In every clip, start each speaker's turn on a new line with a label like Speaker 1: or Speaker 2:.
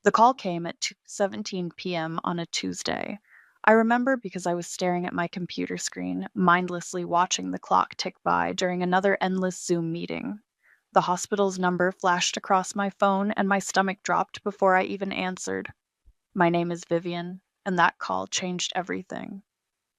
Speaker 1: The call came at 2:17 p.m. on a Tuesday. I remember because I was staring at my computer screen, mindlessly watching the clock tick by during another endless Zoom meeting. The hospital's number flashed across my phone, and my stomach dropped before I even answered. My name is Vivian, and that call changed everything.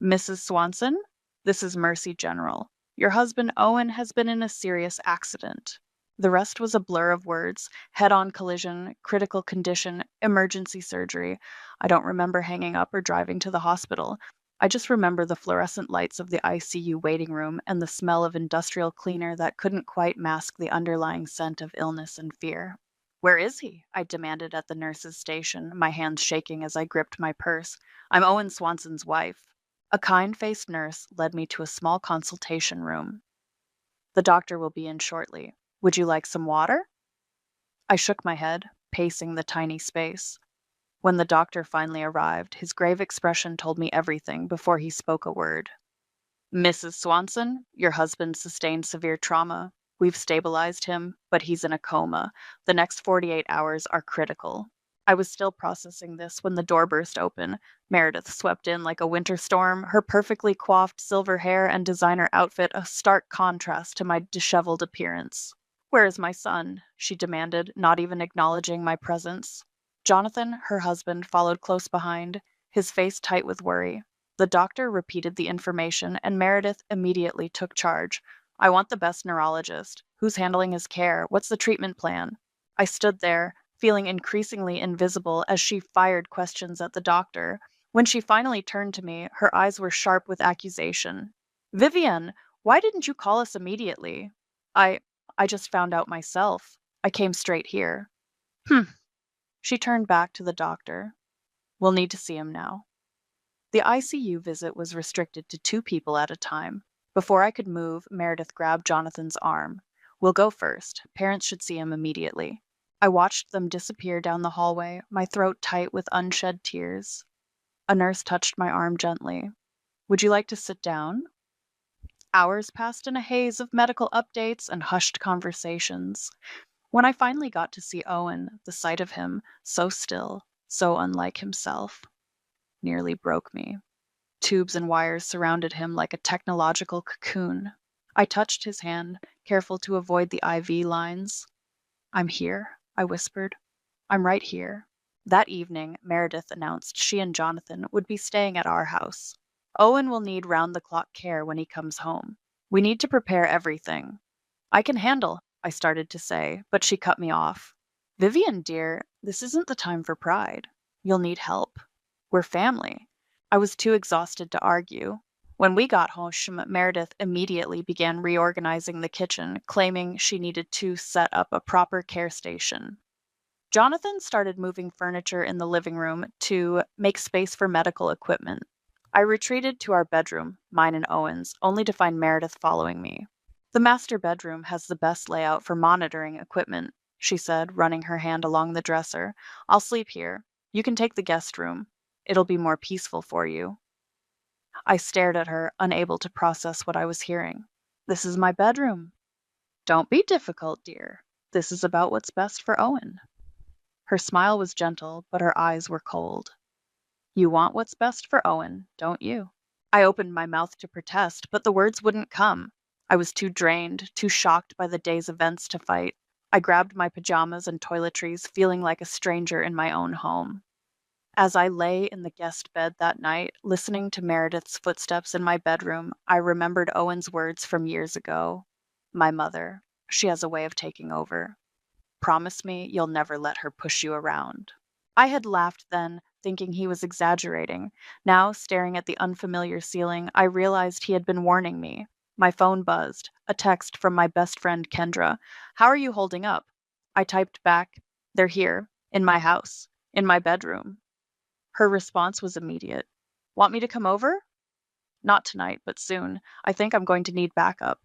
Speaker 1: Mrs. Swanson? This is Mercy General. Your husband Owen has been in a serious accident. The rest was a blur of words: head on collision, critical condition, emergency surgery. I don't remember hanging up or driving to the hospital. I just remember the fluorescent lights of the ICU waiting room and the smell of industrial cleaner that couldn't quite mask the underlying scent of illness and fear. Where is he? I demanded at the nurse's station, my hands shaking as I gripped my purse. I'm Owen Swanson's wife. A kind-faced nurse led me to a small consultation room. The doctor will be in shortly. Would you like some water? I shook my head, pacing the tiny space. When the doctor finally arrived, his grave expression told me everything before he spoke a word. Mrs. Swanson, your husband sustained severe trauma. We've stabilized him, but he's in a coma. The next 48 hours are critical. I was still processing this when the door burst open. Meredith swept in like a winter storm, her perfectly coiffed silver hair and designer outfit a stark contrast to my disheveled appearance. Where is my son? She demanded, not even acknowledging my presence. Jonathan, her husband, followed close behind, his face tight with worry. The doctor repeated the information, and Meredith immediately took charge. I want the best neurologist. Who's handling his care? What's the treatment plan? I stood there, feeling increasingly invisible as she fired questions at the doctor. When she finally turned to me, her eyes were sharp with accusation. Vivian, why didn't you call us immediately? I I just found out myself. I came straight here. Hmm. She turned back to the doctor. We'll need to see him now. The ICU visit was restricted to 2 people at a time. Before I could move, Meredith grabbed Jonathan's arm. We'll go first. Parents should see him immediately. I watched them disappear down the hallway, my throat tight with unshed tears. A nurse touched my arm gently. Would you like to sit down? Hours passed in a haze of medical updates and hushed conversations. When I finally got to see Owen, the sight of him, so still, so unlike himself, nearly broke me. Tubes and wires surrounded him like a technological cocoon. I touched his hand, careful to avoid the IV lines. I'm here, I whispered. I'm right here. That evening, Meredith announced she and Jonathan would be staying at our house. Owen will need round-the-clock care when he comes home. We need to prepare everything. I can handle, I started to say, but she cut me off. Vivian, dear, this isn't the time for pride. You'll need help. We're family. I was too exhausted to argue. When we got home, Meredith immediately began reorganizing the kitchen, claiming she needed to set up a proper care station. Jonathan started moving furniture in the living room to make space for medical equipment. I retreated to our bedroom, mine and Owen's, only to find Meredith following me. The master bedroom has the best layout for monitoring equipment, she said, running her hand along the dresser. I'll sleep here. You can take the guest room. It'll be more peaceful for you. I stared at her, unable to process what I was hearing. This is my bedroom. Don't be difficult, dear. This is about what's best for Owen. Her smile was gentle, but her eyes were cold. You want what's best for Owen, don't you? I opened my mouth to protest, but the words wouldn't come. I was too drained, too shocked by the day's events to fight. I grabbed my pajamas and toiletries, feeling like a stranger in my own home. As I lay in the guest bed that night, listening to Meredith's footsteps in my bedroom, I remembered Owen's words from years ago. My mother, she has a way of taking over. Promise me you'll never let her push you around. I had laughed then, thinking he was exaggerating. Now, staring at the unfamiliar ceiling, I realized he had been warning me. My phone buzzed. A text from my best friend Kendra. How are you holding up? I typed back, they're here, in my house, in my bedroom. Her response was immediate. Want me to come over? Not tonight, but soon. I think I'm going to need backup.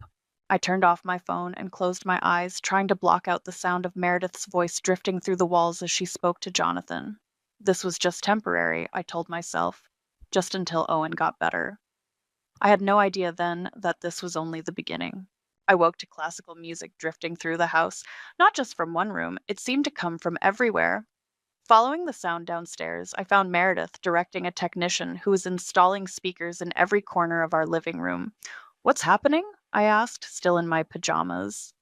Speaker 1: I turned off my phone and closed my eyes, trying to block out the sound of Meredith's voice drifting through the walls as she spoke to Jonathan. This was just temporary, I told myself, just until Owen got better. I had no idea then that this was only the beginning. I woke to classical music drifting through the house, not just from one room, it seemed to come from everywhere. Following the sound downstairs, I found Meredith directing a technician who was installing speakers in every corner of our living room. What's happening? I asked, still in my pajamas.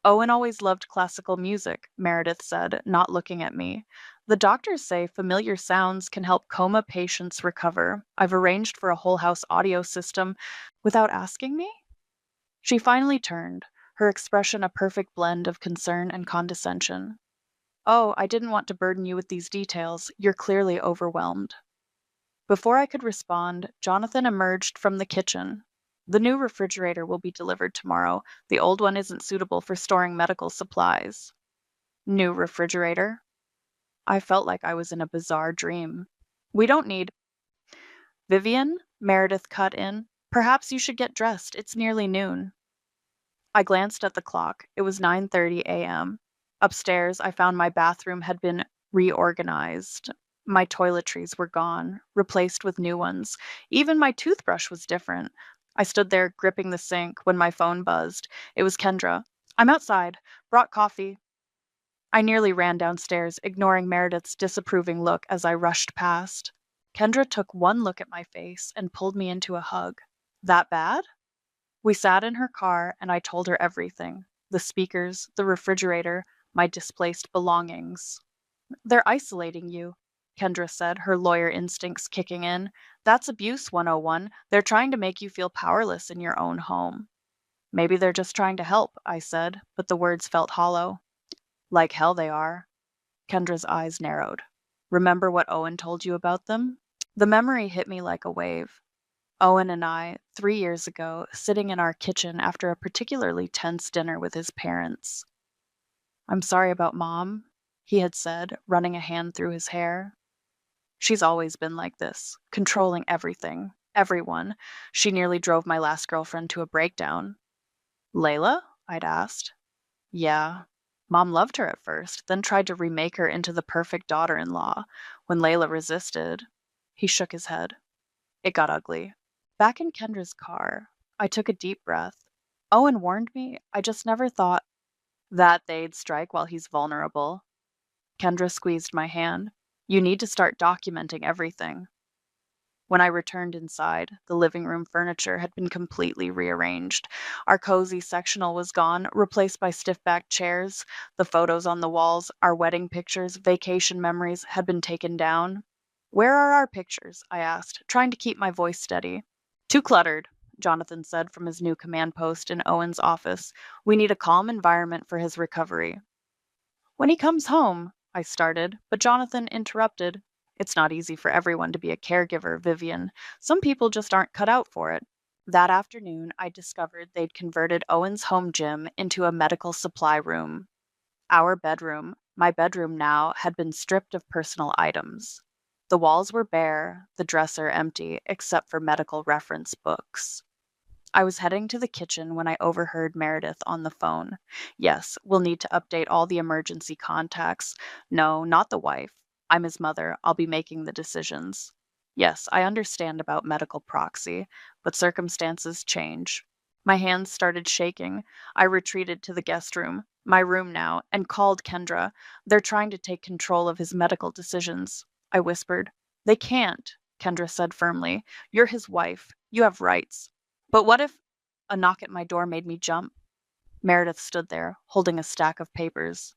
Speaker 1: Owen always loved classical music, Meredith said, not looking at me. The doctors say familiar sounds can help coma patients recover. I've arranged for a whole house audio system without asking me? She finally turned, her expression a perfect blend of concern and condescension. Oh, I didn't want to burden you with these details. You're clearly overwhelmed. Before I could respond, Jonathan emerged from the kitchen. The new refrigerator will be delivered tomorrow. The old one isn't suitable for storing medical supplies. New refrigerator? I felt like I was in a bizarre dream. We don't need. Vivian? Meredith cut in. Perhaps you should get dressed. It's nearly noon. I glanced at the clock. It was 9:30 a.m. Upstairs, I found my bathroom had been reorganized. My toiletries were gone, replaced with new ones. Even my toothbrush was different. I stood there gripping the sink when my phone buzzed. It was Kendra. I'm outside. Brought coffee. I nearly ran downstairs, ignoring Meredith's disapproving look as I rushed past. Kendra took one look at my face and pulled me into a hug. That bad? We sat in her car, and I told her everything: the speakers, the refrigerator, my displaced belongings. They're isolating you, Kendra said, her lawyer instincts kicking in. That's abuse 101. They're trying to make you feel powerless in your own home. Maybe they're just trying to help, I said, but the words felt hollow. Like hell they are. Kendra's eyes narrowed. Remember what Owen told you about them? The memory hit me like a wave. Owen and I, 3 years ago, sitting in our kitchen after a particularly tense dinner with his parents. I'm sorry about Mom, he had said, running a hand through his hair. She's always been like this, controlling everything, everyone. She nearly drove my last girlfriend to a breakdown. Layla? I'd asked. Yeah. Mom loved her at first, then tried to remake her into the perfect daughter-in-law. When Layla resisted, he shook his head. It got ugly. Back in Kendra's car, I took a deep breath. Owen warned me. I just never thought that they'd strike while he's vulnerable. Kendra squeezed my hand. You need to start documenting everything. When I returned inside, the living room furniture had been completely rearranged. Our cozy sectional was gone, replaced by stiff-backed chairs. The photos on the walls, our wedding pictures, vacation memories, had been taken down. Where are our pictures? I asked, trying to keep my voice steady. Too cluttered, Jonathan said from his new command post in Owen's office. We need a calm environment for his recovery. When he comes home, I started, but Jonathan interrupted. It's not easy for everyone to be a caregiver, Vivian. Some people just aren't cut out for it. That afternoon, I discovered they'd converted Owen's home gym into a medical supply room. Our bedroom, my bedroom now, had been stripped of personal items. The walls were bare, the dresser empty, except for medical reference books. I was heading to the kitchen when I overheard Meredith on the phone. Yes, we'll need to update all the emergency contacts. No, not the wife. I'm his mother. I'll be making the decisions. Yes, I understand about medical proxy, but circumstances change. My hands started shaking. I retreated to the guest room, my room now, and called Kendra. They're trying to take control of his medical decisions. I whispered. They can't, Kendra said firmly. You're his wife. You have rights. But what if a knock at my door made me jump? Meredith stood there, holding a stack of papers.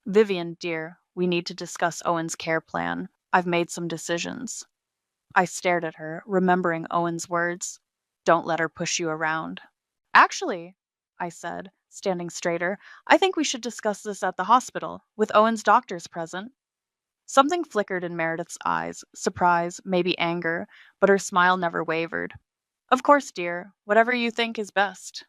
Speaker 1: Vivian, dear, we need to discuss Owen's care plan. I've made some decisions. I stared at her, remembering Owen's words. Don't let her push you around. Actually, I said, standing straighter, I think we should discuss this at the hospital, with Owen's doctors present. Something flickered in Meredith's eyes, surprise, maybe anger, but her smile never wavered. Of course, dear, whatever you think is best.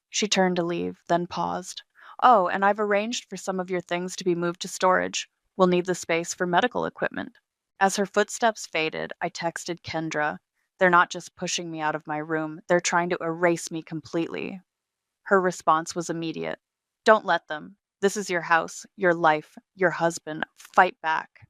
Speaker 1: She turned to leave, then paused. Oh, and I've arranged for some of your things to be moved to storage. We'll need the space for medical equipment. As her footsteps faded, I texted Kendra. They're not just pushing me out of my room, they're trying to erase me completely. Her response was immediate. Don't let them. This is your house, your life, your husband. Fight back.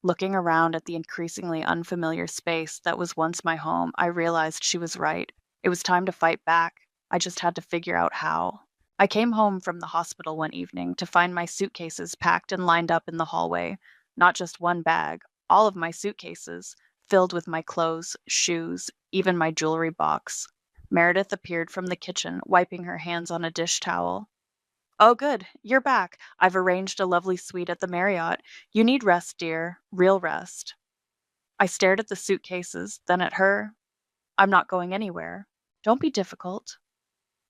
Speaker 1: Looking around at the increasingly unfamiliar space that was once my home, I realized she was right. It was time to fight back. I just had to figure out how. I came home from the hospital one evening to find my suitcases packed and lined up in the hallway. Not just one bag, all of my suitcases, filled with my clothes, shoes, even my jewelry box. Meredith appeared from the kitchen, wiping her hands on a dish towel. Oh, good, you're back. I've arranged a lovely suite at the Marriott. You need rest, dear, real rest. I stared at the suitcases, then at her. I'm not going anywhere. Don't be difficult.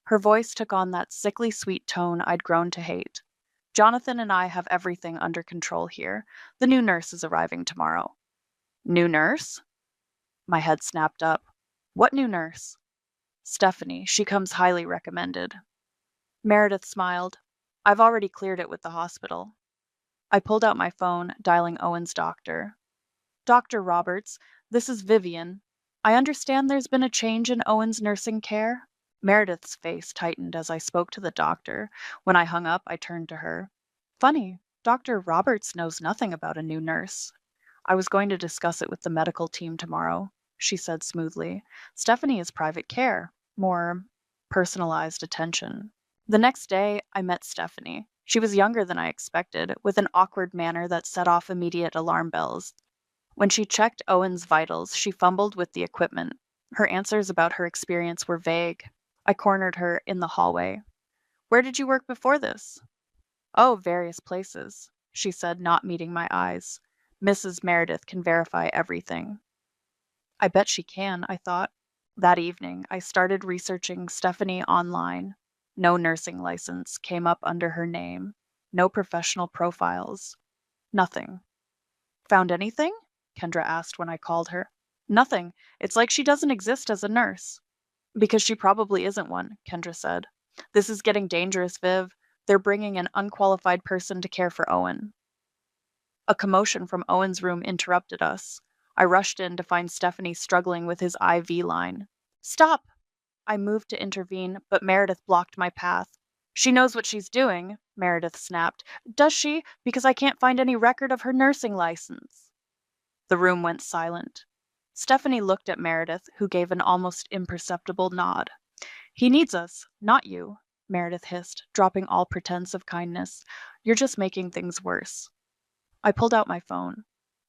Speaker 1: Her voice took on that sickly sweet tone I'd grown to hate. Jonathan and I have everything under control here. The new nurse is arriving tomorrow. New nurse? My head snapped up. What new nurse? Stephanie. She comes highly recommended. Meredith smiled. I've already cleared it with the hospital. I pulled out my phone, dialing Owen's doctor. Dr. Roberts, this is Vivian. I understand there's been a change in Owen's nursing care. Meredith's face tightened as I spoke to the doctor. When I hung up, I turned to her. Funny, Dr. Roberts knows nothing about a new nurse. I was going to discuss it with the medical team tomorrow, she said smoothly. Stephanie is private care, more personalized attention. The next day, I met Stephanie. She was younger than I expected, with an awkward manner that set off immediate alarm bells. When she checked Owen's vitals, she fumbled with the equipment. Her answers about her experience were vague. I cornered her in the hallway. Where did you work before this? Oh, various places, she said, not meeting my eyes. Mrs. Meredith can verify everything. I bet she can, I thought. That evening, I started researching Stephanie online. No nursing license came up under her name. No professional profiles. Nothing. Found anything? Kendra asked when I called her. Nothing. It's like she doesn't exist as a nurse. Because she probably isn't one, Kendra said. This is getting dangerous, Viv. They're bringing an unqualified person to care for Owen. A commotion from Owen's room interrupted us. I rushed in to find Stephanie struggling with his IV line. Stop! I moved to intervene, but Meredith blocked my path. She knows what she's doing, Meredith snapped. Does she? Because I can't find any record of her nursing license. The room went silent. Stephanie looked at Meredith, who gave an almost imperceptible nod. He needs us, not you, Meredith hissed, dropping all pretense of kindness. You're just making things worse. I pulled out my phone.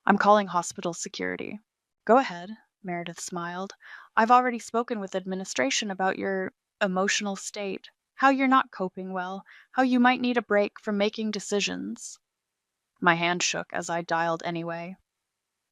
Speaker 1: I'm calling hospital security. Go ahead, Meredith smiled. I've already spoken with administration about your emotional state, how you're not coping well, how you might need a break from making decisions. My hand shook as I dialed anyway.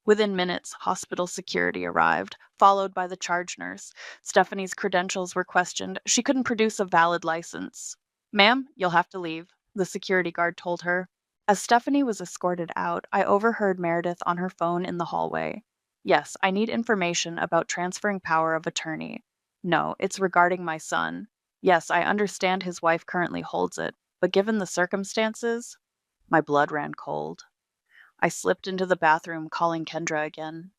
Speaker 1: Within minutes, hospital security arrived, followed by the charge nurse. Stephanie's credentials were questioned. She couldn't produce a valid license. Ma'am, you'll have to leave, the security guard told her. As Stephanie was escorted out, I overheard Meredith on her phone in the hallway. Yes, I need information about transferring power of attorney. No, it's regarding my son. Yes, I understand his wife currently holds it, but given the circumstances, my blood ran cold. I slipped into the bathroom, calling Kendra again.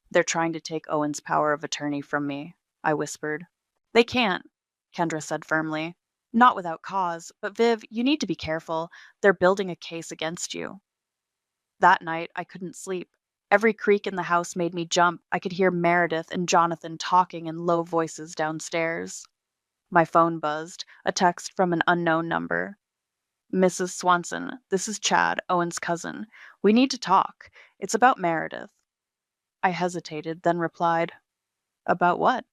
Speaker 1: They're trying to take Owen's power of attorney from me, I whispered. They can't, Kendra said firmly. Not without cause, but Viv, you need to be careful. They're building a case against you. That night, I couldn't sleep. Every creak in the house made me jump. I could hear Meredith and Jonathan talking in low voices downstairs. My phone buzzed, a text from an unknown number. Mrs. Swanson, this is Chad, Owen's cousin. We need to talk. It's about Meredith. I hesitated, then replied, About what?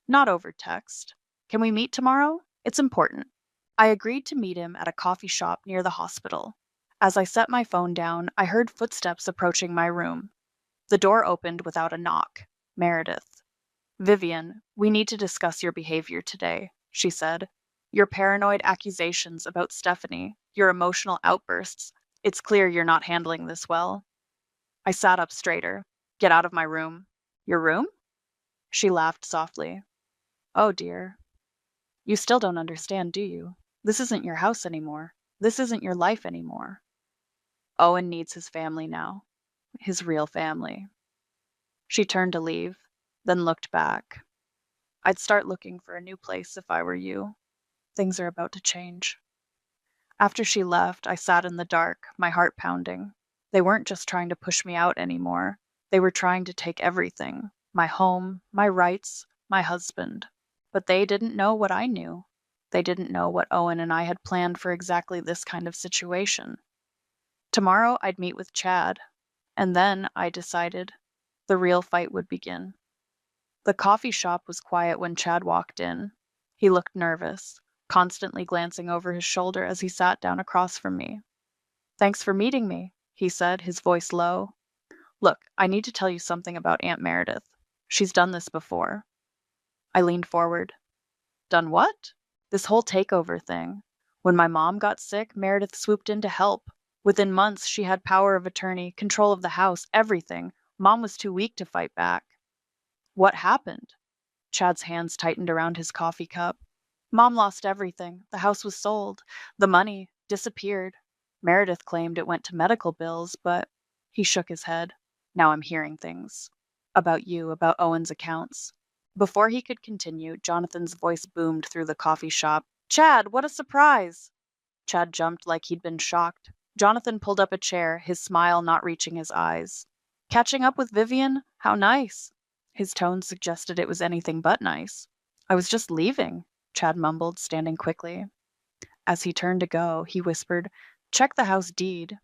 Speaker 1: Not over text. Can we meet tomorrow? It's important. I agreed to meet him at a coffee shop near the hospital. As I set my phone down, I heard footsteps approaching my room. The door opened without a knock. Meredith. Vivian, we need to discuss your behavior today, she said. Your paranoid accusations about Stephanie, your emotional outbursts. It's clear you're not handling this well. I sat up straighter. Get out of my room. Your room? She laughed softly. Oh dear. You still don't understand, do you? This isn't your house anymore. This isn't your life anymore. Owen needs his family now. His real family. She turned to leave, then looked back. I'd start looking for a new place if I were you. Things are about to change. After she left, I sat in the dark, my heart pounding. They weren't just trying to push me out anymore. They were trying to take everything. My home, my rights, my husband. But they didn't know what I knew. They didn't know what Owen and I had planned for exactly this kind of situation. Tomorrow I'd meet with Chad, and then, I decided, the real fight would begin. The coffee shop was quiet when Chad walked in. He looked nervous, constantly glancing over his shoulder as he sat down across from me. "Thanks for meeting me," he said, his voice low. "Look, I need to tell you something about Aunt Meredith. She's done this before." I leaned forward. "Done what?" "This whole takeover thing. When my mom got sick, Meredith swooped in to help. Within months, she had power of attorney, control of the house, everything. Mom was too weak to fight back." "What happened?" Chad's hands tightened around his coffee cup. "Mom lost everything. The house was sold. The money disappeared. Meredith claimed it went to medical bills, but—" He shook his head. "Now I'm hearing things. About you, about Owen's accounts." Before he could continue, Jonathan's voice boomed through the coffee shop. "Chad, what a surprise!" Chad jumped like he'd been shocked. Jonathan pulled up a chair, his smile not reaching his eyes. "Catching up with Vivian? How nice." His tone suggested it was anything but nice. "I was just leaving," Chad mumbled, standing quickly. As he turned to go, he whispered, "Check the house deed."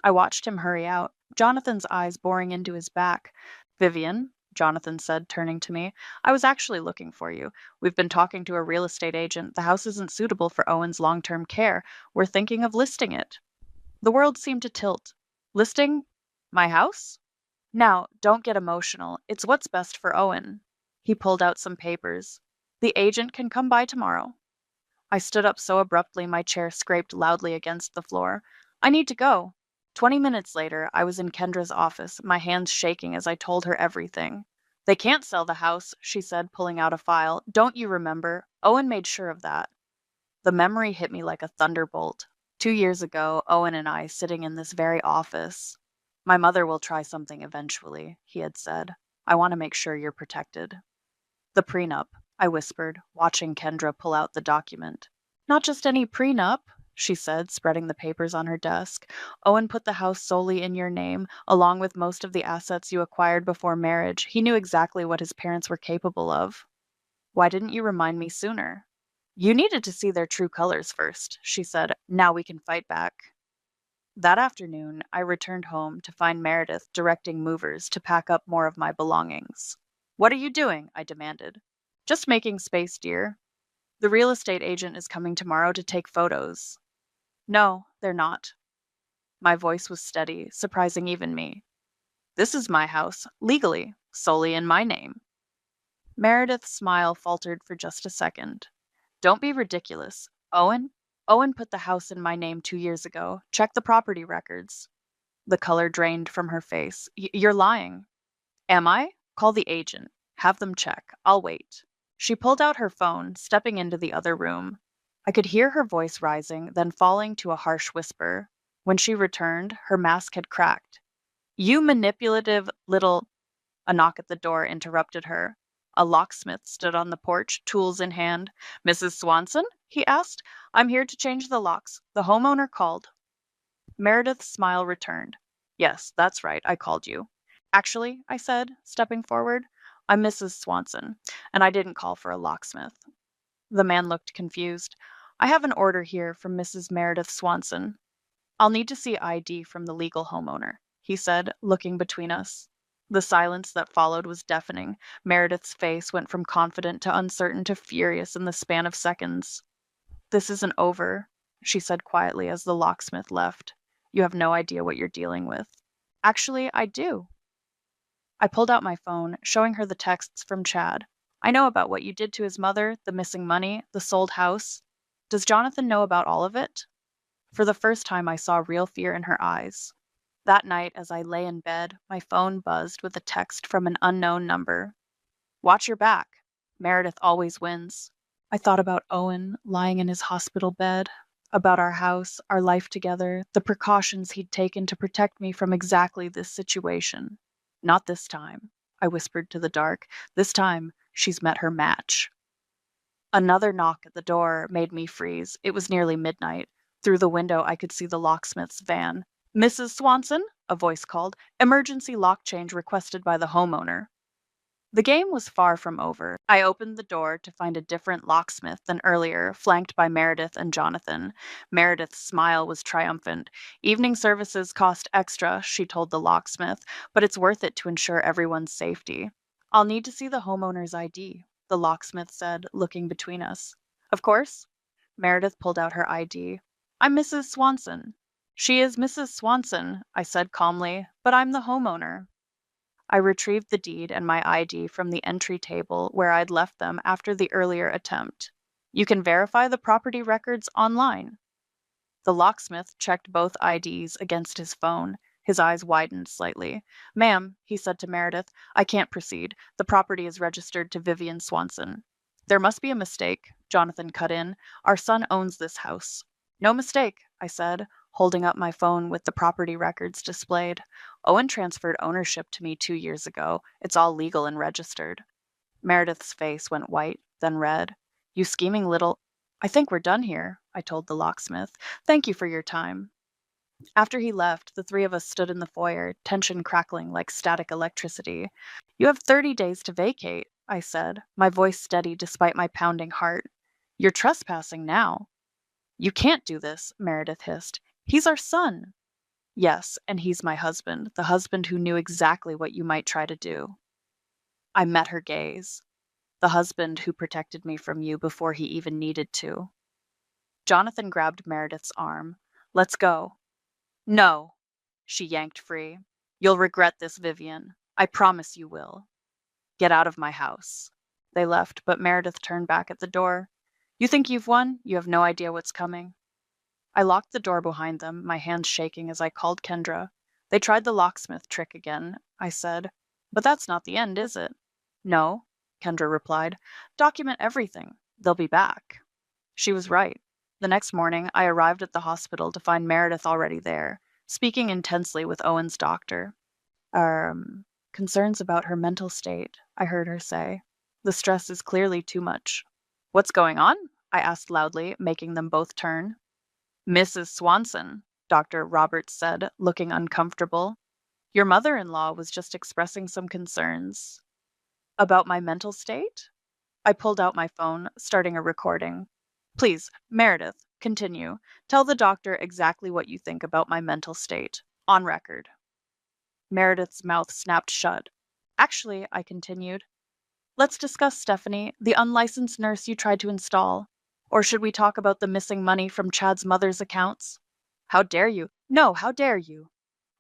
Speaker 1: I watched him hurry out, Jonathan's eyes boring into his back. "Vivian," Jonathan said, turning to me, "I was actually looking for you. We've been talking to a real estate agent. The house isn't suitable for Owen's long-term care. We're thinking of listing it." The world seemed to tilt. "Listing my house?" "Now, don't get emotional. It's what's best for Owen." He pulled out some papers. "The agent can come by tomorrow." I stood up so abruptly my chair scraped loudly against the floor. "I need to go." 20 minutes later, I was in Kendra's office, my hands shaking as I told her everything. "They can't sell the house," she said, pulling out a file. "Don't you remember? Owen made sure of that." The memory hit me like a thunderbolt. 2 years ago, Owen and I sitting in this very office. "My mother will try something eventually," he had said. "I want to make sure you're protected." "The prenup," I whispered, watching Kendra pull out the document. "Not just any prenup," she said, spreading the papers on her desk. "Owen put the house solely in your name, along with most of the assets you acquired before marriage. He knew exactly what his parents were capable of." "Why didn't you remind me sooner?" "You needed to see their true colors first," she said. "Now we can fight back." That afternoon, I returned home to find Meredith directing movers to pack up more of my belongings. "What are you doing?" I demanded. "Just making space, dear. The real estate agent is coming tomorrow to take photos." "No, they're not." My voice was steady, surprising even me. "This is my house, legally, solely in my name." Meredith's smile faltered for just a second. "Don't be ridiculous. Owen put the house in my name 2 years ago. Check the property records." The color drained from her face. "You're lying." "Am I? Call the agent. Have them check. I'll wait." She pulled out her phone, stepping into the other room. I could hear her voice rising, then falling to a harsh whisper. When she returned, her mask had cracked. "You manipulative little—" A knock at the door interrupted her. A locksmith stood on the porch, tools in hand. "Mrs. Swanson?" he asked. "I'm here to change the locks. The homeowner called." Meredith's smile returned. "Yes, that's right, I called you." "Actually," I said, stepping forward, "I'm Mrs. Swanson, and I didn't call for a locksmith." The man looked confused. "I have an order here from Mrs. Meredith Swanson." "I'll need to see ID from the legal homeowner," he said, looking between us. The silence that followed was deafening. Meredith's face went from confident to uncertain to furious in the span of seconds. "This isn't over," she said quietly as the locksmith left. "You have no idea what you're dealing with." "Actually, I do." I pulled out my phone, showing her the texts from Chad. "I know about what you did to his mother, the missing money, the sold house. Does Jonathan know about all of it?" For the first time, I saw real fear in her eyes. That night, as I lay in bed, my phone buzzed with a text from an unknown number. "Watch your back. Meredith always wins." I thought about Owen lying in his hospital bed, about our house, our life together, the precautions he'd taken to protect me from exactly this situation. "Not this time," I whispered to the dark. "This time, she's met her match." Another knock at the door made me freeze. It was nearly midnight. Through the window, I could see the locksmith's van. "Mrs. Swanson?" a voice called. "Emergency lock change requested by the homeowner." The game was far from over. I opened the door to find a different locksmith than earlier, flanked by Meredith and Jonathan. Meredith's smile was triumphant. Evening services cost extra, she told the locksmith, but it's worth it to ensure everyone's safety. I'll need to see the homeowner's ID, the locksmith said, looking between us. Of course. Meredith pulled out her ID. I'm Mrs. Swanson. She is Mrs. Swanson, I said calmly, but I'm the homeowner. I retrieved the deed and my ID from the entry table where I'd left them after the earlier attempt. You can verify the property records online. The locksmith checked both IDs against his phone. His eyes widened slightly. Ma'am, he said to Meredith, I can't proceed. The property is registered to Vivian Swanson. There must be a mistake, Jonathan cut in. Our son owns this house. No mistake, I said, holding up my phone with the property records displayed. Owen transferred ownership to me 2 years ago. It's all legal and registered. Meredith's face went white, then red. You scheming little. I think we're done here, I told the locksmith. Thank you for your time. After he left, the three of us stood in the foyer, tension crackling like static electricity. You have 30 days to vacate, I said, my voice steady despite my pounding heart. You're trespassing now. You can't do this, Meredith hissed. He's our son. Yes, and he's my husband, the husband who knew exactly what you might try to do. I met her gaze. The husband who protected me from you before he even needed to. Jonathan grabbed Meredith's arm. Let's go. No, she yanked free. You'll regret this, Vivian. I promise you will. Get out of my house. They left, but Meredith turned back at the door. You think you've won? You have no idea what's coming. I locked the door behind them, my hands shaking as I called Kendra. They tried the locksmith trick again, I said. But that's not the end, is it? No, Kendra replied. Document everything. They'll be back. She was right. The next morning, I arrived at the hospital to find Meredith already there, speaking intensely with Owen's doctor. Concerns about her mental state, I heard her say. The stress is clearly too much. What's going on? I asked loudly, making them both turn. Mrs. Swanson, Dr. Roberts said, looking uncomfortable. Your mother-in-law was just expressing some concerns. About my mental state? I pulled out my phone, starting a recording. Please, Meredith, continue. Tell the doctor exactly what you think about my mental state. On record. Meredith's mouth snapped shut. Actually, I continued, let's discuss, Stephanie, the unlicensed nurse you tried to install. Or should we talk about the missing money from Chad's mother's accounts? How dare you? No, how dare you?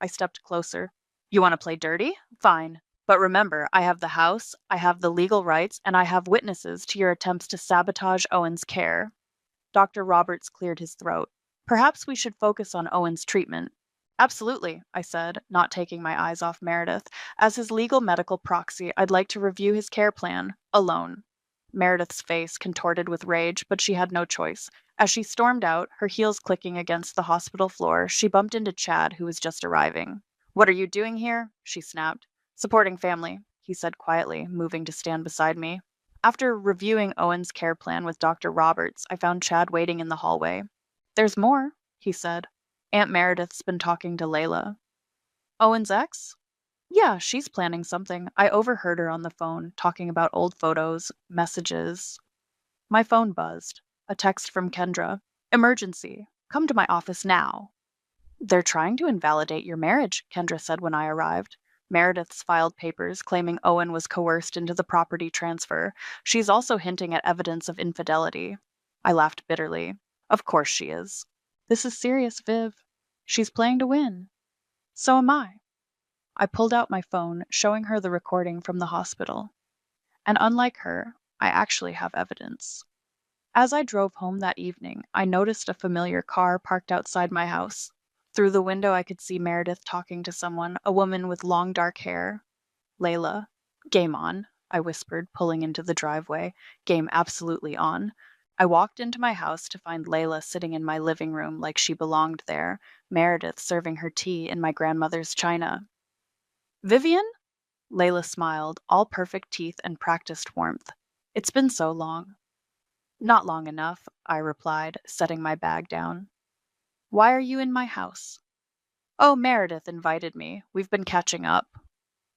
Speaker 1: I stepped closer. You want to play dirty? Fine. But remember, I have the house, I have the legal rights, and I have witnesses to your attempts to sabotage Owen's care. Dr. Roberts cleared his throat. Perhaps we should focus on Owen's treatment. Absolutely, I said, not taking my eyes off Meredith. As his legal medical proxy, I'd like to review his care plan, alone. Meredith's face contorted with rage, but she had no choice. As she stormed out, her heels clicking against the hospital floor, she bumped into Chad, who was just arriving. What are you doing here? She snapped. Supporting family, he said quietly, moving to stand beside me. After reviewing Owen's care plan with Dr. Roberts, I found Chad waiting in the hallway. There's more, he said. Aunt Meredith's been talking to Layla. Owen's ex? Yeah, she's planning something. I overheard her on the phone, talking about old photos, messages. My phone buzzed. A text from Kendra. Emergency. Come to my office now. They're trying to invalidate your marriage, Kendra said when I arrived. Meredith's filed papers claiming Owen was coerced into the property transfer. She's also hinting at evidence of infidelity. I laughed bitterly. Of course she is. This is serious, Viv. She's playing to win. So am I. I pulled out my phone, showing her the recording from the hospital. And unlike her, I actually have evidence. As I drove home that evening, I noticed a familiar car parked outside my house. Through the window, I could see Meredith talking to someone, a woman with long dark hair. Layla. Game on, I whispered, pulling into the driveway. Game absolutely on. I walked into my house to find Layla sitting in my living room like she belonged there, Meredith serving her tea in my grandmother's china. Vivian? Layla smiled, all perfect teeth and practiced warmth. It's been so long. Not long enough, I replied, setting my bag down. Why are you in my house? Oh, Meredith invited me. We've been catching up.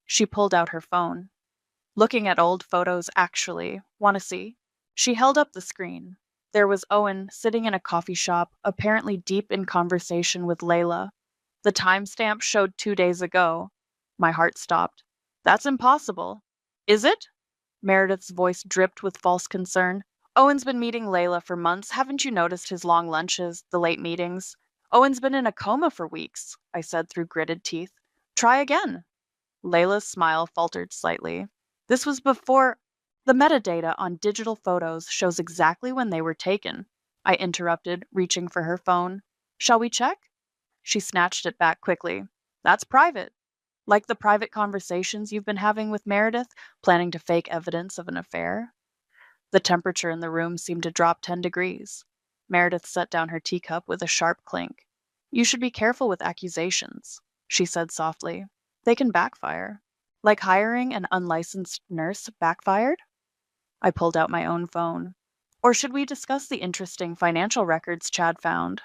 Speaker 1: She pulled out her phone. Looking at old photos, actually. Want to see? She held up the screen. There was Owen sitting in a coffee shop, apparently deep in conversation with Layla. The timestamp showed 2 days ago. My heart stopped. That's impossible. Is it? Meredith's voice dripped with false concern. Owen's been meeting Layla for months. Haven't you noticed his long lunches, the late meetings? Owen's been in a coma for weeks, I said through gritted teeth. Try again. Layla's smile faltered slightly. This was before the metadata on digital photos shows exactly when they were taken. I interrupted, reaching for her phone. Shall we check? She snatched it back quickly. That's private. Like the private conversations you've been having with Meredith, planning to fake evidence of an affair? The temperature in the room seemed to drop 10 degrees. Meredith set down her teacup with a sharp clink. You should be careful with accusations, she said softly. They can backfire. Like hiring an unlicensed nurse backfired? I pulled out my own phone. Or should we discuss the interesting financial records Chad found?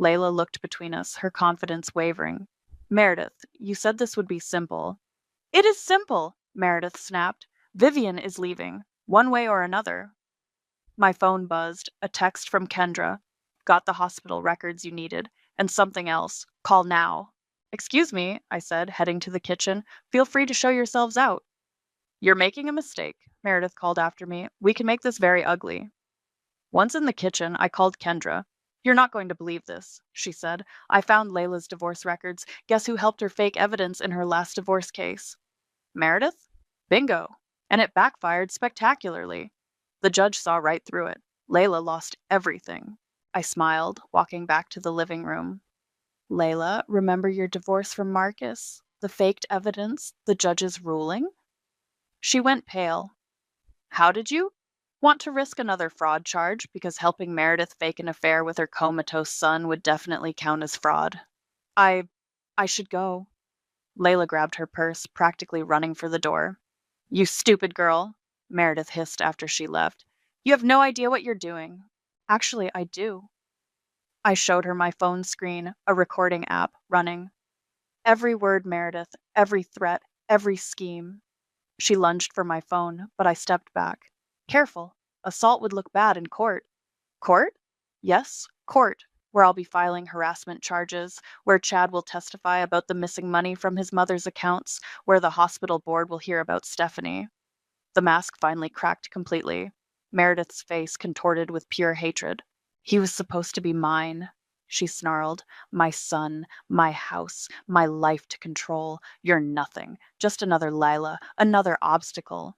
Speaker 1: Layla looked between us, her confidence wavering. Meredith, you said this would be simple. It is simple, Meredith snapped. Vivian is leaving, one way or another. My phone buzzed, a text from Kendra. Got the hospital records you needed, and something else. Call now. Excuse me, I said, heading to the kitchen. Feel free to show yourselves out. You're making a mistake, Meredith called after me. We can make this very ugly. Once in the kitchen, I called Kendra. You're not going to believe this, she said. I found Layla's divorce records. Guess who helped her fake evidence in her last divorce case? Meredith? Bingo. And it backfired spectacularly. The judge saw right through it. Layla lost everything. I smiled, walking back to the living room. Layla, remember your divorce from Marcus? The faked evidence? The judge's ruling? She went pale. How did you? Want to risk another fraud charge because helping Meredith fake an affair with her comatose son would definitely count as fraud. I should go. Layla grabbed her purse, practically running for the door. You stupid girl, Meredith hissed after she left. You have no idea what you're doing. Actually, I do. I showed her my phone screen, a recording app, running. Every word, Meredith, every threat, every scheme. She lunged for my phone, but I stepped back. Careful. Assault would look bad in court. Court? Yes, court, where I'll be filing harassment charges, where Chad will testify about the missing money from his mother's accounts, where the hospital board will hear about Stephanie. The mask finally cracked completely. Meredith's face contorted with pure hatred. He was supposed to be mine, she snarled. My son, my house, my life to control. You're nothing. Just another Lila, another obstacle.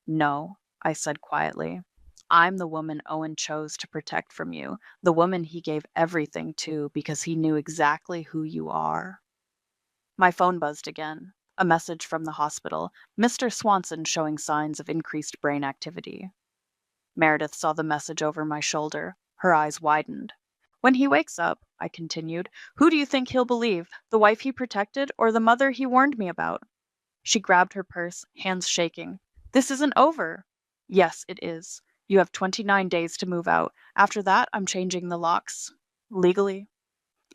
Speaker 1: No, I said quietly. I'm the woman Owen chose to protect from you, the woman he gave everything to because he knew exactly who you are. My phone buzzed again. A message from the hospital. Mr. Swanson showing signs of increased brain activity. Meredith saw the message over my shoulder. Her eyes widened. When he wakes up, I continued, who do you think he'll believe, the wife he protected or the mother he warned me about? She grabbed her purse, hands shaking. This isn't over. Yes, it is. You have 29 days to move out. After that, I'm changing the locks. Legally.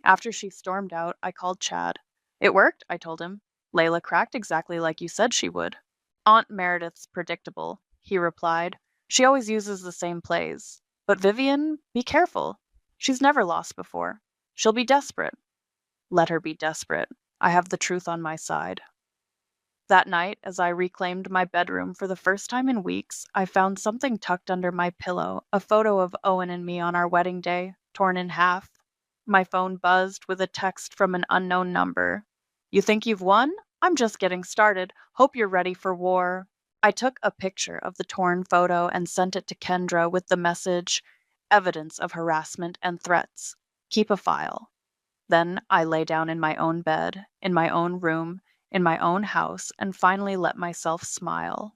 Speaker 1: After she stormed out, I called Chad. It worked, I told him. Layla cracked exactly like you said she would. Aunt Meredith's predictable, he replied. She always uses the same plays. But Vivian, be careful. She's never lost before. She'll be desperate. Let her be desperate. I have the truth on my side. That night, as I reclaimed my bedroom for the first time in weeks, I found something tucked under my pillow, a photo of Owen and me on our wedding day, torn in half. My phone buzzed with a text from an unknown number. You think you've won? I'm just getting started. Hope you're ready for war. I took a picture of the torn photo and sent it to Kendra with the message, evidence of harassment and threats. Keep a file. Then I lay down in my own bed, in my own room, in my own house, and finally let myself smile.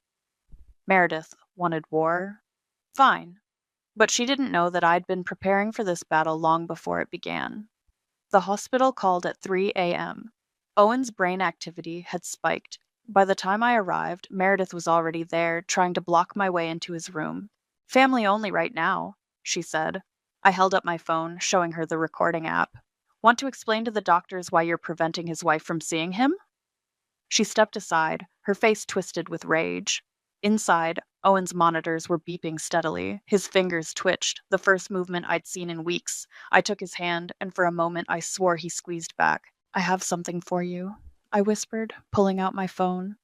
Speaker 1: Meredith wanted war? Fine. But she didn't know that I'd been preparing for this battle long before it began. The hospital called at 3 a.m. Owen's brain activity had spiked. By the time I arrived, Meredith was already there, trying to block my way into his room. Family only right now, she said. I held up my phone, showing her the recording app. Want to explain to the doctors why you're preventing his wife from seeing him? She stepped aside, Her face twisted with rage. Inside, Owen's monitors were beeping steadily. His fingers twitched, the first movement I'd seen in weeks. I took his hand, and for a moment I swore he squeezed back. I have something for you, I whispered, pulling out my phone.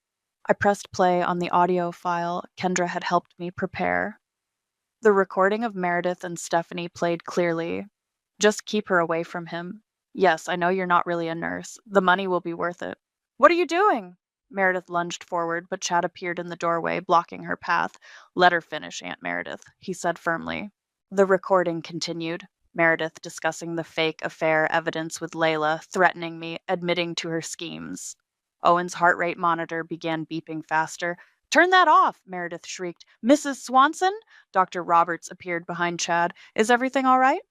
Speaker 1: I pressed play on the audio file Kendra had helped me prepare. The recording of Meredith and Stephanie played clearly. Just keep her away from him. Yes, I know you're not really a nurse. The money will be worth it. What are you doing? Meredith lunged forward, but Chad appeared in the doorway, blocking her path. Let her finish, Aunt Meredith, he said firmly. The recording continued. Meredith discussing the fake affair evidence with Layla, threatening me, admitting to her schemes. Owen's heart rate monitor began beeping faster. Turn that off, Meredith shrieked. Mrs. Swanson? Dr. Roberts appeared behind Chad. Is everything all right?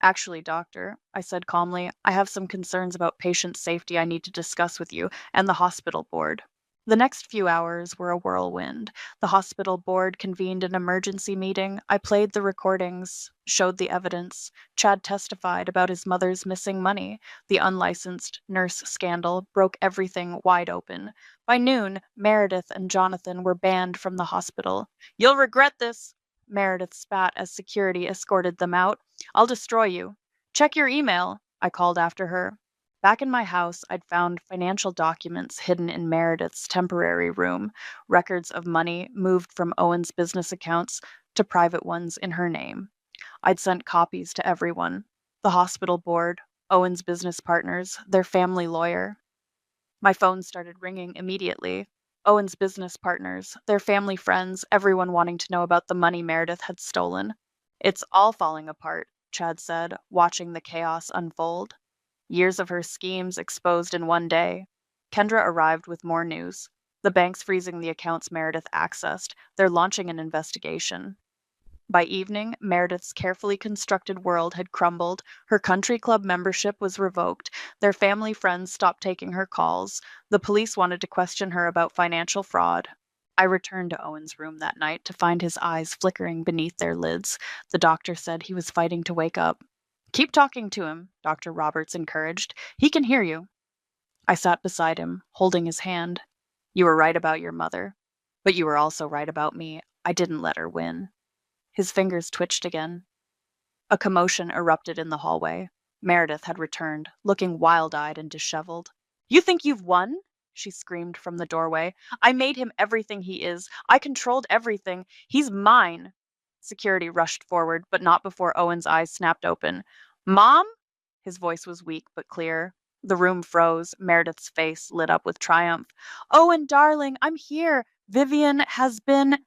Speaker 1: Actually, doctor, I said calmly, I have some concerns about patient safety I need to discuss with you and the hospital board. The next few hours were a whirlwind. The hospital board convened an emergency meeting. I played the recordings, showed the evidence. Chad testified about his mother's missing money. The unlicensed nurse scandal broke everything wide open. By noon, Meredith and Jonathan were banned from the hospital. You'll regret this, Meredith spat as security escorted them out. I'll destroy you. Check your email, I called after her. Back in my house, I'd found financial documents hidden in Meredith's temporary room, records of money moved from Owen's business accounts to private ones in her name. I'd sent copies to everyone: the hospital board, Owen's business partners, their family lawyer. My phone started ringing immediately. Owen's business partners, their family friends, everyone wanting to know about the money Meredith had stolen. It's all falling apart, Chad said, watching the chaos unfold. Years of her schemes exposed in one day. Kendra arrived with more news. The bank's freezing the accounts Meredith accessed. They're launching an investigation. By evening, Meredith's carefully constructed world had crumbled. Her country club membership was revoked. Their family friends stopped taking her calls. The police wanted to question her about financial fraud. I returned to Owen's room that night to find his eyes flickering beneath their lids. The doctor said he was fighting to wake up. Keep talking to him, Dr. Roberts encouraged. He can hear you. I sat beside him, holding his hand. You were right about your mother, but you were also right about me. I didn't let her win. His fingers twitched again. A commotion erupted in the hallway. Meredith had returned, looking wild-eyed and disheveled. You think you've won? She screamed from the doorway. I made him everything he is. I controlled everything. He's mine. Security rushed forward, but not before Owen's eyes snapped open. Mom? His voice was weak but clear. The room froze. Meredith's face lit up with triumph. Owen, darling, I'm here. Vivian has been...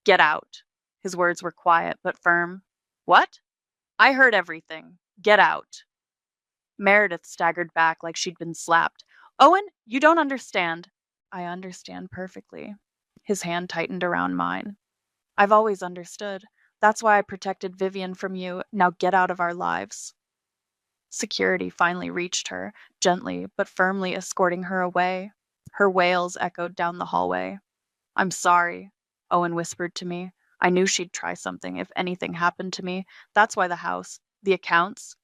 Speaker 1: Get out. His words were quiet but firm. What? I heard everything. Get out. Meredith staggered back like she'd been slapped. Owen, you don't understand. I understand perfectly. His hand tightened around mine. I've always understood. That's why I protected Vivian from you. Now get out of our lives. Security finally reached her, gently but firmly escorting her away. Her wails echoed down the hallway. I'm sorry, Owen whispered to me. I knew she'd try something if anything happened to me. That's why the house, the accounts.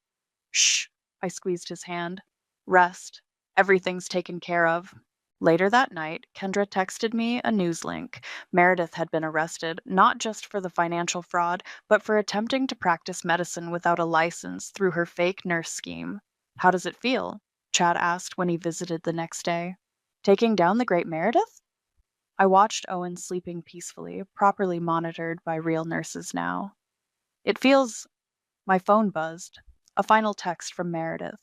Speaker 1: Shh, I squeezed his hand. Rest. Everything's taken care of. Later that night, Kendra texted me a news link. Meredith had been arrested, not just for the financial fraud, but for attempting to practice medicine without a license through her fake nurse scheme. How does it feel? Chad asked when he visited the next day. Taking down the great Meredith? I watched Owen sleeping peacefully, properly monitored by real nurses now. It feels... My phone buzzed. A final text from Meredith.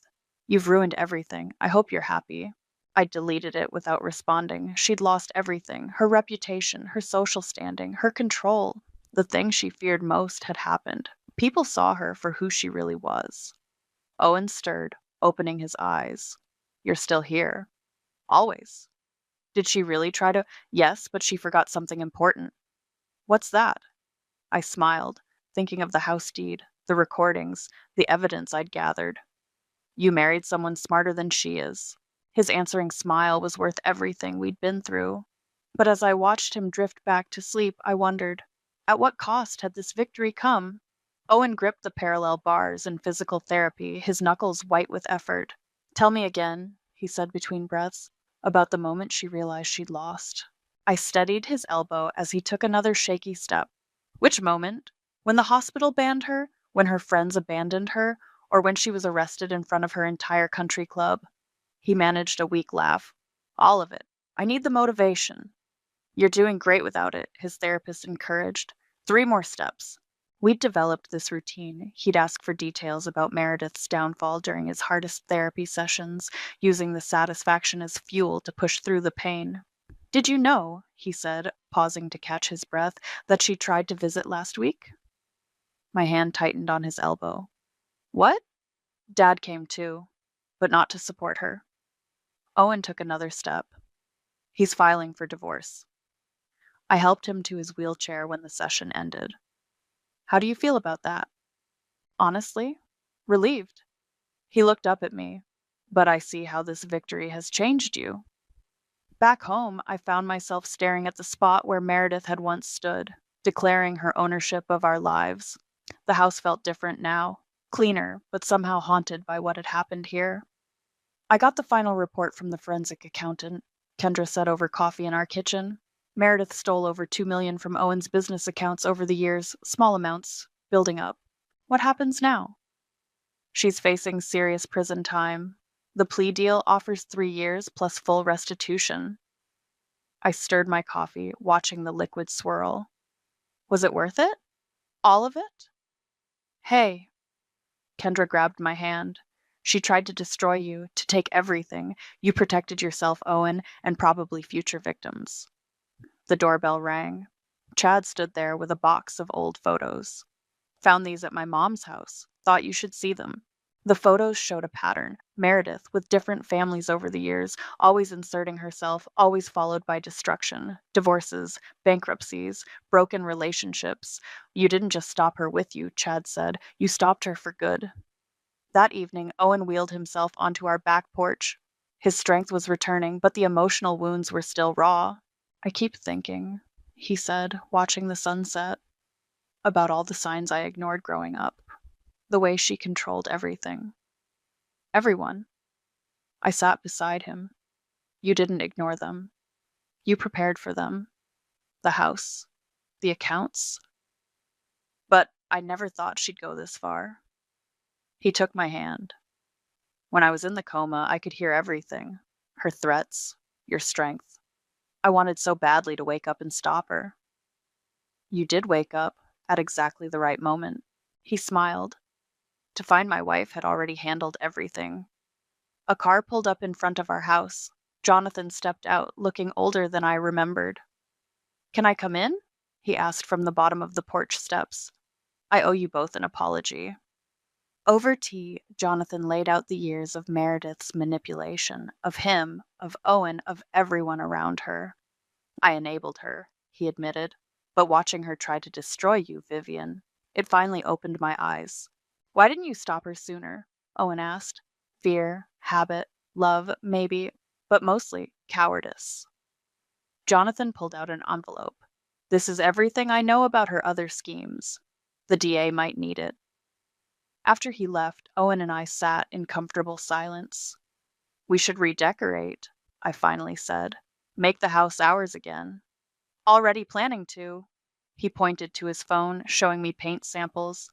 Speaker 1: You've ruined everything. I hope you're happy. I deleted it without responding. She'd lost everything. Her reputation, her social standing, her control. The thing she feared most had happened. People saw her for who she really was. Owen stirred, opening his eyes. You're still here. Always. Did she really try to? Yes, but she forgot something important. What's that? I smiled, thinking of the house deed, the recordings, the evidence I'd gathered. You married someone smarter than she is. His answering smile was worth everything we'd been through. But as I watched him drift back to sleep, I wondered, at what cost had this victory come? Owen gripped the parallel bars in physical therapy, his knuckles white with effort. Tell me again, he said between breaths, about the moment she realized she'd lost. I steadied his elbow as he took another shaky step. Which moment? When the hospital banned her? When her friends abandoned her? Or when she was arrested in front of her entire country club? He managed a weak laugh. All of it. I need the motivation. You're doing great without it, his therapist encouraged. 3 more steps. We'd developed this routine. He'd ask for details about Meredith's downfall during his hardest therapy sessions, using the satisfaction as fuel to push through the pain. Did you know, he said, pausing to catch his breath, that she tried to visit last week? My hand tightened on his elbow. What? Dad came too, but not to support her. Owen took another step. He's filing for divorce. I helped him to his wheelchair when the session ended. How do you feel about that? Honestly, relieved. He looked up at me. But I see how this victory has changed you. Back home, I found myself staring at the spot where Meredith had once stood, declaring her ownership of our lives. The house felt different now, cleaner, but somehow haunted by what had happened here. I got the final report from the forensic accountant, Kendra said over coffee in our kitchen. Meredith stole over $2 million from Owen's business accounts over the years, small amounts, building up. What happens now? She's facing serious prison time. The plea deal offers 3 years plus full restitution. I stirred my coffee, watching the liquid swirl. Was it worth it? All of it? Hey, Kendra grabbed my hand. She tried to destroy you, to take everything. You protected yourself, Owen, and probably future victims. The doorbell rang. Chad stood there with a box of old photos. Found these at my mom's house. Thought you should see them. The photos showed a pattern. Meredith, with different families over the years, always inserting herself, always followed by destruction, divorces, bankruptcies, broken relationships. You didn't just stop her with you, Chad said. You stopped her for good. That evening, Owen wheeled himself onto our back porch. His strength was returning, but the emotional wounds were still raw. I keep thinking, he said, watching the sunset, about all the signs I ignored growing up. The way she controlled everything. Everyone. I sat beside him. You didn't ignore them. You prepared for them. The house. The accounts. But I never thought she'd go this far. He took my hand. When I was in the coma, I could hear everything. Her threats. Your strength. I wanted so badly to wake up and stop her. You did wake up, at exactly the right moment. He smiled. To find my wife had already handled everything. A car pulled up in front of our house. Jonathan stepped out, looking older than I remembered. Can I come in? He asked from the bottom of the porch steps. I owe you both an apology. Over tea, Jonathan laid out the years of Meredith's manipulation, of him, of Owen, of everyone around her. I enabled her, he admitted, but watching her try to destroy you, Vivian, it finally opened my eyes. Why didn't you stop her sooner? Owen asked. Fear, habit, love, maybe, but mostly cowardice. Jonathan pulled out an envelope. This is everything I know about her other schemes. The DA might need it. After he left, Owen and I sat in comfortable silence. We should redecorate, I finally said. Make the house ours again. Already planning to. He pointed to his phone, showing me paint samples.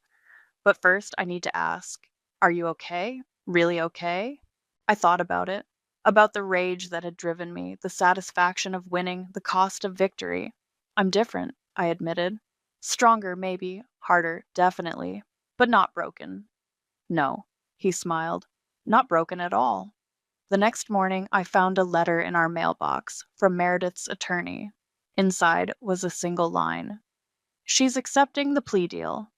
Speaker 1: But first, I need to ask, are you okay? Really okay? I thought about it. About the rage that had driven me, the satisfaction of winning, the cost of victory. I'm different, I admitted. Stronger, maybe. Harder, definitely. But not broken. No, he smiled. Not broken at all. The next morning, I found a letter in our mailbox from Meredith's attorney. Inside was a single line. She's accepting the plea deal.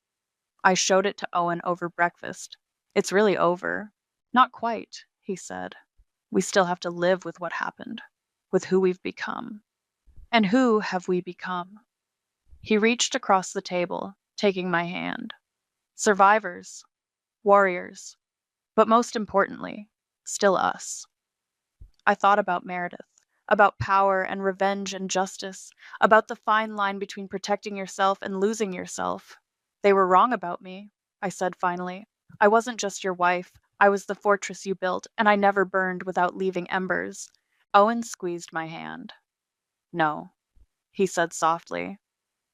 Speaker 1: I showed it to Owen over breakfast. It's really over. Not quite, he said. We still have to live with what happened, with who we've become. And who have we become? He reached across the table, taking my hand. Survivors, warriors, but most importantly, still us. I thought about Meredith, about power and revenge and justice, about the fine line between protecting yourself and losing yourself. They were wrong about me, I said finally. I wasn't just your wife. I was the fortress you built, and I never burned without leaving embers. Owen squeezed my hand. No, he said softly.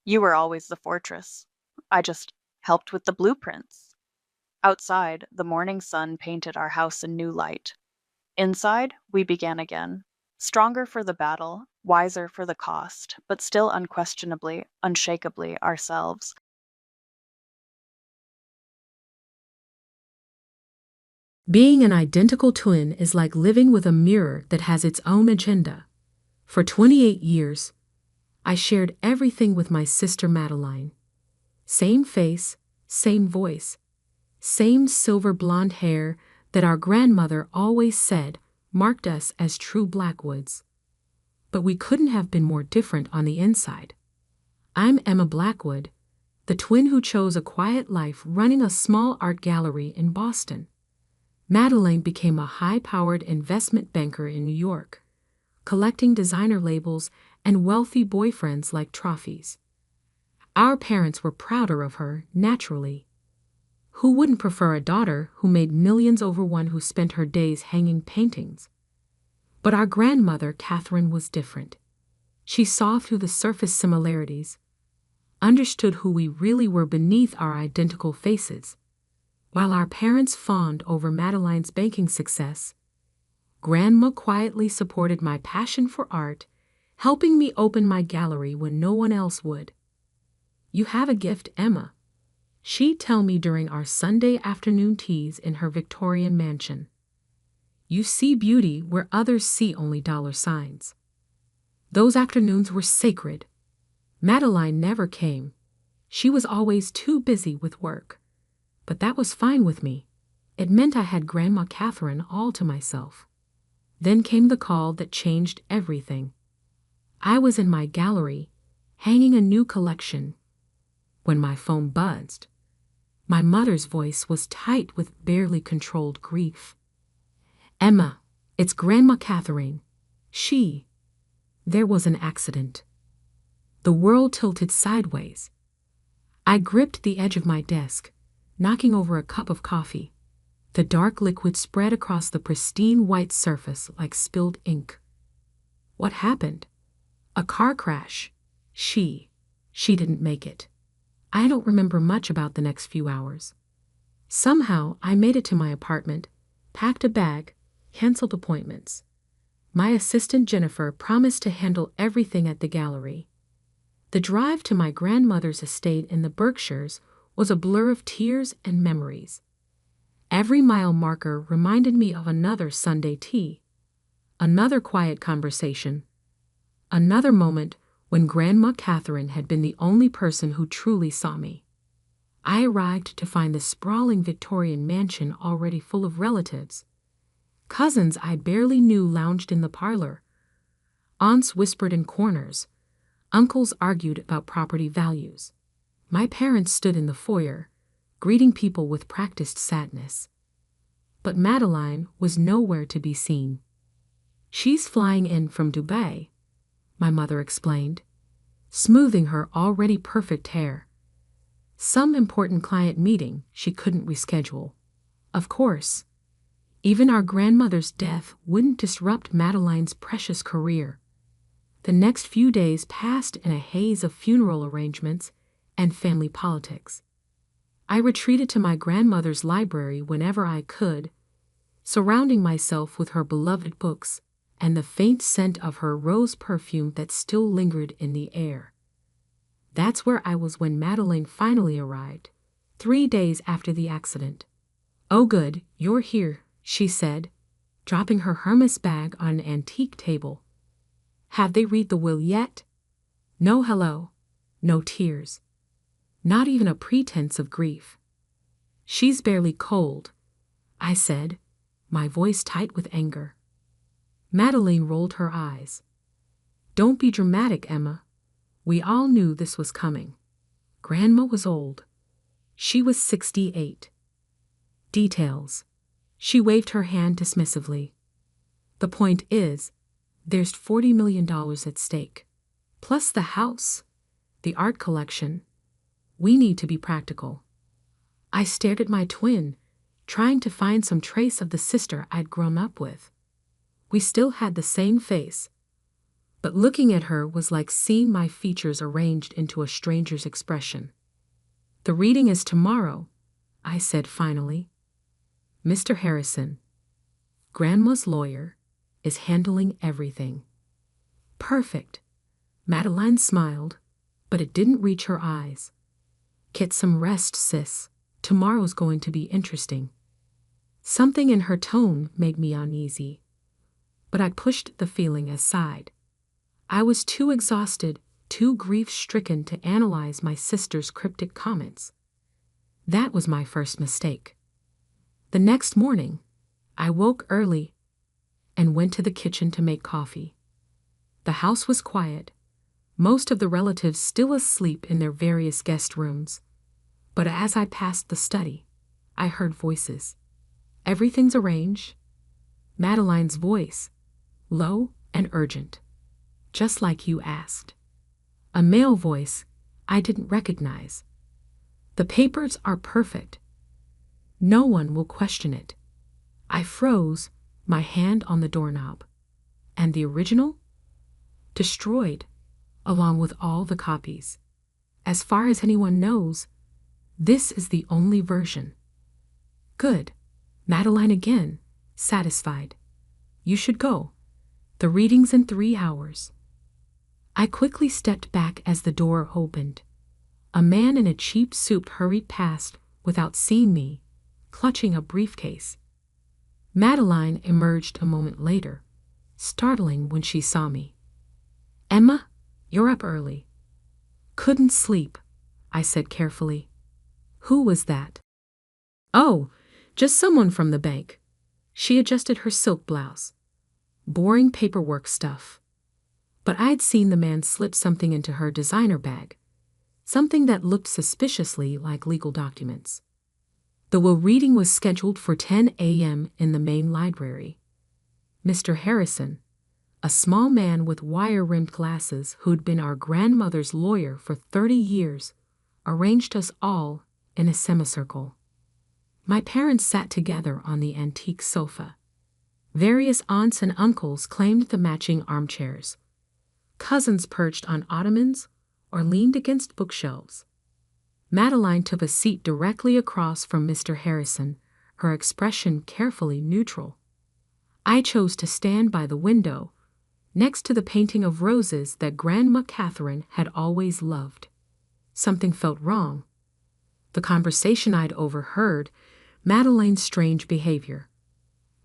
Speaker 1: You were always the fortress. I just helped with the blueprints. Outside, the morning sun painted our house a new light. Inside, we began again. Stronger for the battle, wiser for the cost, but still unquestionably, unshakably ourselves.
Speaker 2: Being an identical twin is like living with a mirror that has its own agenda. For 28 years, I shared everything with my sister Madeline. Same face, same voice, same silver blonde hair that our grandmother always said marked us as true Blackwoods. But we couldn't have been more different on the inside. I'm Emma Blackwood, the twin who chose a quiet life running a small art gallery in Boston. Madeline became a high-powered investment banker in New York, collecting designer labels and wealthy boyfriends like trophies. Our parents were prouder of her, naturally. Who wouldn't prefer a daughter who made millions over one who spent her days hanging paintings? But our grandmother, Catherine, was different. She saw through the surface similarities, understood who we really were beneath our identical faces. While our parents fawned over Madeline's banking success, Grandma quietly supported my passion for art, helping me open my gallery when no one else would. You have a gift, Emma, she'd tell me during our Sunday afternoon teas in her Victorian mansion. You see beauty where others see only dollar signs. Those afternoons were sacred. Madeline never came. She was always too busy with work. But that was fine with me. It meant I had Grandma Catherine all to myself. Then came the call that changed everything. I was in my gallery, hanging a new collection, when my phone buzzed. My mother's voice was tight with barely controlled grief. Emma, it's Grandma Catherine. There was an accident. The world tilted sideways. I gripped the edge of my desk, knocking over a cup of coffee. The dark liquid spread across the pristine white surface like spilled ink. What happened? A car crash. She didn't make it. I don't remember much about the next few hours. Somehow, I made it to my apartment, packed a bag, canceled appointments. My assistant Jennifer promised to handle everything at the gallery. The drive to my grandmother's estate in the Berkshires was a blur of tears and memories. Every mile marker reminded me of another Sunday tea, another quiet conversation, another moment when Grandma Catherine had been the only person who truly saw me. I arrived to find the sprawling Victorian mansion already full of relatives. Cousins I barely knew lounged in the parlor. Aunts whispered in corners. Uncles argued about property values. My parents stood in the foyer, greeting people with practiced sadness. But Madeline was nowhere to be seen. She's flying in from Dubai, my mother explained, smoothing her already perfect hair. Some important client meeting she couldn't reschedule. Of course, even our grandmother's death wouldn't disrupt Madeline's precious career. The next few days passed in a haze of funeral arrangements and family politics. I retreated to my grandmother's library whenever I could, surrounding myself with her beloved books and the faint scent of her rose perfume that still lingered in the air. That's where I was when Madeline finally arrived, 3 days after the accident. "Oh good, you're here," she said, dropping her Hermes bag on an antique table. "Have they read the will yet?" No hello, no tears. Not even a pretense of grief. "She's barely cold," I said, my voice tight with anger. Madeline rolled her eyes. "Don't be dramatic, Emma. We all knew this was coming." Grandma was old. She was 68. Details. She waved her hand dismissively. "The point is, there's $40 million at stake. Plus the house, the art collection. We need to be practical." I stared at my twin, trying to find some trace of the sister I'd grown up with. We still had the same face, but looking at her was like seeing my features arranged into a stranger's expression. "The reading is tomorrow," I said finally. "Mr. Harrison, Grandma's lawyer, is handling everything." "Perfect." Madeline smiled, but it didn't reach her eyes. "Get some rest, sis. Tomorrow's going to be interesting." Something in her tone made me uneasy, but I pushed the feeling aside. I was too exhausted, too grief-stricken to analyze my sister's cryptic comments. That was my first mistake. The next morning, I woke early and went to the kitchen to make coffee. The house was quiet, most of the relatives still asleep in their various guest rooms. But as I passed the study, I heard voices. "Everything's arranged." Madeline's voice, low and urgent, just like you asked. A male voice I didn't recognize. "The papers are perfect. No one will question it." I froze, my hand on the doorknob. "And the original?" "Destroyed, along with all the copies. As far as anyone knows, this is the only version." "Good." Madeline again, satisfied. "You should go. The reading's in 3 hours." I quickly stepped back as the door opened. A man in a cheap suit hurried past without seeing me, clutching a briefcase. Madeline emerged a moment later, startling when she saw me. "Emma, you're up early." "Couldn't sleep," I said carefully. "Who was that?" "Oh, just someone from the bank." She adjusted her silk blouse. "Boring paperwork stuff." But I'd seen the man slip something into her designer bag, something that looked suspiciously like legal documents. The will reading was scheduled for 10 a.m. in the main library. Mr. Harrison, a small man with wire-rimmed glasses who'd been our grandmother's lawyer for 30 years, arranged us all in a semicircle. My parents sat together on the antique sofa. Various aunts and uncles claimed the matching armchairs. Cousins perched on ottomans or leaned against bookshelves. Madeline took a seat directly across from Mr. Harrison, her expression carefully neutral. I chose to stand by the window, next to the painting of roses that Grandma Catherine had always loved. Something felt wrong. The conversation I'd overheard, Madeline's strange behavior.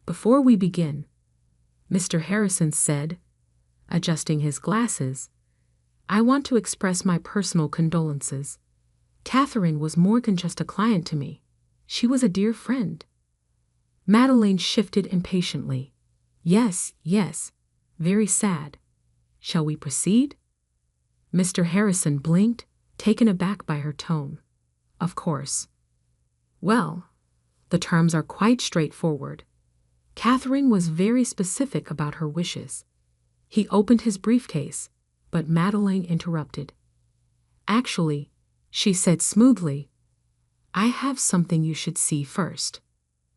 Speaker 2: "Before we begin," Mr. Harrison said, adjusting his glasses, "I want to express my personal condolences. Catherine was more than just a client to me. She was a dear friend." Madeline shifted impatiently. Yes, very sad. Shall we proceed?" Mr. Harrison blinked, taken aback by her tone. "Of course." "Well, the terms are quite straightforward. Catherine was very specific about her wishes." He opened his briefcase, but Madeline interrupted. "Actually," she said smoothly, "I have something you should see first."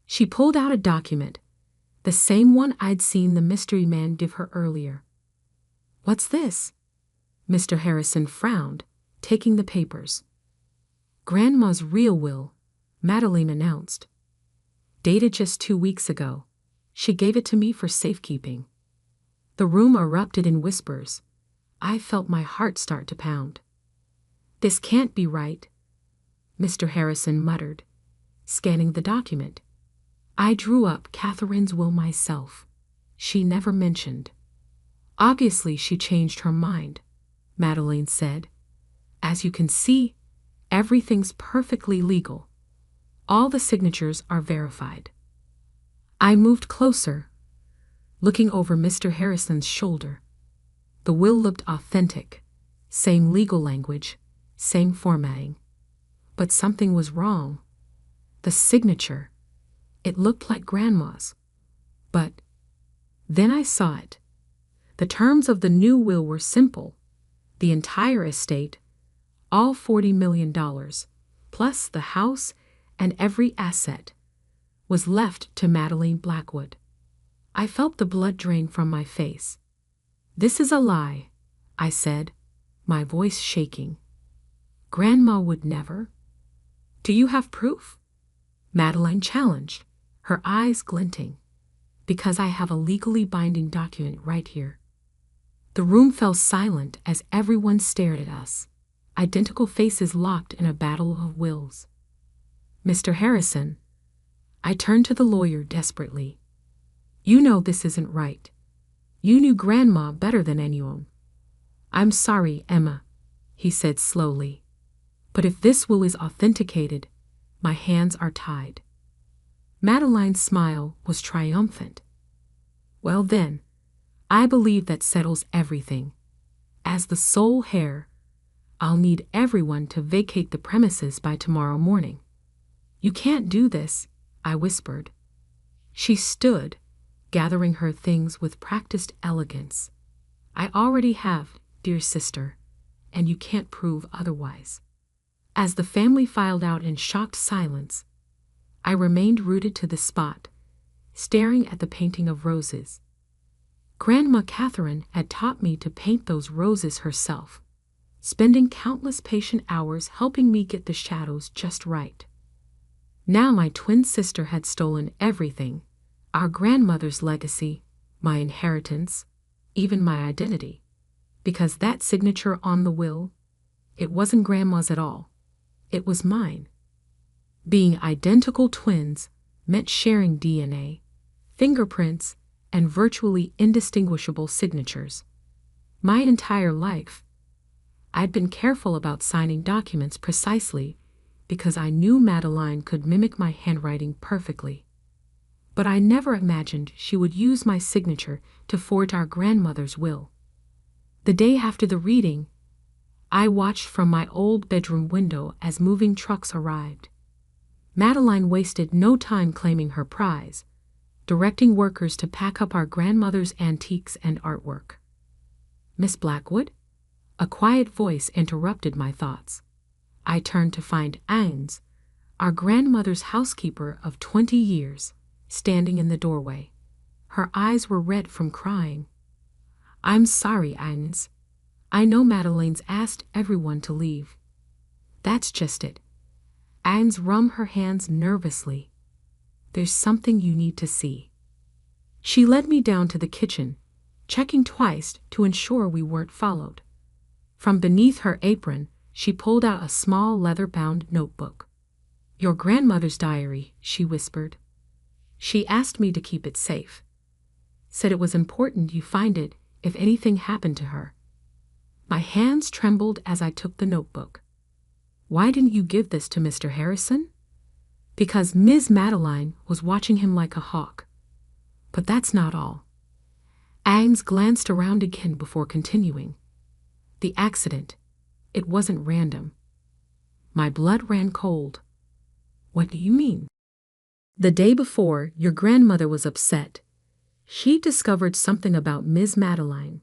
Speaker 2: She pulled out a document, the same one I'd seen the mystery man give her earlier. "What's this?" Mr. Harrison frowned, taking the papers. "Grandma's real will," Madeline announced. "Dated just 2 weeks ago. She gave it to me for safekeeping." The room erupted in whispers. I felt my heart start to pound. "This can't be right," Mr. Harrison muttered, scanning the document. "I drew up Catherine's will myself. She never mentioned." "Obviously she changed her mind," Madeline said. "As you can see, everything's perfectly legal. All the signatures are verified." I moved closer, looking over Mr. Harrison's shoulder. The will looked authentic, same legal language, same formatting. But something was wrong. The signature. It looked like Grandma's. But then I saw it. The terms of the new will were simple. The entire estate, all $40 million, plus the house and every asset, was left to Madeline Blackwood. I felt the blood drain from my face. This is a lie, I said, my voice shaking. Grandma would never. Do you have proof? Madeline challenged, her eyes glinting. Because I have a legally binding document right here. The room fell silent as everyone stared at us, identical faces locked in a battle of wills. Mr. Harrison, I turned to the lawyer desperately. You know this isn't right. You knew Grandma better than anyone. I'm sorry, Emma, he said slowly. But if this will is authenticated, my hands are tied. Madeline's smile was triumphant. Well then, I believe that settles everything. As the sole heir, I'll need everyone to vacate the premises by tomorrow morning. You can't do this, I whispered. She stood, gathering her things with practiced elegance. I already have, dear sister, and you can't prove otherwise. As the family filed out in shocked silence, I remained rooted to the spot, staring at the painting of roses. Grandma Catherine had taught me to paint those roses herself, spending countless patient hours helping me get the shadows just right. Now my twin sister had stolen everything, our grandmother's legacy, my inheritance, even my identity. Because that signature on the will, it wasn't Grandma's at all. It was mine. Being identical twins meant sharing DNA, fingerprints, and virtually indistinguishable signatures. My entire life, I'd been careful about signing documents precisely because I knew Madeline could mimic my handwriting perfectly. But I never imagined she would use my signature to forge our grandmother's will. The day after the reading, I watched from my old bedroom window as moving trucks arrived. Madeline wasted no time claiming her prize, directing workers to pack up our grandmother's antiques and artwork. Miss Blackwood? A quiet voice interrupted my thoughts. I turned to find Ains, our grandmother's housekeeper of 20 years, standing in the doorway. Her eyes were red from crying. I'm sorry, Ains. I know Madeline's asked everyone to leave. That's just it. Ains wrung her hands nervously. There's something you need to see. She led me down to the kitchen, checking twice to ensure we weren't followed. From beneath her apron, she pulled out a small leather-bound notebook. Your grandmother's diary, she whispered. She asked me to keep it safe. Said it was important you find it if anything happened to her. My hands trembled as I took the notebook. Why didn't you give this to Mr. Harrison? Because Ms. Madeline was watching him like a hawk. But that's not all. Ains glanced around again before continuing. The accident, it wasn't random. My blood ran cold. What do you mean? The day before, your grandmother was upset. She discovered something about Ms. Madeline,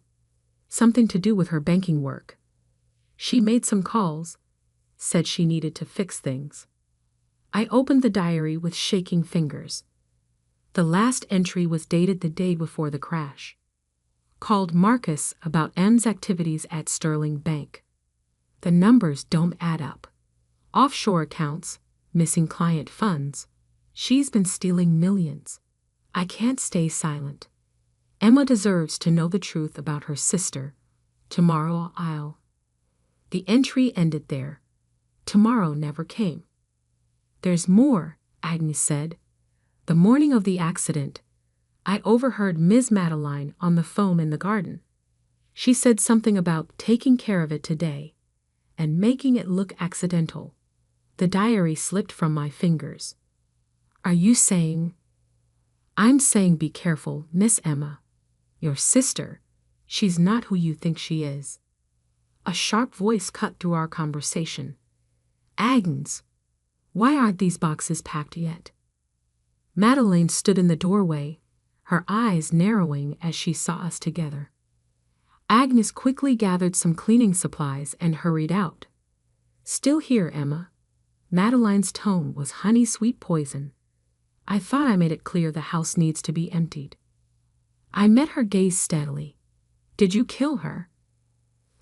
Speaker 2: something to do with her banking work. She made some calls, said she needed to fix things. I opened the diary with shaking fingers. The last entry was dated the day before the crash. Called Marcus about M's activities at Sterling Bank. The numbers don't add up. Offshore accounts, missing client funds. She's been stealing millions. I can't stay silent. Emma deserves to know the truth about her sister. Tomorrow I'll. The entry ended there. Tomorrow never came. There's more, Agnes said. The morning of the accident, I overheard Ms. Madeline on the phone in the garden. She said something about taking care of it today and making it look accidental. The diary slipped from my fingers. Are you saying? I'm saying be careful, Miss Emma. Your sister, she's not who you think she is. A sharp voice cut through our conversation. Agnes, why aren't these boxes packed yet? Madeline stood in the doorway, her eyes narrowing as she saw us together. Agnes quickly gathered some cleaning supplies and hurried out. Still here, Emma. Madeline's tone was honey-sweet poison. I thought I made it clear the house needs to be emptied. I met her gaze steadily. Did you kill her?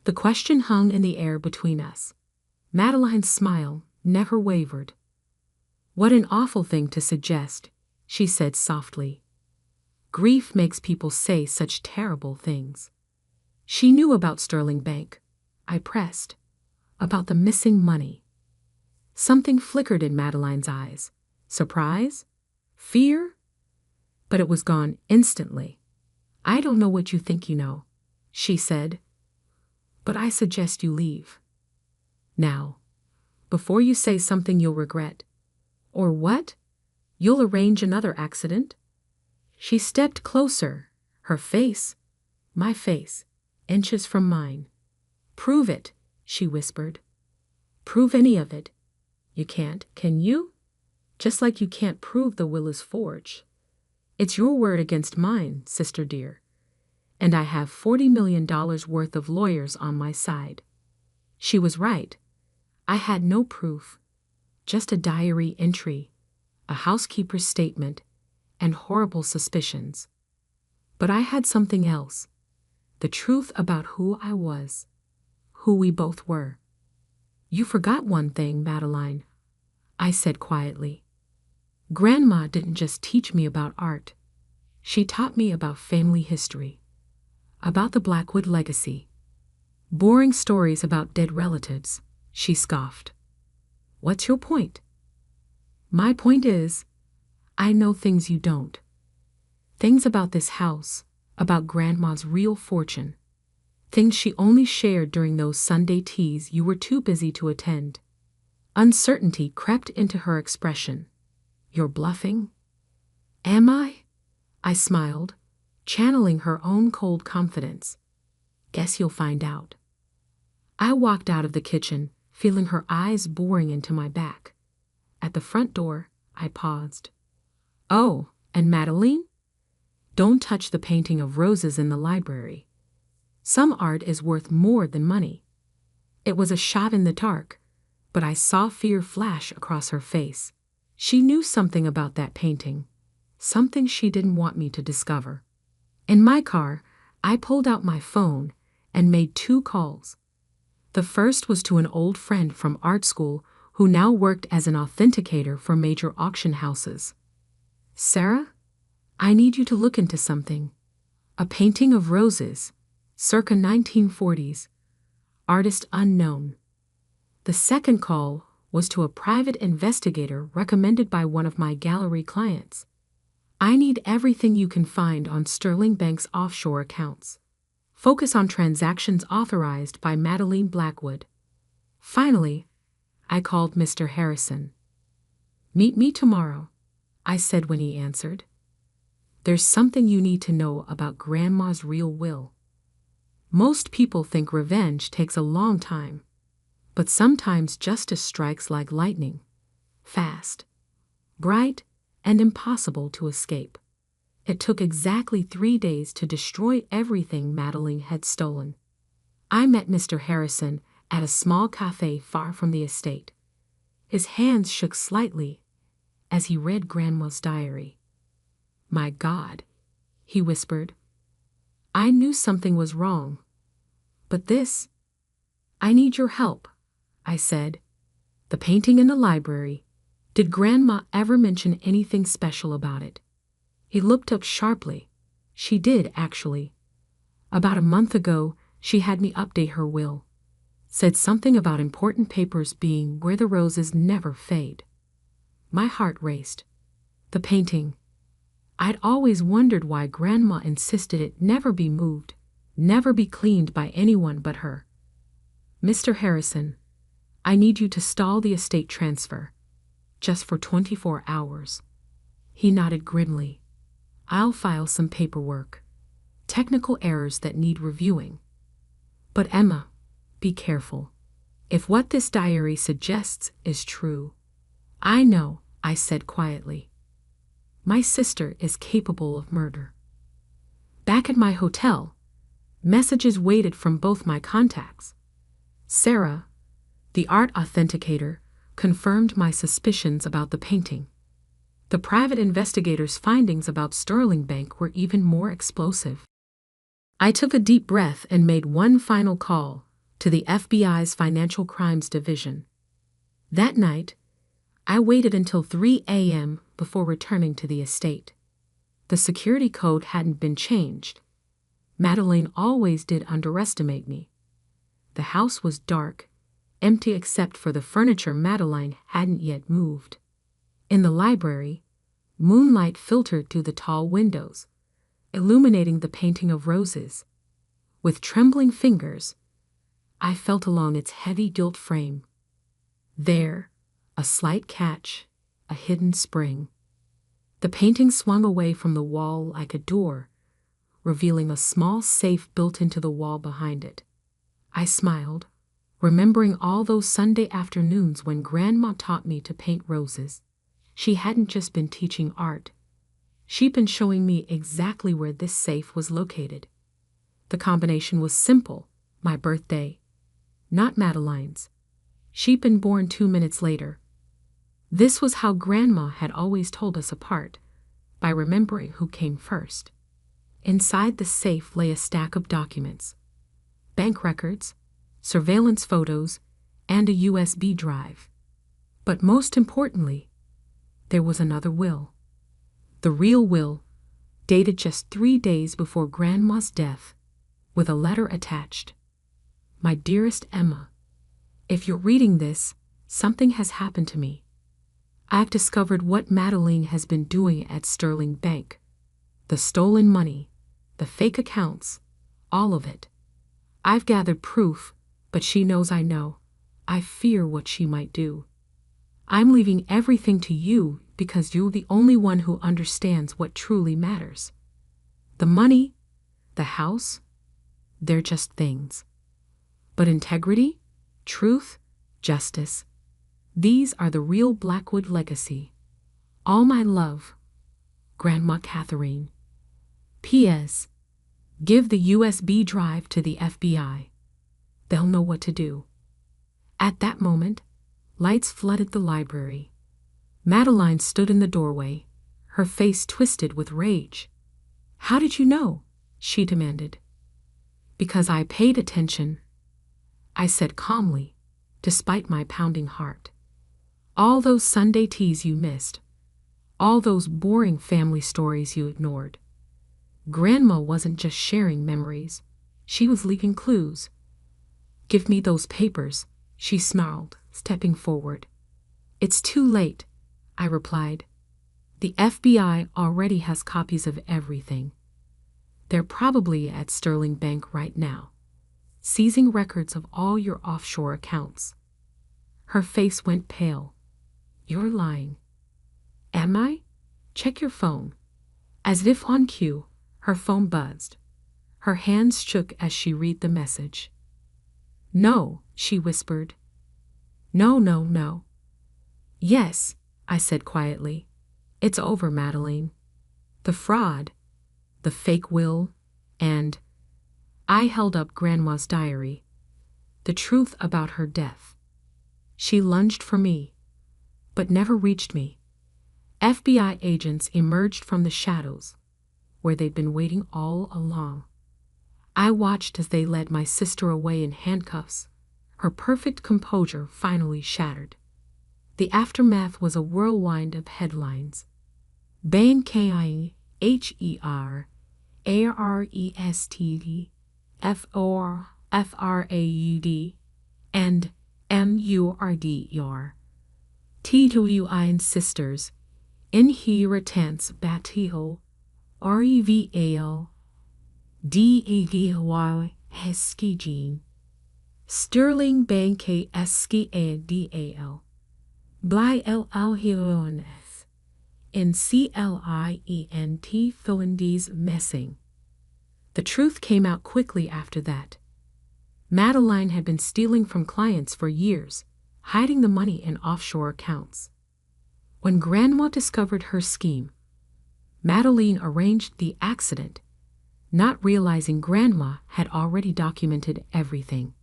Speaker 2: The question hung in the air between us. Madeline's smile never wavered. What an awful thing to suggest, she said softly. Grief makes people say such terrible things. She knew about Sterling Bank. I pressed. About the missing money. Something flickered in Madeline's eyes. Surprise? Fear? But it was gone instantly. I don't know what you think you know, she said. But I suggest you leave. Now, before you say something you'll regret. Or what? You'll arrange another accident? She stepped closer, her face, my face, inches from mine. Prove it, she whispered. Prove any of it. You can't, can you? Just like you can't prove the will is forged. It's your word against mine, sister dear. And I have $40 million worth of lawyers on my side. She was right. I had no proof. Just a diary entry, a housekeeper's statement, and horrible suspicions. But I had something else. The truth about who I was. Who we both were. You forgot one thing, Madeline, I said quietly. Grandma didn't just teach me about art. She taught me about family history. About the Blackwood legacy. Boring stories about dead relatives, she scoffed. What's your point? My point is, I know things you don't. Things about this house, about Grandma's real fortune. Things she only shared during those Sunday teas you were too busy to attend. Uncertainty crept into her expression. You're bluffing? Am I? I smiled, channeling her own cold confidence. Guess you'll find out. I walked out of the kitchen, feeling her eyes boring into my back. At the front door, I paused. Oh, and Madeline? Don't touch the painting of roses in the library. Some art is worth more than money. It was a shot in the dark, but I saw fear flash across her face. She knew something about that painting, something she didn't want me to discover. In my car, I pulled out my phone and made 2 calls. The first was to an old friend from art school who now worked as an authenticator for major auction houses. Sarah, I need you to look into something. A painting of roses, circa 1940s, artist unknown. The second call was to a private investigator recommended by one of my gallery clients. I need everything you can find on Sterling Bank's offshore accounts. Focus on transactions authorized by Madeline Blackwood. Finally, I called Mr. Harrison. Meet me tomorrow, I said when he answered. There's something you need to know about Grandma's real will. Most people think revenge takes a long time, but sometimes justice strikes like lightning, fast, bright, and impossible to escape. It took exactly 3 days to destroy everything Madeline had stolen. I met Mr. Harrison at a small cafe far from the estate. His hands shook slightly as he read Grandma's diary. My God, he whispered. I knew something was wrong. But this, I need your help, I said. The painting in the library. Did Grandma ever mention anything special about it? He looked up sharply. She did, actually. About a month ago, she had me update her will. Said something about important papers being where the roses never fade. My heart raced. The painting. I'd always wondered why Grandma insisted it never be moved, never be cleaned by anyone but her. Mr. Harrison, I need you to stall the estate transfer, just for 24 hours. He nodded grimly. I'll file some paperwork, technical errors that need reviewing. But Emma, be careful. If what this diary suggests is true, I know, I said quietly. My sister is capable of murder. Back at my hotel, messages waited from both my contacts. Sarah, the art authenticator, confirmed my suspicions about the painting. The private investigator's findings about Sterling Bank were even more explosive. I took a deep breath and made one final call to the FBI's Financial Crimes Division. That night, I waited until 3 a.m. before returning to the estate. The security code hadn't been changed. Madeline always did underestimate me. The house was dark, empty except for the furniture Madeline hadn't yet moved. In the library, moonlight filtered through the tall windows, illuminating the painting of roses. With trembling fingers, I felt along its heavy gilt frame. There, a slight catch, a hidden spring. The painting swung away from the wall like a door, revealing a small safe built into the wall behind it. I smiled, remembering all those Sunday afternoons when Grandma taught me to paint roses. She hadn't just been teaching art. She'd been showing me exactly where this safe was located. The combination was simple: my birthday, not Madeline's. She'd been born 2 minutes later. This was how Grandma had always told us apart, by remembering who came first. Inside the safe lay a stack of documents: bank records, surveillance photos, and a USB drive. But most importantly, there was another will. The real will, dated just 3 days before Grandma's death, with a letter attached. My dearest Emma, if you're reading this, something has happened to me. I've discovered what Madeline has been doing at Sterling Bank. The stolen money, the fake accounts, all of it. I've gathered proof, but she knows I know. I fear what she might do. I'm leaving everything to you because you're the only one who understands what truly matters. The money, the house, they're just things. But integrity, truth, justice, these are the real Blackwood legacy. All my love, Grandma Catherine. P.S. Give the USB drive to the FBI. They'll know what to do. At that moment, lights flooded the library. Madeline stood in the doorway, her face twisted with rage. "How did you know?" she demanded. "Because I paid attention," I said calmly, despite my pounding heart. "All those Sunday teas you missed, all those boring family stories you ignored. Grandma wasn't just sharing memories, she was leaving clues." "Give me those papers," she snarled, stepping forward. "It's too late," I replied. "The FBI already has copies of everything. They're probably at Sterling Bank right now, seizing records of all your offshore accounts." Her face went pale. "You're lying." "Am I? Check your phone." As if on cue, her phone buzzed. Her hands shook as she read the message. "No," she whispered. "No, no, no." "Yes," I said quietly. "It's over, Madeline. The fraud, the fake will, and—" I held up Grandma's diary, the truth about her death. She lunged for me, but never reached me. FBI agents emerged from the shadows, where they'd been waiting all along. I watched as they led my sister away in handcuffs, her perfect composure finally shattered. The aftermath was a whirlwind of headlines. Bain K-I-H-E-R, A-R-E-S-T-D, F-O-R-F-R-A-U-D, and M-U-R-D-E-R. T-W-I-N sisters, inheritance battle, R-E-V-A-L, D-A-D-Y-S-K-G, Sterling Bank K-S-K-A-D-A-L, Bly L-L-H-O-N-S, and C-L-I-E-N-T Philandes Messing. The truth came out quickly after that. Madeline had been stealing from clients for years, hiding the money in offshore accounts. When Grandma discovered her scheme, Madeline arranged the accident, not realizing Grandma had already documented everything.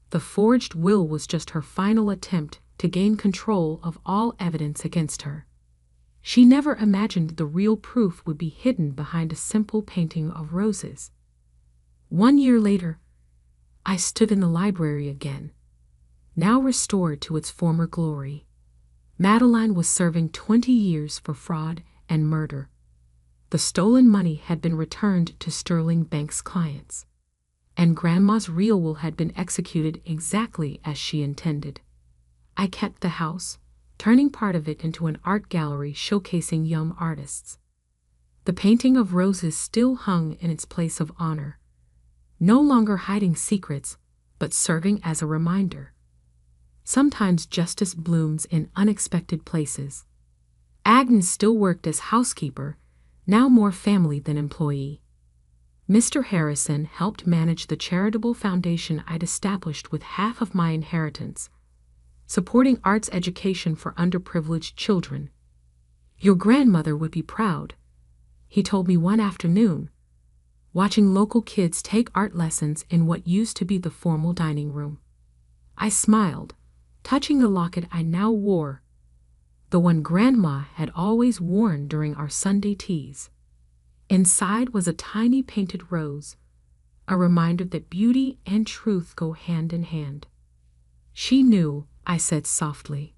Speaker 2: The forged will was just her final attempt to gain control of all evidence against her. She never imagined the real proof would be hidden behind a simple painting of roses. 1 year later, I stood in the library again, now restored to its former glory. Madeline was serving 20 years for fraud and murder. The stolen money had been returned to Sterling Bank's clients, and Grandma's real will had been executed exactly as she intended. I kept the house, turning part of it into an art gallery showcasing young artists. The painting of roses still hung in its place of honor, no longer hiding secrets, but serving as a reminder. Sometimes justice blooms in unexpected places. Agnes still worked as housekeeper, now more family than employee. Mr. Harrison helped manage the charitable foundation I'd established with half of my inheritance, supporting arts education for underprivileged children. Your grandmother would be proud, he told me one afternoon, watching local kids take art lessons in what used to be the formal dining room. I smiled, touching the locket I now wore, the one Grandma had always worn during our Sunday teas. Inside was a tiny painted rose, a reminder that beauty and truth go hand in hand. She knew, I said softly.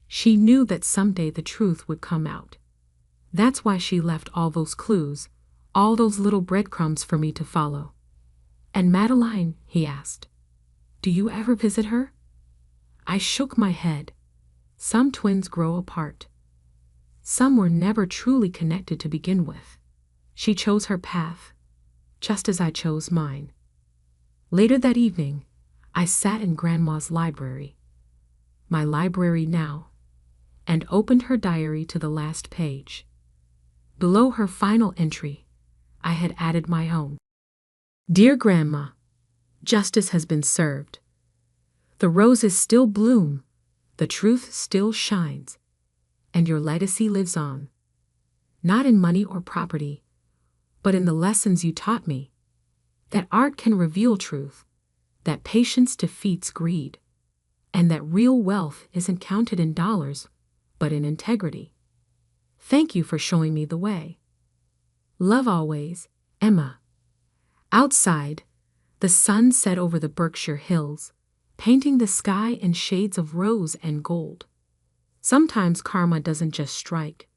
Speaker 2: She knew that someday the truth would come out. That's why she left all those clues, all those little breadcrumbs for me to follow. And Madeline, he asked, do you ever visit her? I shook my head. Some twins grow apart. Some were never truly connected to begin with. She chose her path, just as I chose mine. Later that evening, I sat in Grandma's library, my library now, and opened her diary to the last page. Below her final entry, I had added my own. Dear Grandma, justice has been served. The roses still bloom, the truth still shines, and your legacy lives on. Not in money or property, but in the lessons you taught me, that art can reveal truth, that patience defeats greed, and that real wealth isn't counted in dollars, but in integrity. Thank you for showing me the way. Love always, Emma. Outside, the sun set over the Berkshire Hills, painting the sky in shades of rose and gold. Sometimes karma doesn't just strike.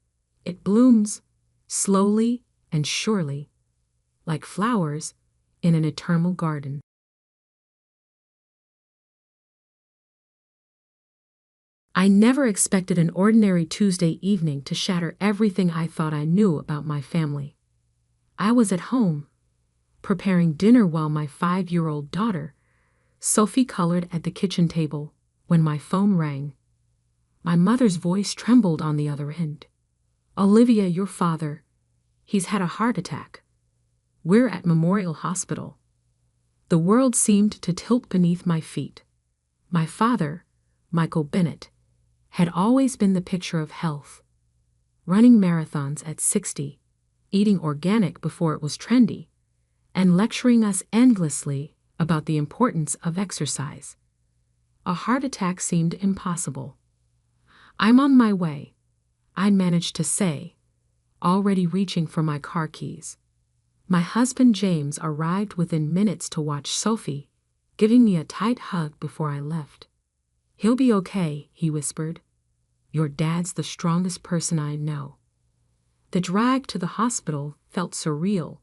Speaker 2: It blooms, slowly and surely, like flowers in an eternal garden. I never expected an ordinary Tuesday evening to shatter everything I thought I knew about my family. I was at home, preparing dinner while my 5-year-old daughter, Sophie, colored at the kitchen table when my phone rang. My mother's voice trembled on the other end. Olivia, your father, he's had a heart attack. We're at Memorial Hospital. The world seemed to tilt beneath my feet. My father, Michael Bennett, had always been the picture of health. Running marathons at 60, eating organic before it was trendy, and lecturing us endlessly about the importance of exercise. A heart attack seemed impossible. I'm on my way, I managed to say, already reaching for my car keys. My husband James arrived within minutes to watch Sophie, giving me a tight hug before I left. He'll be okay, he whispered. Your dad's the strongest person I know. The drive to the hospital felt surreal.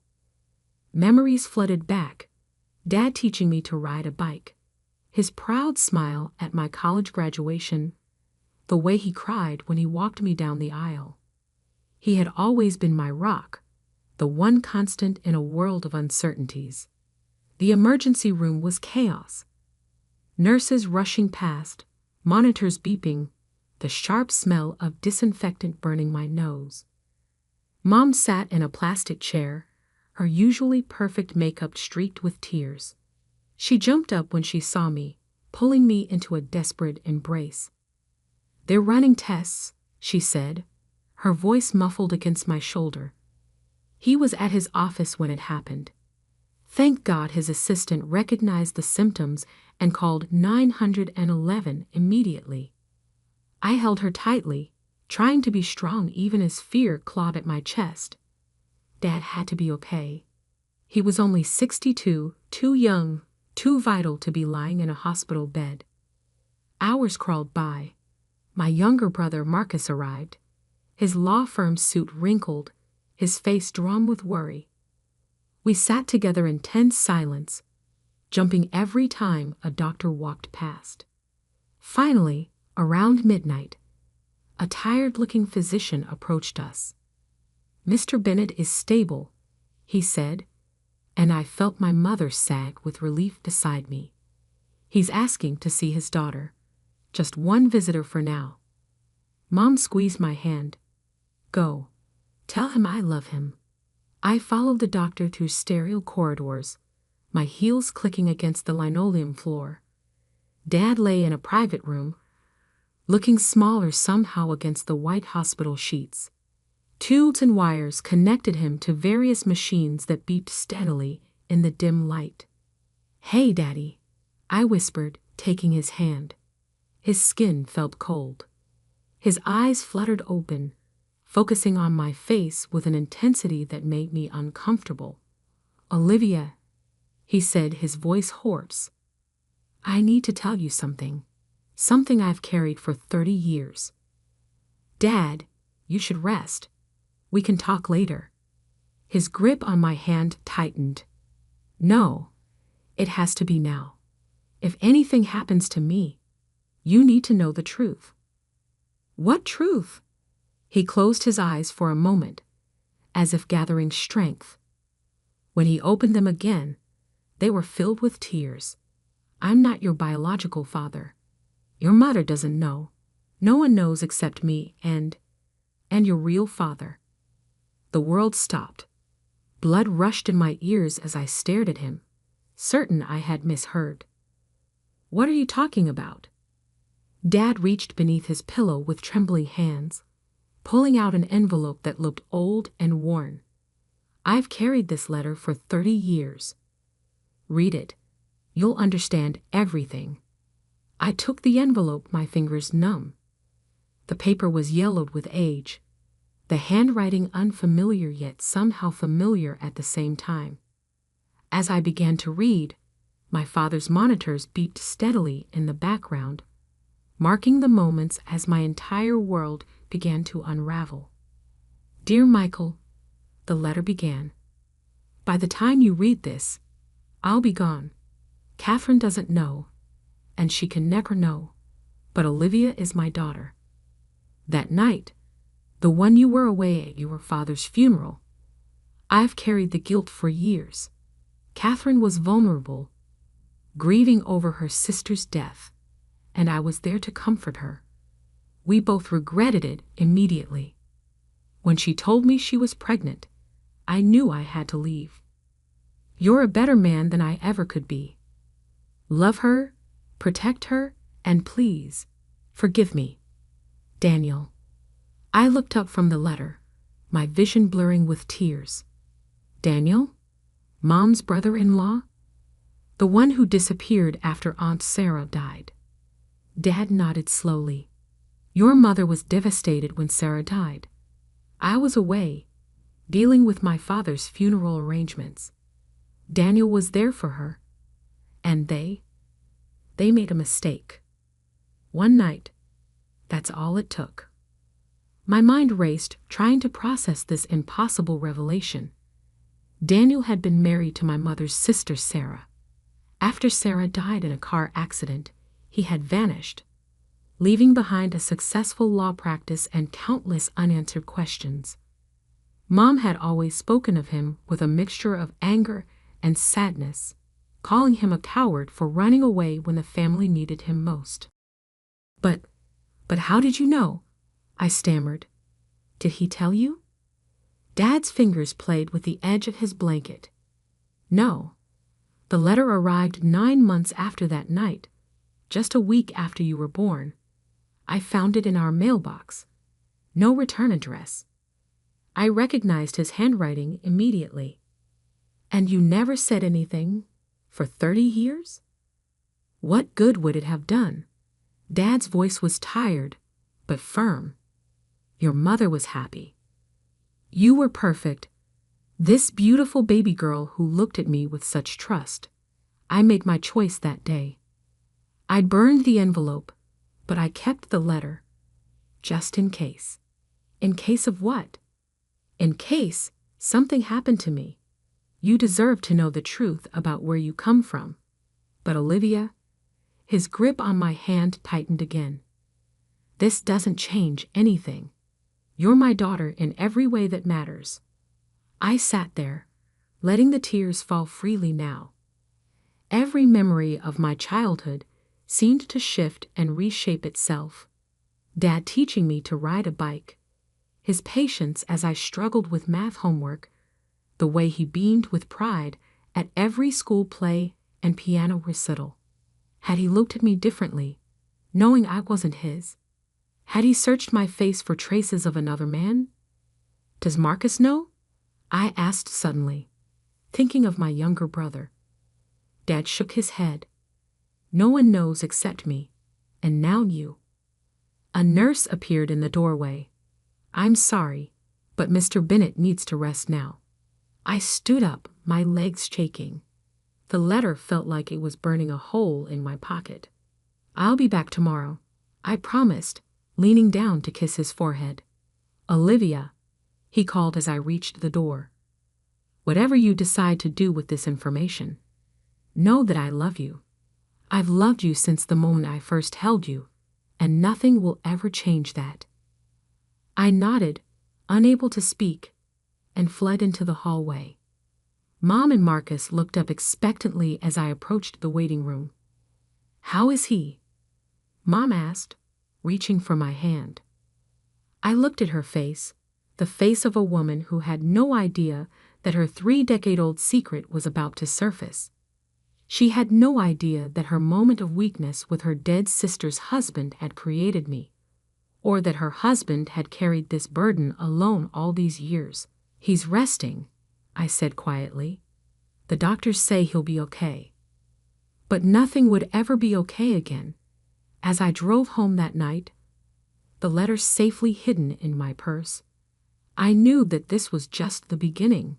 Speaker 2: Memories flooded back, Dad teaching me to ride a bike, his proud smile at my college graduation, the way he cried when he walked me down the aisle. He had always been my rock, the one constant in a world of uncertainties. The emergency room was chaos. Nurses rushing past, monitors beeping, the sharp smell of disinfectant burning my nose. Mom sat in a plastic chair, her usually perfect makeup streaked with tears. She jumped up when she saw me, pulling me into a desperate embrace. They're running tests, she said, her voice muffled against my shoulder. He was at his office when it happened. Thank God his assistant recognized the symptoms and called 911 immediately. I held her tightly, trying to be strong even as fear clawed at my chest. Dad had to be okay. He was only 62, too young, too vital to be lying in a hospital bed. Hours crawled by. My younger brother Marcus arrived, his law firm suit wrinkled, his face drawn with worry. We sat together in tense silence, jumping every time a doctor walked past. Finally, around midnight, a tired-looking physician approached us. "Mr. Bennett is stable," he said, and I felt my mother sag with relief beside me. "He's asking to see his daughter. Just one visitor for now." Mom squeezed my hand. "Go. Tell him I love him." I followed the doctor through sterile corridors, my heels clicking against the linoleum floor. Dad lay in a private room, looking smaller somehow against the white hospital sheets. Tubes and wires connected him to various machines that beeped steadily in the dim light. "Hey, Daddy," I whispered, taking his hand. His skin felt cold. His eyes fluttered open, focusing on my face with an intensity that made me uncomfortable. "Olivia," he said, his voice hoarse, "I need to tell you something. Something I've carried for 30 years. Dad, you should rest. We can talk later." His grip on my hand tightened. "No, it has to be now. If anything happens to me, you need to know the truth." "What truth?" He closed his eyes for a moment, as if gathering strength. When he opened them again, they were filled with tears. "I'm not your biological father. Your mother doesn't know. No one knows except me and your real father." The world stopped. Blood rushed in my ears as I stared at him, certain I had misheard. "What are you talking about?" Dad reached beneath his pillow with trembling hands, pulling out an envelope that looked old and worn. "I've carried this letter for 30 years. Read it. You'll understand everything." I took the envelope, my fingers numb. The paper was yellowed with age, the handwriting unfamiliar yet somehow familiar at the same time. As I began to read, my father's monitors beeped steadily in the background, marking the moments as my entire world began to unravel. "Dear Michael," the letter began, "by the time you read this, I'll be gone. Catherine doesn't know, and she can never know, but Olivia is my daughter. That night, the one you were away at your father's funeral, I've carried the guilt for years. Catherine was vulnerable, grieving over her sister's death, and I was there to comfort her. We both regretted it immediately. When she told me she was pregnant, I knew I had to leave. You're a better man than I ever could be. Love her, protect her, and please, forgive me. Daniel." I looked up from the letter, my vision blurring with tears. Daniel? Mom's brother-in-law? The one who disappeared after Aunt Sarah died. Dad nodded slowly. "Your mother was devastated when Sarah died. I was away, dealing with my father's funeral arrangements. Daniel was there for her, and they made a mistake. One night, that's all it took." My mind raced, trying to process this impossible revelation. Daniel had been married to my mother's sister, Sarah. After Sarah died in a car accident, he had vanished, leaving behind a successful law practice and countless unanswered questions. Mom had always spoken of him with a mixture of anger and sadness, calling him a coward for running away when the family needed him most. But how did you know?" I stammered. "Did he tell you?" Dad's fingers played with the edge of his blanket. "No. The letter arrived 9 months after that night, just a week after you were born. I found it in our mailbox. No return address. I recognized his handwriting immediately." "And you never said anything for 30 years? What good would it have done?" Dad's voice was tired, but firm. "Your mother was happy. You were perfect, This beautiful baby girl who looked at me with such trust. I made my choice that day. I burned the envelope, but I kept the letter. Just in case. In case of what? In case something happened to me. You deserve to know the truth about where you come from. But Olivia, his grip on my hand tightened again. This doesn't change anything. You're my daughter in every way that matters. I sat there, letting the tears fall freely now. Every memory of my childhood seemed to shift and reshape itself. Dad teaching me to ride a bike, his patience as I struggled with math homework, the way he beamed with pride at every school play and piano recital. Had he looked at me differently, knowing I wasn't his? Had he searched my face for traces of another man? Does Marcus know? I asked suddenly, thinking of my younger brother. Dad shook his head. No one knows except me, and now you. A nurse appeared in the doorway. I'm sorry, but Mr. Bennett needs to rest now. I stood up, my legs shaking. The letter felt like it was burning a hole in my pocket. I'll be back tomorrow, I promised, leaning down to kiss his forehead. Olivia, he called as I reached the door. Whatever you decide to do with this information, know that I love you. I've loved you since the moment I first held you, and nothing will ever change that. I nodded, unable to speak, and fled into the hallway. Mom and Marcus looked up expectantly as I approached the waiting room. How is he? Mom asked, reaching for my hand. I looked at her face, the face of a woman who had no idea that her 3-decade-old secret was about to surface. She had no idea that her moment of weakness with her dead sister's husband had created me, or that her husband had carried this burden alone all these years. He's resting, I said quietly. The doctors say he'll be okay. But nothing would ever be okay again. As I drove home that night, the letter safely hidden in my purse, I knew that this was just the beginning.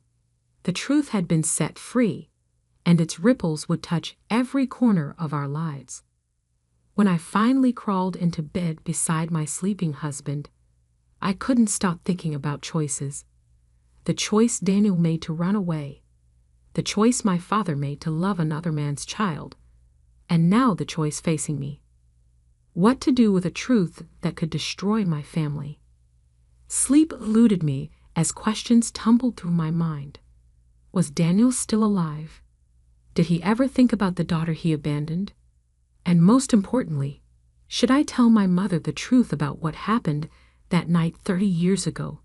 Speaker 2: The truth had been set free, and its ripples would touch every corner of our lives. When I finally crawled into bed beside my sleeping husband, I couldn't stop thinking about choices. The choice Daniel made to run away, the choice my father made to love another man's child, and now the choice facing me. What to do with a truth that could destroy my family? Sleep eluded me as questions tumbled through my mind. Was Daniel still alive? Did he ever think about the daughter he abandoned? And most importantly, should I tell my mother the truth about what happened that night 30 years ago?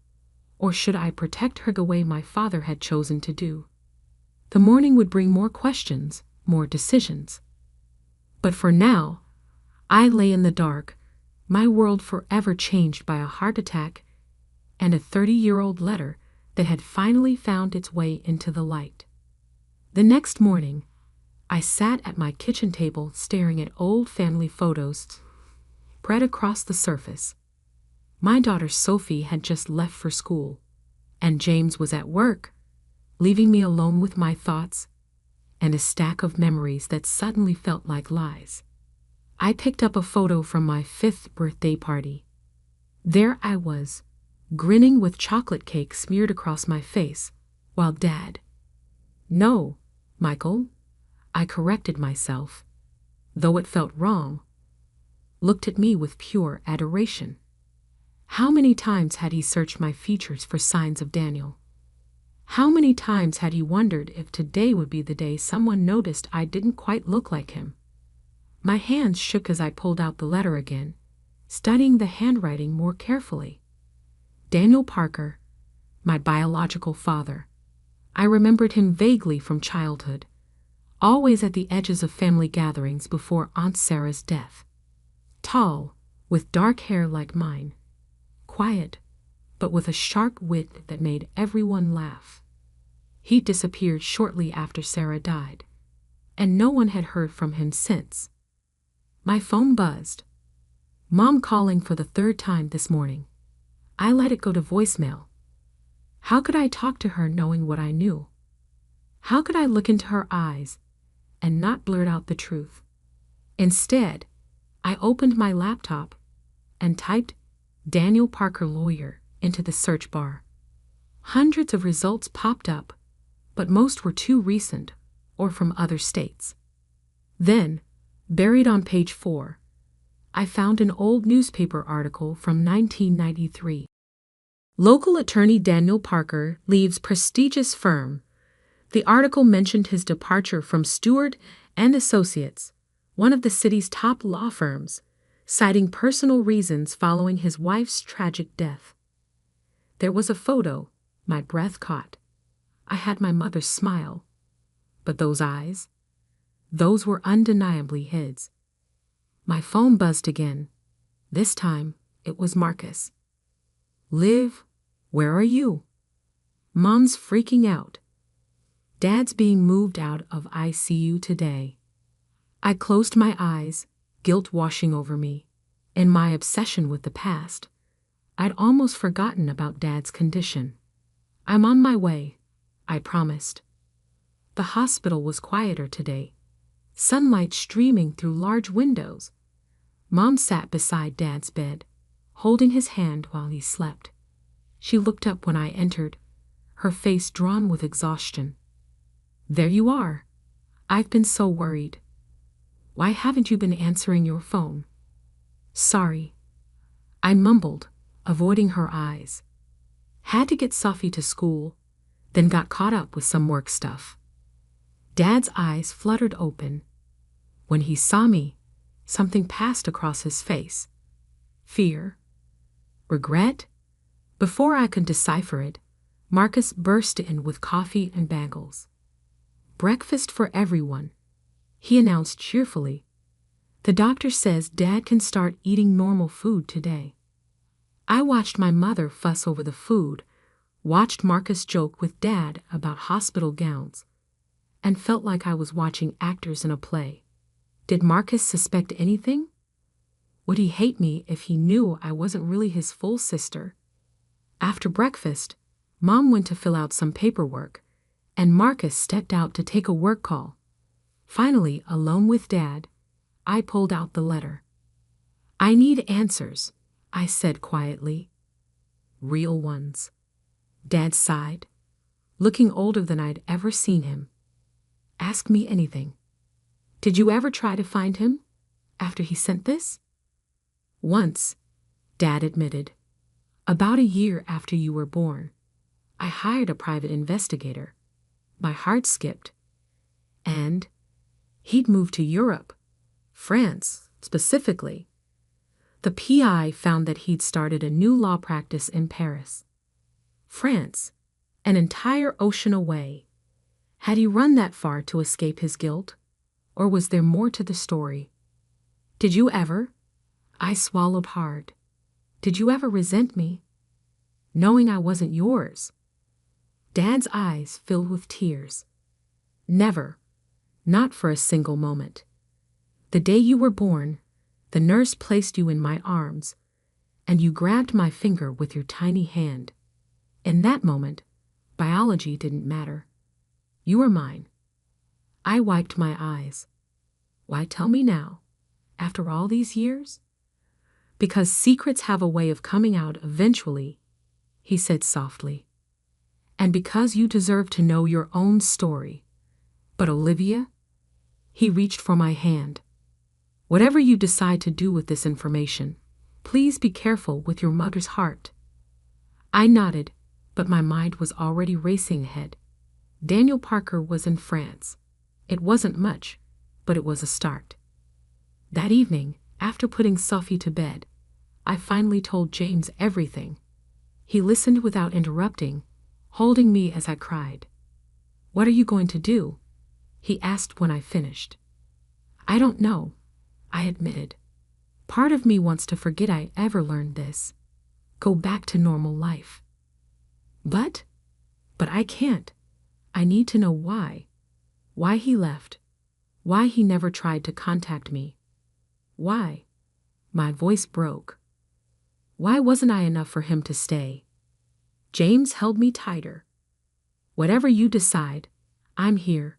Speaker 2: Or should I protect her the way my father had chosen to do? The morning would bring more questions, more decisions. But for now, I lay in the dark, my world forever changed by a heart attack and a 30-year-old letter that had finally found its way into the light. The next morning, I sat at my kitchen table staring at old family photos spread across the surface. My daughter Sophie had just left for school, and James was at work, leaving me alone with my thoughts and a stack of memories that suddenly felt like lies. I picked up a photo from my 5th birthday party. There I was, grinning with chocolate cake smeared across my face, while Dad— No, Michael, I corrected myself, though it felt wrong— looked at me with pure adoration. How many times had he searched my features for signs of Daniel? How many times had he wondered if today would be the day someone noticed I didn't quite look like him? My hands shook as I pulled out the letter again, studying the handwriting more carefully. Daniel Parker, my biological father. I remembered him vaguely from childhood, always at the edges of family gatherings before Aunt Sarah's death. Tall, with dark hair like mine. Quiet, but with a sharp wit that made everyone laugh. He disappeared shortly after Sarah died, and no one had heard from him since. My phone buzzed. Mom calling for the 3rd time this morning. I let it go to voicemail. How could I talk to her knowing what I knew? How could I look into her eyes and not blurt out the truth? Instead, I opened my laptop and typed Daniel Parker lawyer into the search bar. Hundreds of results popped up, but most were too recent or from other states. Then, buried on page 4, I found an old newspaper article from 1993. Local attorney Daniel Parker leaves prestigious firm. The article mentioned his departure from Stewart and Associates, one of the city's top law firms, citing personal reasons following his wife's tragic death. There was a photo my breath caught. I had my mother's smile. But those eyes? Those were undeniably his. My phone buzzed again. This time, it was Marcus. Liv, where are you? Mom's freaking out. Dad's being moved out of ICU today. I closed my eyes, guilt washing over me. In my obsession with the past, I'd almost forgotten about Dad's condition. I'm on my way, I promised. The hospital was quieter today, sunlight streaming through large windows. Mom sat beside Dad's bed, holding his hand while he slept. She looked up when I entered, her face drawn with exhaustion. There you are. I've been so worried. Why haven't you been answering your phone? Sorry. I mumbled, avoiding her eyes. Had to get Sophie to school, then got caught up with some work stuff. Dad's eyes fluttered open. When he saw me, something passed across his face. Fear? Regret? Before I could decipher it, Marcus burst in with coffee and bagels. Breakfast for everyone, he announced cheerfully. The doctor says Dad can start eating normal food today. I watched my mother fuss over the food, watched Marcus joke with Dad about hospital gowns, and felt like I was watching actors in a play. Did Marcus suspect anything? Would he hate me if he knew I wasn't really his full sister? After breakfast, Mom went to fill out some paperwork, and Marcus stepped out to take a work call. Finally, alone with Dad, I pulled out the letter. I need answers, I said quietly. Real ones. Dad sighed, looking older than I'd ever seen him. Ask me anything. Did you ever try to find him after he sent this? Once, Dad admitted. About a year after you were born, I hired a private investigator. My heart skipped. And he'd moved to Europe, France specifically. The PI found that he'd started a new law practice in Paris. France, an entire ocean away. Had he run that far to escape his guilt? Or was there more to the story? Did you ever? I swallowed hard. Did you ever resent me? Knowing I wasn't yours? Dad's eyes filled with tears. Never. Not for a single moment. The day you were born, the nurse placed you in my arms, and you grabbed my finger with your tiny hand. In that moment, biology didn't matter. You were mine. I wiped my eyes. Why tell me now, after all these years? Because secrets have a way of coming out eventually, he said softly. And because you deserve to know your own story. But Olivia? He reached for my hand. Whatever you decide to do with this information, please be careful with your mother's heart. I nodded, but my mind was already racing ahead. Daniel Parker was in France. It wasn't much, but it was a start. That evening, after putting Sophie to bed, I finally told James everything. He listened without interrupting, holding me as I cried. What are you going to do? He asked when I finished. I don't know, I admitted. Part of me wants to forget I ever learned this. Go back to normal life. But I can't. I need to know why. Why he left. Why he never tried to contact me. Why? My voice broke. Why wasn't I enough for him to stay? James held me tighter. Whatever you decide, I'm here.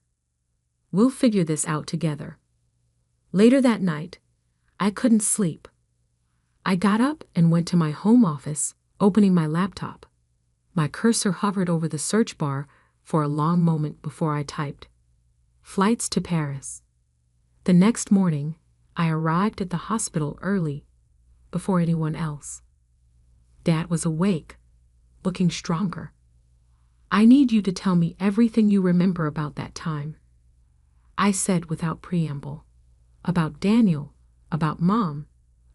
Speaker 2: We'll figure this out together. Later that night, I couldn't sleep. I got up and went to my home office, opening my laptop. My cursor hovered over the search bar for a long moment before I typed, "Flights to Paris." The next morning, I arrived at the hospital early, before anyone else. Dad was awake, looking stronger. "I need you to tell me everything you remember about that time," I said without preamble. About Daniel, about Mom,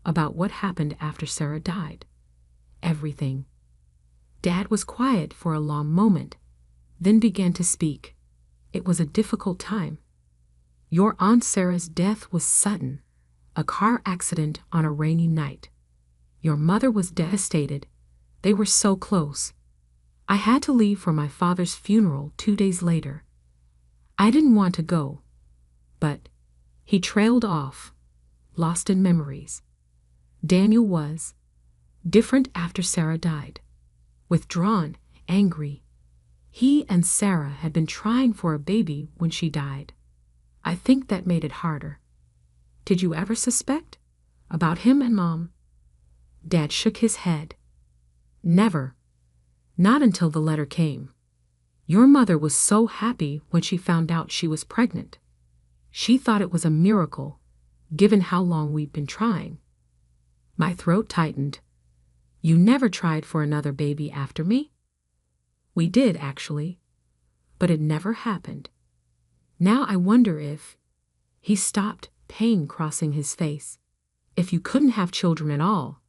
Speaker 2: about what happened after Sarah died. Everything. Dad was quiet for a long moment, then began to speak. It was a difficult time. "Your Aunt Sarah's death was sudden, a car accident on a rainy night. Your mother was devastated. They were so close. I had to leave for my father's funeral 2 days later. I didn't want to go, but..." He trailed off, lost in memories. Daniel was different after Sarah died. Withdrawn, angry. He and Sarah had been trying for a baby when she died. I think that made it harder. "Did you ever suspect? About him and Mom?" Dad shook his head. "Never. Not until the letter came. Your mother was so happy when she found out she was pregnant. She thought it was a miracle, given how long we'd been trying." My throat tightened. "You never tried for another baby after me?" "We did, actually, but it never happened. Now I wonder if..." He stopped, pain crossing his face. "If you couldn't have children at all,"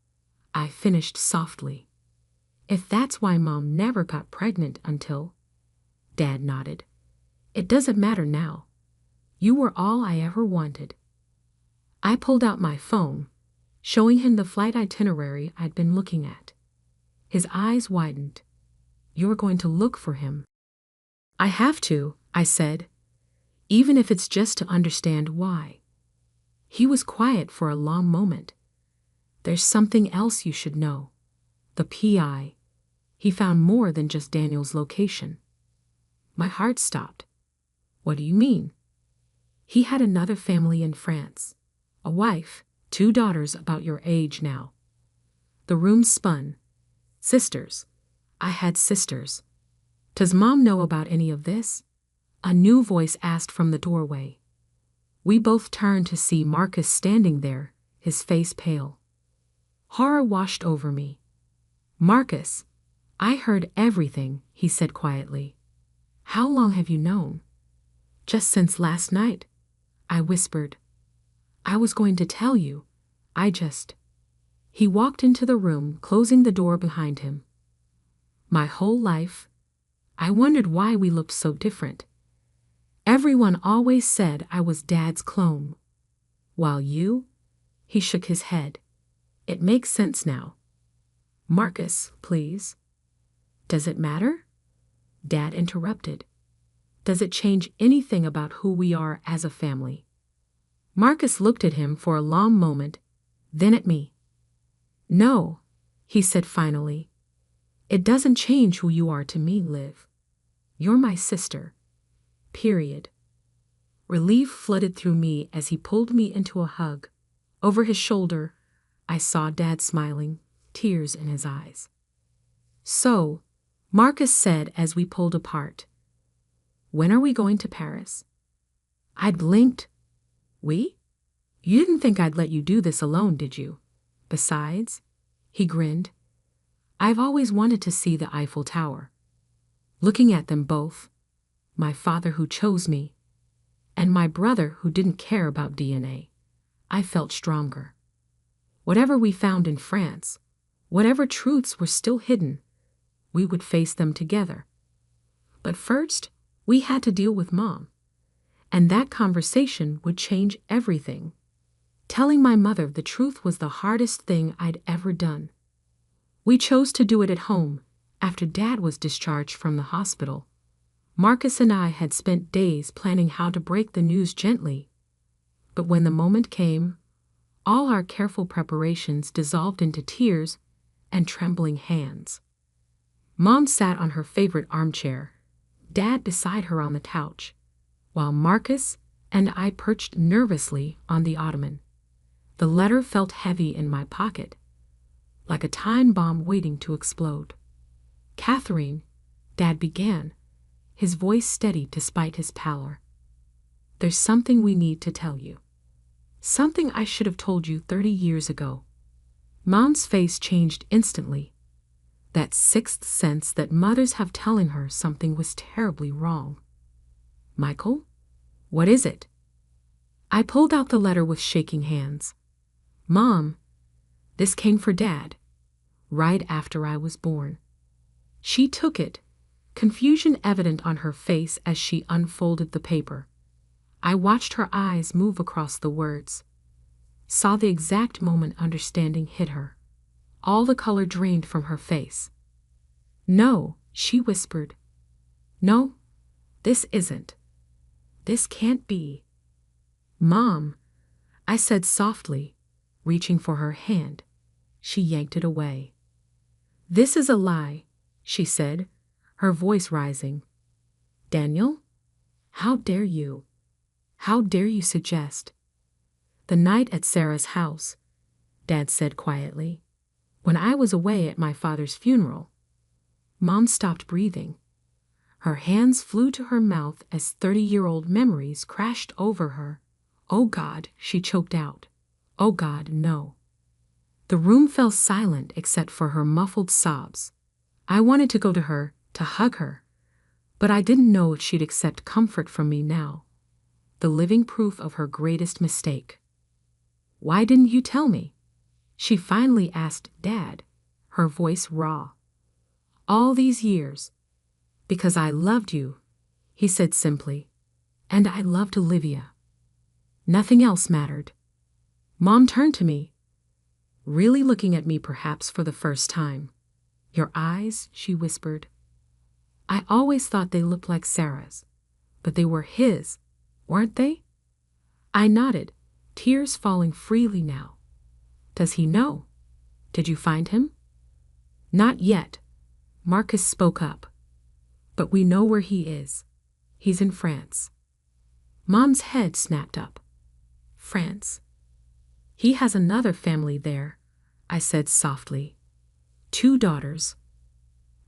Speaker 2: I finished softly. "If that's why Mom never got pregnant until..." Dad nodded. "It doesn't matter now. You were all I ever wanted." I pulled out my phone, showing him the flight itinerary I'd been looking at. His eyes widened. "You're going to look for him?" "I have to," I said, "even if it's just to understand why." He was quiet for a long moment. "There's something else you should know. The PI. He found more than just Daniel's location." My heart stopped. "What do you mean?" "He had another family in France. A wife, 2 daughters about your age now." The room spun. "Sisters. I had sisters. Does Mom know about any of this?" A new voice asked from the doorway. We both turned to see Marcus standing there, his face pale. Horror washed over me. "Marcus, I heard everything," he said quietly. "How long have you known?" "Just since last night," I whispered. "I was going to tell you. He walked into the room, closing the door behind him. "My whole life, I wondered why we looked so different. Everyone always said I was Dad's clone. While you..." He shook his head. "It makes sense now." "Marcus, please." "Does it matter?" Dad interrupted. "Does it change anything about who we are as a family?" Marcus looked at him for a long moment, then at me. "No," he said finally. "It doesn't change who you are to me, Liv. You're my sister. Period." Relief flooded through me as he pulled me into a hug. Over his shoulder, I saw Dad smiling, tears in his eyes. "So," Marcus said as we pulled apart, "when are we going to Paris?" I blinked. "We? You didn't think I'd let you do this alone, did you? Besides," he grinned, "I've always wanted to see the Eiffel Tower." Looking at them both, my father who chose me, and my brother who didn't care about DNA, I felt stronger. Whatever we found in France, whatever truths were still hidden, we would face them together. But first, we had to deal with Mom. And that conversation would change everything. Telling my mother the truth was the hardest thing I'd ever done. We chose to do it at home, after Dad was discharged from the hospital. Marcus and I had spent days planning how to break the news gently. But when the moment came, all our careful preparations dissolved into tears and trembling hands. Mom sat on her favorite armchair, Dad beside her on the couch, while Marcus and I perched nervously on the ottoman. The letter felt heavy in my pocket, like a time bomb waiting to explode. "Catherine," Dad began, his voice steady despite his pallor. "There's something we need to tell you. Something I should have told you 30 years ago." Mom's face changed instantly. That sixth sense that mothers have telling her something was terribly wrong. "Michael? What is it?" I pulled out the letter with shaking hands. "Mom, this came for Dad, right after I was born." She took it, confusion evident on her face as she unfolded the paper. I watched her eyes move across the words, saw the exact moment understanding hit her. All the color drained from her face. "No," she whispered. "No, this isn't. This can't be." "Mom," I said softly, reaching for her hand. She yanked it away. "This is a lie," she said, her voice rising. "Daniel, how dare you? How dare you suggest?" "The night at Sarah's house," Dad said quietly, "when I was away at my father's funeral." Mom stopped breathing. Her hands flew to her mouth as 30-year-old memories crashed over her. "Oh God," she choked out. "Oh God, no." The room fell silent except for her muffled sobs. I wanted to go to her, to hug her, but I didn't know if she'd accept comfort from me now. The living proof of her greatest mistake. "Why didn't you tell me?" she finally asked Dad, her voice raw. "All these years." "Because I loved you," he said simply, "and I loved Olivia. Nothing else mattered." Mom turned to me, really looking at me perhaps for the first time. "Your eyes," she whispered. "I always thought they looked like Sarah's, but they were his, weren't they?" I nodded, tears falling freely now. "Does he know? Did you find him?" "Not yet," Marcus spoke up. "But we know where he is. He's in France." Mom's head snapped up. "France? He has another family there," I said softly. "2 daughters."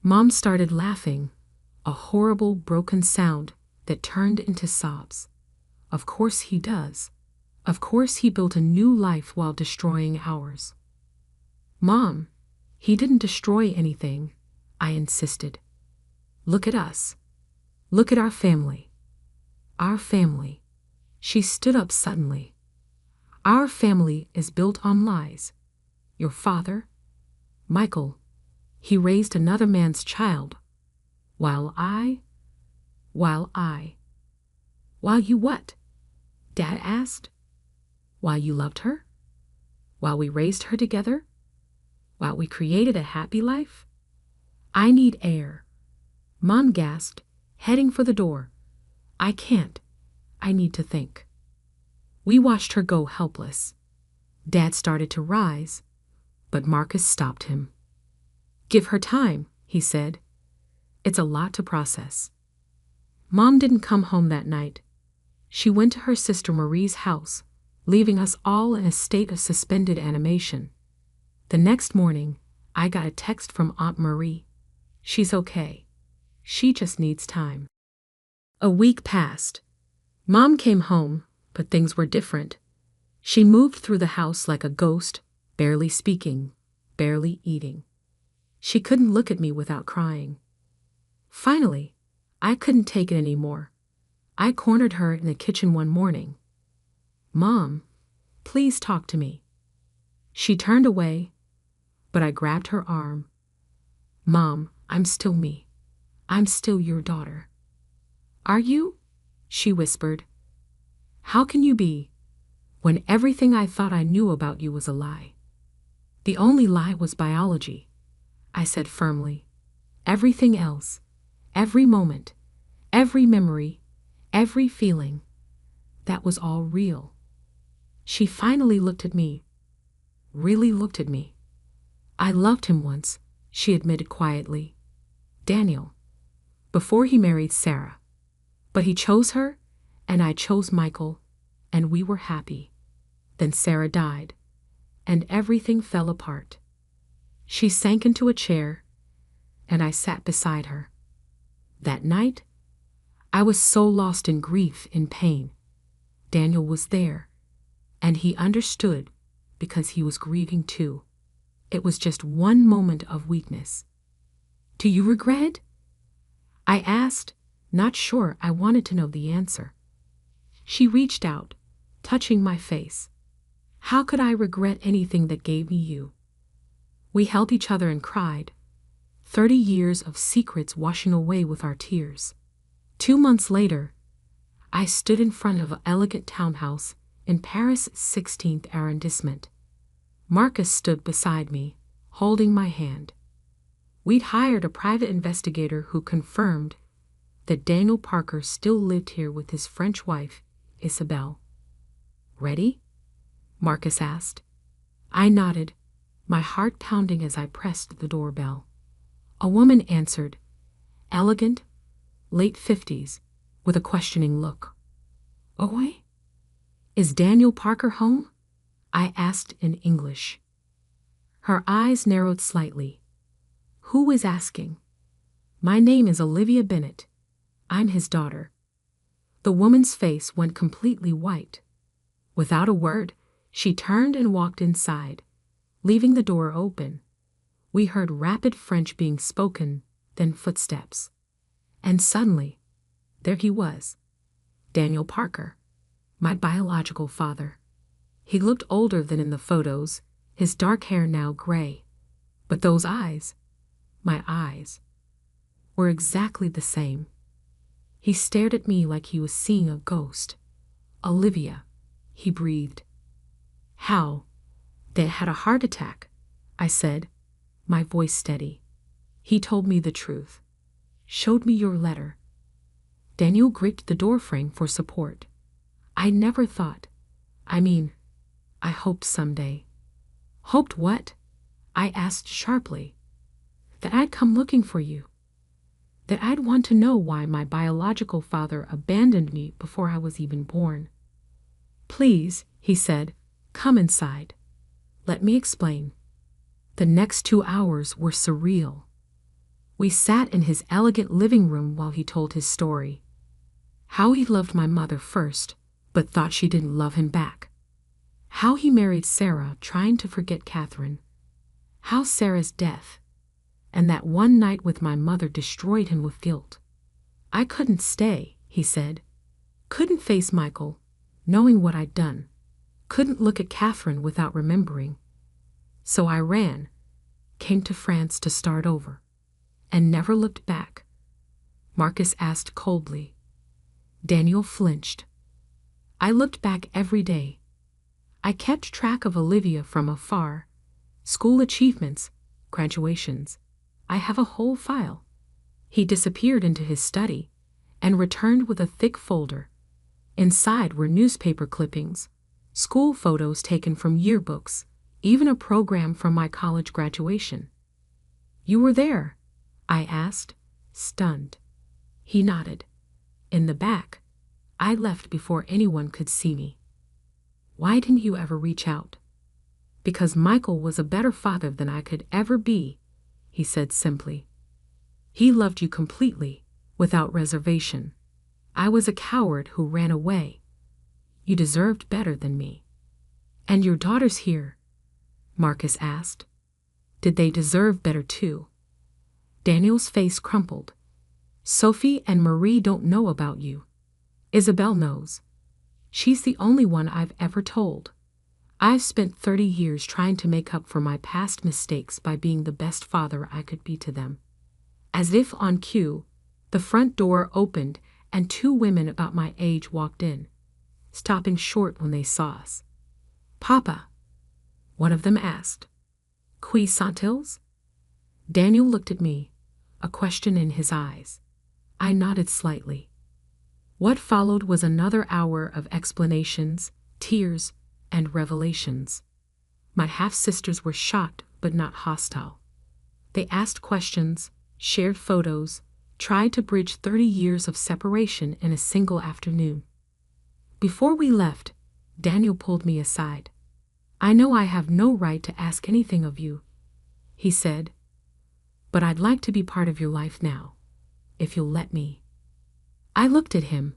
Speaker 2: Mom started laughing, a horrible broken sound that turned into sobs. "Of course he does. Of course he built a new life while destroying ours." "Mom, he didn't destroy anything," I insisted. "Look at us. Look at our family. Our family." She stood up suddenly. "Our family is built on lies. Your father, Michael, he raised another man's child, while While you what?" Dad asked. "While you loved her? While we raised her together? While we created a happy life?" "I need air," Mom gasped, heading for the door. "I can't. I need to think." We watched her go helpless. Dad started to rise, but Marcus stopped him. "Give her time," he said. "It's a lot to process." Mom didn't come home that night. She went to her sister Marie's house, leaving us all in a state of suspended animation. The next morning, I got a text from Aunt Marie. "She's okay. She just needs time." A week passed. Mom came home, but things were different. She moved through the house like a ghost, barely speaking, barely eating. She couldn't look at me without crying. Finally, I couldn't take it anymore. I cornered her in the kitchen one morning. "Mom, please talk to me." She turned away, but I grabbed her arm. "Mom, I'm still me. I'm still your daughter." "Are you?" she whispered. "How can you be, when everything I thought I knew about you was a lie?" "The only lie was biology," I said firmly. "Everything else, every moment, every memory, every feeling, that was all real." She finally looked at me, really looked at me. "I loved him once," she admitted quietly. Daniel, before he married Sarah. But he chose her, and I chose Michael, and we were happy. Then Sarah died, and everything fell apart. She sank into a chair, and I sat beside her. That night, I was so lost in grief and pain. Daniel was there, and he understood because he was grieving too. It was just one moment of weakness. Do you regret? I asked, not sure I wanted to know the answer. She reached out, touching my face. How could I regret anything that gave me you? We held each other and cried, 30 years of secrets washing away with our tears. 2 months later, I stood in front of an elegant townhouse in Paris' 16th arrondissement. Marcus stood beside me, holding my hand. We'd hired a private investigator who confirmed that Daniel Parker still lived here with his French wife, Isabelle. Ready? Marcus asked. I nodded, my heart pounding as I pressed the doorbell. A woman answered, elegant, late 50s, with a questioning look. Oi? Is Daniel Parker home? I asked in English. Her eyes narrowed slightly. Who is asking? My name is Olivia Bennett. I'm his daughter. The woman's face went completely white. Without a word, she turned and walked inside, leaving the door open. We heard rapid French being spoken, then footsteps. And suddenly, there he was, Daniel Parker, my biological father. He looked older than in the photos, his dark hair now gray. But those eyes, my eyes, were exactly the same. He stared at me like he was seeing a ghost. Olivia, he breathed. How? They had a heart attack, I said, my voice steady. He told me the truth. Showed me your letter. Daniel gripped the doorframe for support. I never thought. I hoped someday. Hoped what? I asked sharply. That I'd come looking for you. That I'd want to know why my biological father abandoned me before I was even born. Please, he said, come inside. Let me explain. The next 2 hours were surreal. We sat in his elegant living room while he told his story. How he loved my mother first, but thought she didn't love him back. How he married Sarah, trying to forget Catherine. How Sarah's death, and that one night with my mother destroyed him with guilt. I couldn't stay, he said. Couldn't face Michael, knowing what I'd done. Couldn't look at Catherine without remembering. So I ran, came to France to start over, and never looked back. Marcus asked coldly. Daniel flinched. I looked back every day. I kept track of Olivia from afar. School achievements, graduations. I have a whole file. He disappeared into his study and returned with a thick folder. Inside were newspaper clippings, school photos taken from yearbooks, even a program from my college graduation. You were there? I asked, stunned. He nodded. In the back. I left before anyone could see me. Why didn't you ever reach out? Because Michael was a better father than I could ever be, he said simply. He loved you completely, without reservation. I was a coward who ran away. You deserved better than me. And your daughters here? Marcus asked. Did they deserve better too? Daniel's face crumpled. Sophie and Marie don't know about you. Isabelle knows. She's the only one I've ever told. I've spent 30 years trying to make up for my past mistakes by being the best father I could be to them. As if on cue, the front door opened and 2 women about my age walked in, stopping short when they saw us. Papa, one of them asked. Qui sont-ils? Daniel looked at me, a question in his eyes. I nodded slightly. What followed was another hour of explanations, tears, and revelations. My half-sisters were shocked but not hostile. They asked questions, shared photos, tried to bridge 30 years of separation in a single afternoon. Before we left, Daniel pulled me aside. "I know I have no right to ask anything of you," he said, "but I'd like to be part of your life now, if you'll let me." I looked at him,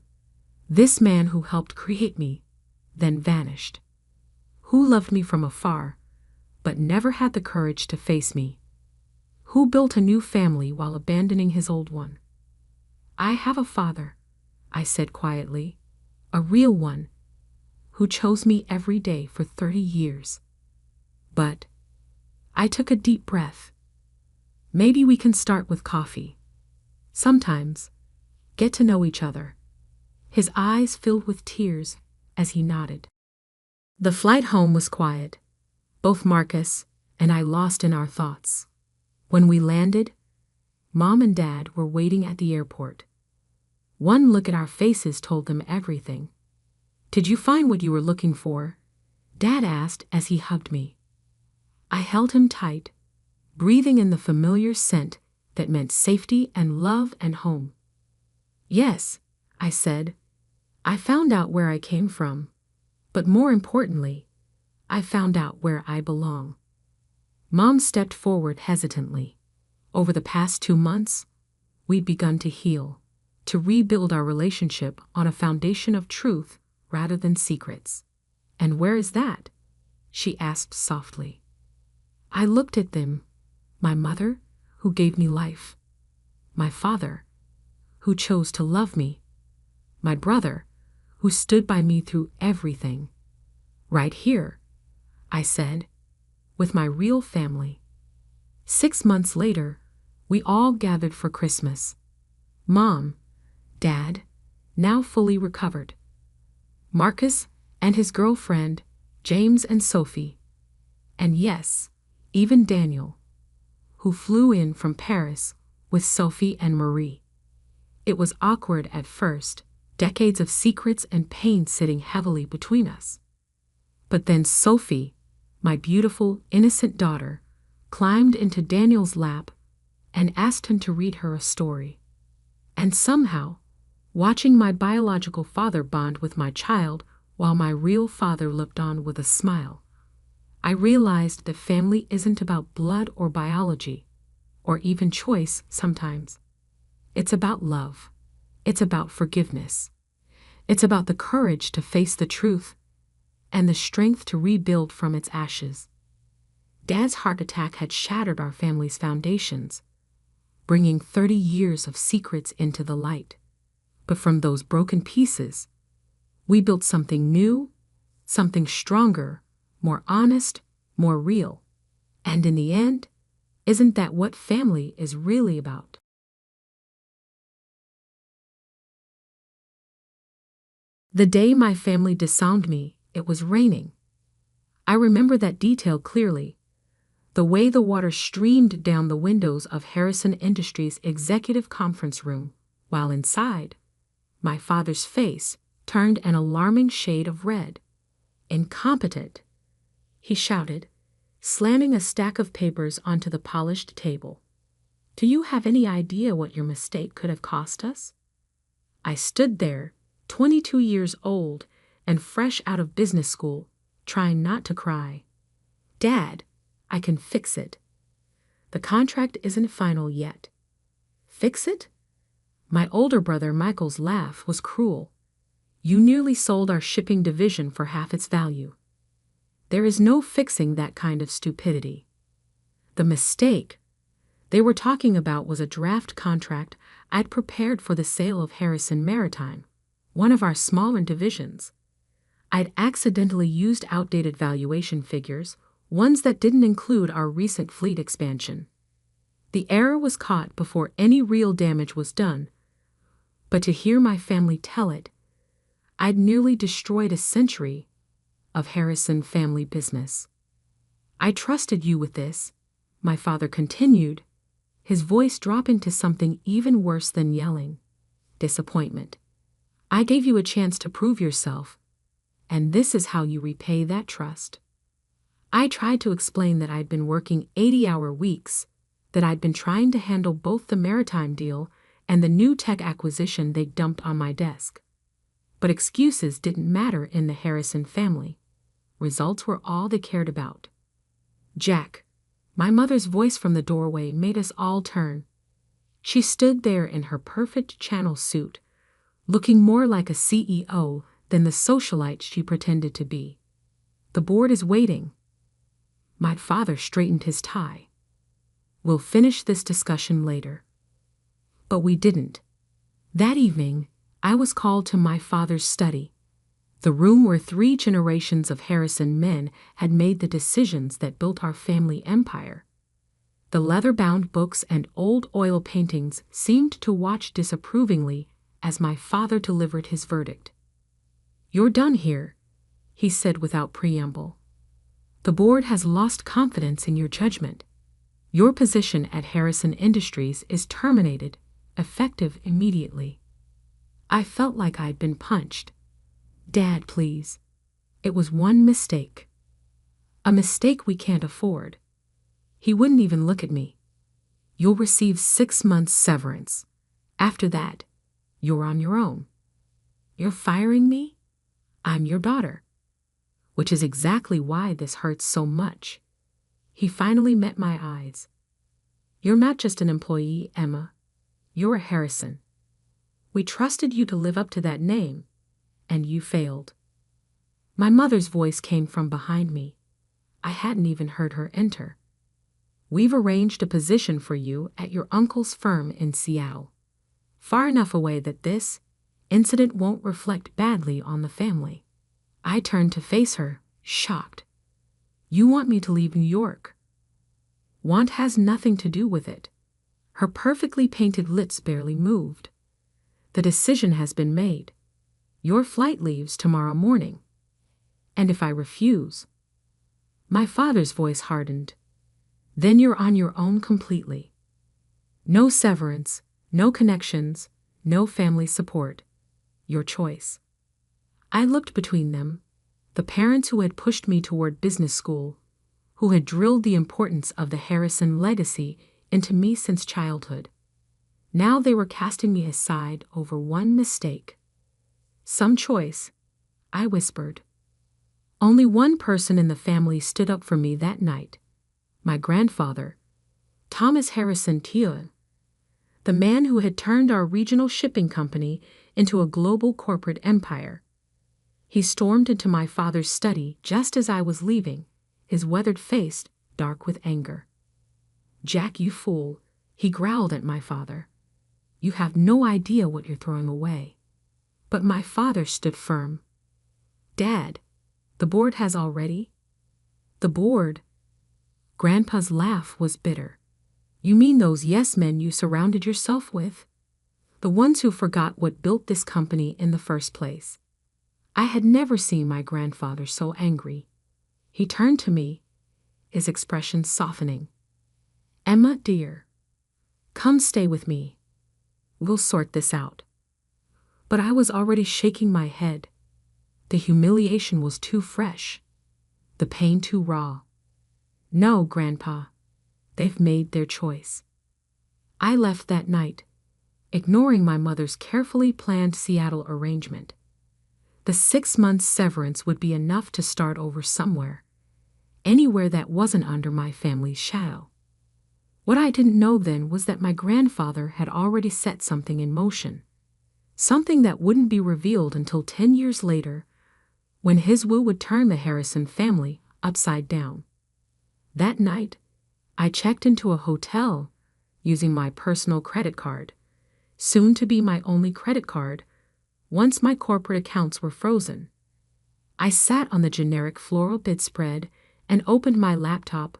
Speaker 2: this man who helped create me, then vanished, who loved me from afar, but never had the courage to face me, who built a new family while abandoning his old one. "I have a father," I said quietly, "a real one, who chose me every day for 30 years. But," I took a deep breath, "maybe we can start with coffee. Sometimes, get to know each other." His eyes filled with tears as he nodded. The flight home was quiet, both Marcus and I lost in our thoughts. When we landed, Mom and Dad were waiting at the airport. One look at our faces told them everything. "Did you find what you were looking for?" Dad asked as he hugged me. I held him tight, breathing in the familiar scent that meant safety and love and home. "Yes," I said, "I found out where I came from, but more importantly, I found out where I belong." Mom stepped forward hesitantly. Over the past 2 months, we'd begun to heal, to rebuild our relationship on a foundation of truth rather than secrets. "And where is that?" she asked softly. I looked at them, my mother, who gave me life, my father, who chose to love me, my brother, who stood by me through everything. "Right here," I said, "with my real family." 6 months later, we all gathered for Christmas. Mom, Dad, now fully recovered, Marcus and his girlfriend, James and Sophie, and yes, even Daniel, who flew in from Paris with Sophie and Marie. It was awkward at first, decades of secrets and pain sitting heavily between us. But then Sophie, my beautiful, innocent daughter, climbed into Daniel's lap and asked him to read her a story. And somehow, watching my biological father bond with my child while my real father looked on with a smile, I realized that family isn't about blood or biology, or even choice sometimes. It's about love. It's about forgiveness. It's about the courage to face the truth and the strength to rebuild from its ashes. Dad's heart attack had shattered our family's foundations, bringing 30 years of secrets into the light. But from those broken pieces, we built something new, something stronger, more honest, more real. And in the end, isn't that what family is really about? The day my family disowned me, it was raining. I remember that detail clearly. The way the water streamed down the windows of Harrison Industries' executive conference room, while inside, my father's face turned an alarming shade of red. "Incompetent," he shouted, slamming a stack of papers onto the polished table. "Do you have any idea what your mistake could have cost us?" I stood there, 22 years old and fresh out of business school, trying not to cry. "Dad, I can fix it. The contract isn't final yet." "Fix it?" My older brother Michael's laugh was cruel. "You nearly sold our shipping division for half its value. There is no fixing that kind of stupidity." The mistake they were talking about was a draft contract I'd prepared for the sale of Harrison Maritime, one of our smaller divisions. I'd accidentally used outdated valuation figures, ones that didn't include our recent fleet expansion. The error was caught before any real damage was done, but to hear my family tell it, I'd nearly destroyed a century of Harrison family business. "I trusted you with this," my father continued, his voice dropping to something even worse than yelling: disappointment. "I gave you a chance to prove yourself, and this is how you repay that trust." I tried to explain that I'd been working 80-hour weeks, that I'd been trying to handle both the maritime deal and the new tech acquisition they dumped on my desk. But excuses didn't matter in the Harrison family. Results were all they cared about. "Jack," my mother's voice from the doorway made us all turn. She stood there in her perfect channel suit, looking more like a CEO than the socialite she pretended to be. "The board is waiting." My father straightened his tie. "We'll finish this discussion later." But we didn't. That evening, I was called to my father's study, the room where 3 generations of Harrison men had made the decisions that built our family empire. The leather-bound books and old oil paintings seemed to watch disapprovingly as my father delivered his verdict. "You're done here," he said without preamble. "The board has lost confidence in your judgment. Your position at Harrison Industries is terminated, effective immediately." I felt like I'd been punched. "Dad, please. It was one mistake. A mistake we can't afford." He wouldn't even look at me. "You'll receive 6 months severance. After that, you're on your own." "You're firing me? I'm your daughter." Which is exactly why this hurts so much. He finally met my eyes. "You're not just an employee, Emma. You're a Harrison. We trusted you to live up to that name, and you failed." My mother's voice came from behind me. I hadn't even heard her enter. "We've arranged a position for you at your uncle's firm in Seattle, far enough away that this incident won't reflect badly on the family." I turned to face her, shocked. "You want me to leave New York?" "Want has nothing to do with it." Her perfectly painted lips barely moved. "The decision has been made. Your flight leaves tomorrow morning. And if I refuse—" My father's voice hardened. "Then you're on your own completely. No severance, no connections, no family support. Your choice." I looked between them, the parents who had pushed me toward business school, who had drilled the importance of the Harrison legacy into me since childhood. Now they were casting me aside over one mistake. "Some choice," I whispered. Only one person in the family stood up for me that night. My grandfather, Thomas Harrison Thiel, the man who had turned our regional shipping company into a global corporate empire. He stormed into my father's study just as I was leaving, his weathered face dark with anger. "Jack, you fool," he growled at my father. "You have no idea what you're throwing away." But my father stood firm. "Dad, the board has already—" "The board?" Grandpa's laugh was bitter. "You mean those yes-men you surrounded yourself with? The ones who forgot what built this company in the first place." I had never seen my grandfather so angry. He turned to me, his expression softening. "Emma, dear, come stay with me. We'll sort this out." But I was already shaking my head. The humiliation was too fresh, the pain too raw. "No, Grandpa, they've made their choice." I left that night, ignoring my mother's carefully planned Seattle arrangement. The 6 months severance would be enough to start over somewhere, anywhere that wasn't under my family's shadow. What I didn't know then was that my grandfather had already set something in motion, something that wouldn't be revealed until 10 years later, when his will would turn the Harrison family upside down. That night, I checked into a hotel using my personal credit card, soon to be my only credit card, once my corporate accounts were frozen. I sat on the generic floral bedspread and opened my laptop,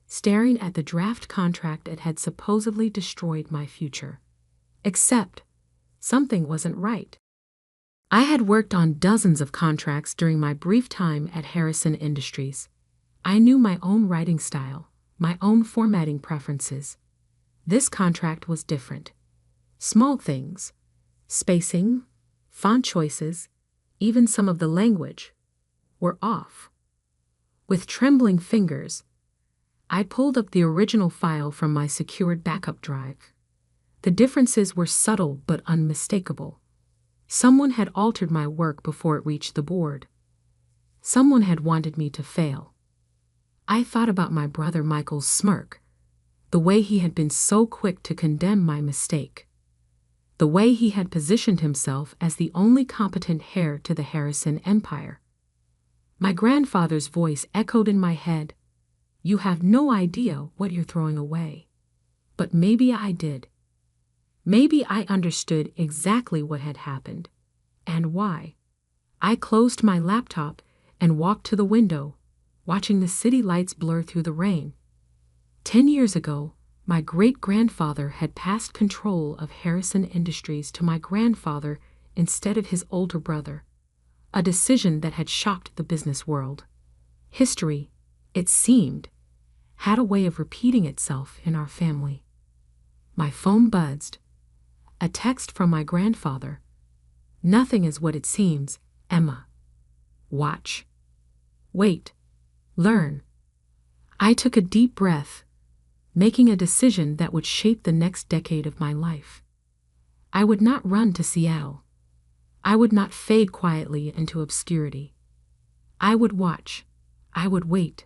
Speaker 2: staring at the draft contract that had supposedly destroyed my future. Except, something wasn't right. I had worked on dozens of contracts during my brief time at Harrison Industries. I knew my own writing style, my own formatting preferences. This contract was different. Small things, spacing, font choices, even some of the language, were off. With trembling fingers, I pulled up the original file from my secured backup drive. The differences were subtle but unmistakable. Someone had altered my work before it reached the board. Someone had wanted me to fail. I thought about my brother Michael's smirk, the way he had been so quick to condemn my mistake, the way he had positioned himself as the only competent heir to the Harrison empire. My grandfather's voice echoed in my head, "You have no idea what you're throwing away." But maybe I did. Maybe I understood exactly what had happened, and why. I closed my laptop and walked to the window, watching the city lights blur through the rain. 10 years ago, my great-grandfather had passed control of Harrison Industries to my grandfather instead of his older brother, a decision that had shocked the business world. History, it seemed, had a way of repeating itself in our family. My phone buzzed. A text from my grandfather. "Nothing is what it seems, Emma. Watch. Wait. Learn." I took a deep breath, making a decision that would shape the next decade of my life. I would not run to Seattle. I would not fade quietly into obscurity. I would watch. I would wait.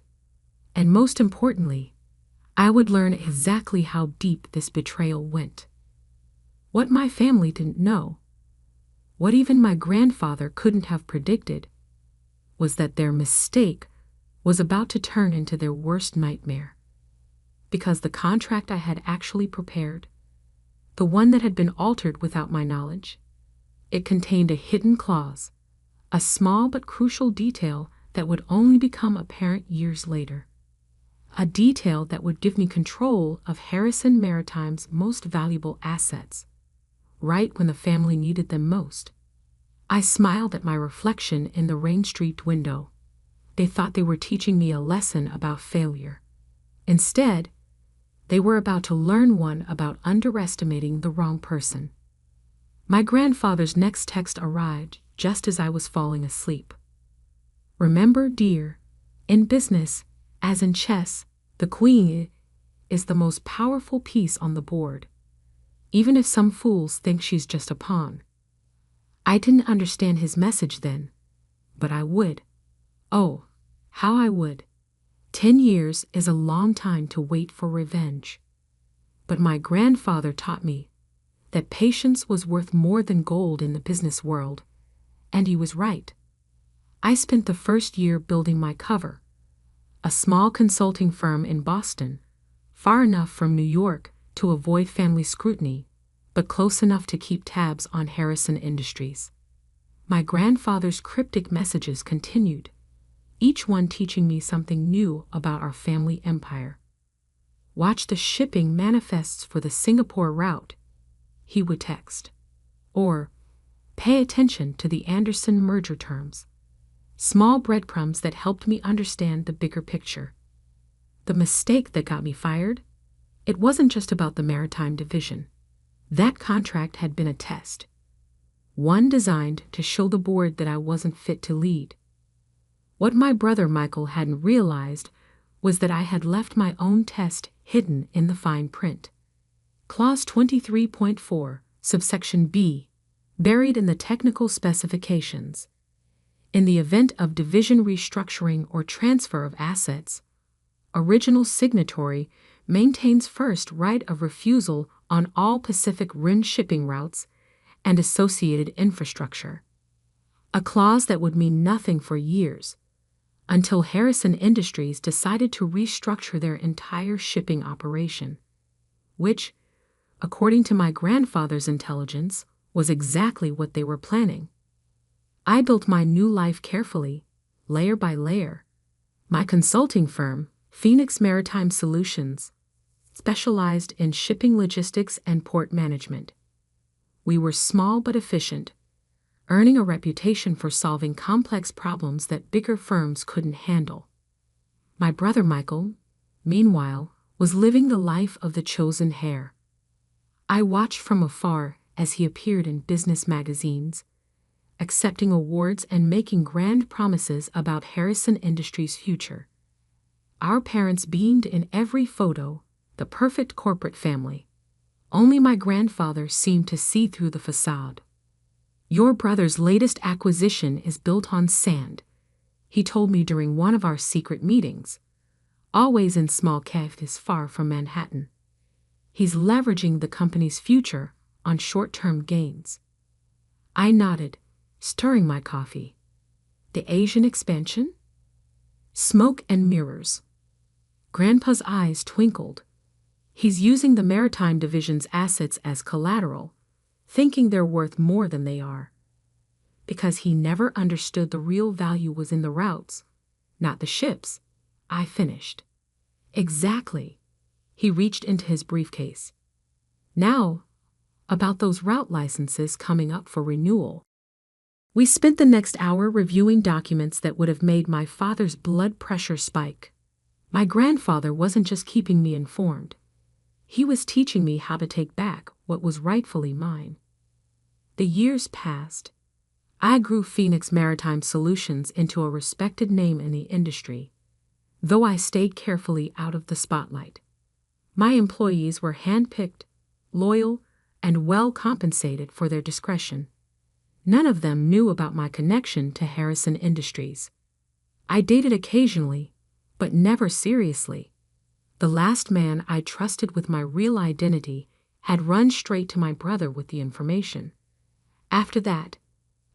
Speaker 2: And most importantly, I would learn exactly how deep this betrayal went. What my family didn't know, what even my grandfather couldn't have predicted, was that their mistake was about to turn into their worst nightmare. Because the contract I had actually prepared, the one that had been altered without my knowledge, it contained a hidden clause, a small but crucial detail that would only become apparent years later. A detail that would give me control of Harrison Maritime's most valuable assets, right when the family needed them most. I smiled at my reflection in the rain-streaked window. They thought they were teaching me a lesson about failure. Instead, they were about to learn one about underestimating the wrong person. My grandfather's next text arrived just as I was falling asleep. "Remember, dear, in business, as in chess, the queen is the most powerful piece on the board, even if some fools think she's just a pawn." I didn't understand his message then, but I would. Oh, how I would. 10 years is a long time to wait for revenge. But my grandfather taught me that patience was worth more than gold in the business world, and he was right. I spent the first year building my cover, a small consulting firm in Boston, far enough from New York to avoid family scrutiny, but close enough to keep tabs on Harrison Industries. My grandfather's cryptic messages continued, each one teaching me something new about our family empire. "Watch the shipping manifests for the Singapore route," he would text. Or, "Pay attention to the Anderson merger terms." Small breadcrumbs that helped me understand the bigger picture. The mistake that got me fired? It wasn't just about the maritime division. That contract had been a test. One designed to show the board that I wasn't fit to lead. What my brother Michael hadn't realized was that I had left my own test hidden in the fine print. Clause 23.4, subsection B, buried in the technical specifications. In the event of division restructuring or transfer of assets, original signatory maintains first right of refusal on all Pacific Rim shipping routes and associated infrastructure. A clause that would mean nothing for years, until Harrison Industries decided to restructure their entire shipping operation, which, according to my grandfather's intelligence, was exactly what they were planning. I built my new life carefully, layer by layer. My consulting firm, Phoenix Maritime Solutions, specialized in shipping logistics and port management. We were small but efficient, earning a reputation for solving complex problems that bigger firms couldn't handle. My brother Michael, meanwhile, was living the life of the chosen heir. I watched from afar as he appeared in business magazines, accepting awards and making grand promises about Harrison Industries' future. Our parents beamed in every photo, the perfect corporate family. Only my grandfather seemed to see through the facade. Your brother's latest acquisition is built on sand, he told me during one of our secret meetings. Always in small cafes far from Manhattan. He's leveraging the company's future on short-term gains. I nodded, stirring my coffee. The Asian expansion? Smoke and mirrors. Grandpa's eyes twinkled. He's using the Maritime Division's assets as collateral, thinking they're worth more than they are. Because he never understood the real value was in the routes, not the ships, I finished. Exactly. He reached into his briefcase. Now, about those route licenses coming up for renewal. We spent the next hour reviewing documents that would have made my father's blood pressure spike. My grandfather wasn't just keeping me informed. He was teaching me how to take back what was rightfully mine. The years passed. I grew Phoenix Maritime Solutions into a respected name in the industry, though I stayed carefully out of the spotlight. My employees were handpicked, loyal, and well compensated for their discretion. None of them knew about my connection to Harrison Industries. I dated occasionally, but never seriously. The last man I trusted with my real identity had run straight to my brother with the information. After that,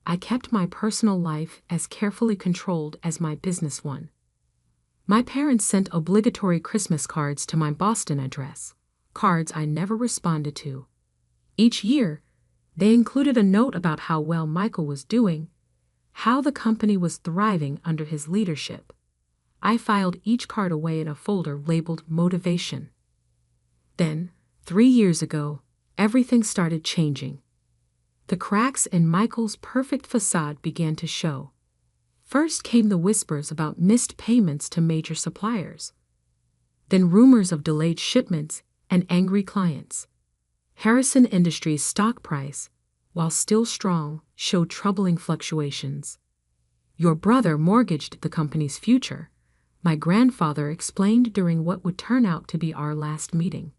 Speaker 2: I kept my personal life as carefully controlled as my business one. My parents sent obligatory Christmas cards to my Boston address, cards I never responded to. Each year, they included a note about how well Michael was doing, how the company was thriving under his leadership. I filed each card away in a folder labeled Motivation. Then, 3 years ago, everything started changing. The cracks in Michael's perfect facade began to show. First came the whispers about missed payments to major suppliers. Then rumors of delayed shipments and angry clients. Harrison Industries' stock price, while still strong, showed troubling fluctuations. Your brother mortgaged the company's future, my grandfather explained during what would turn out to be our last meeting.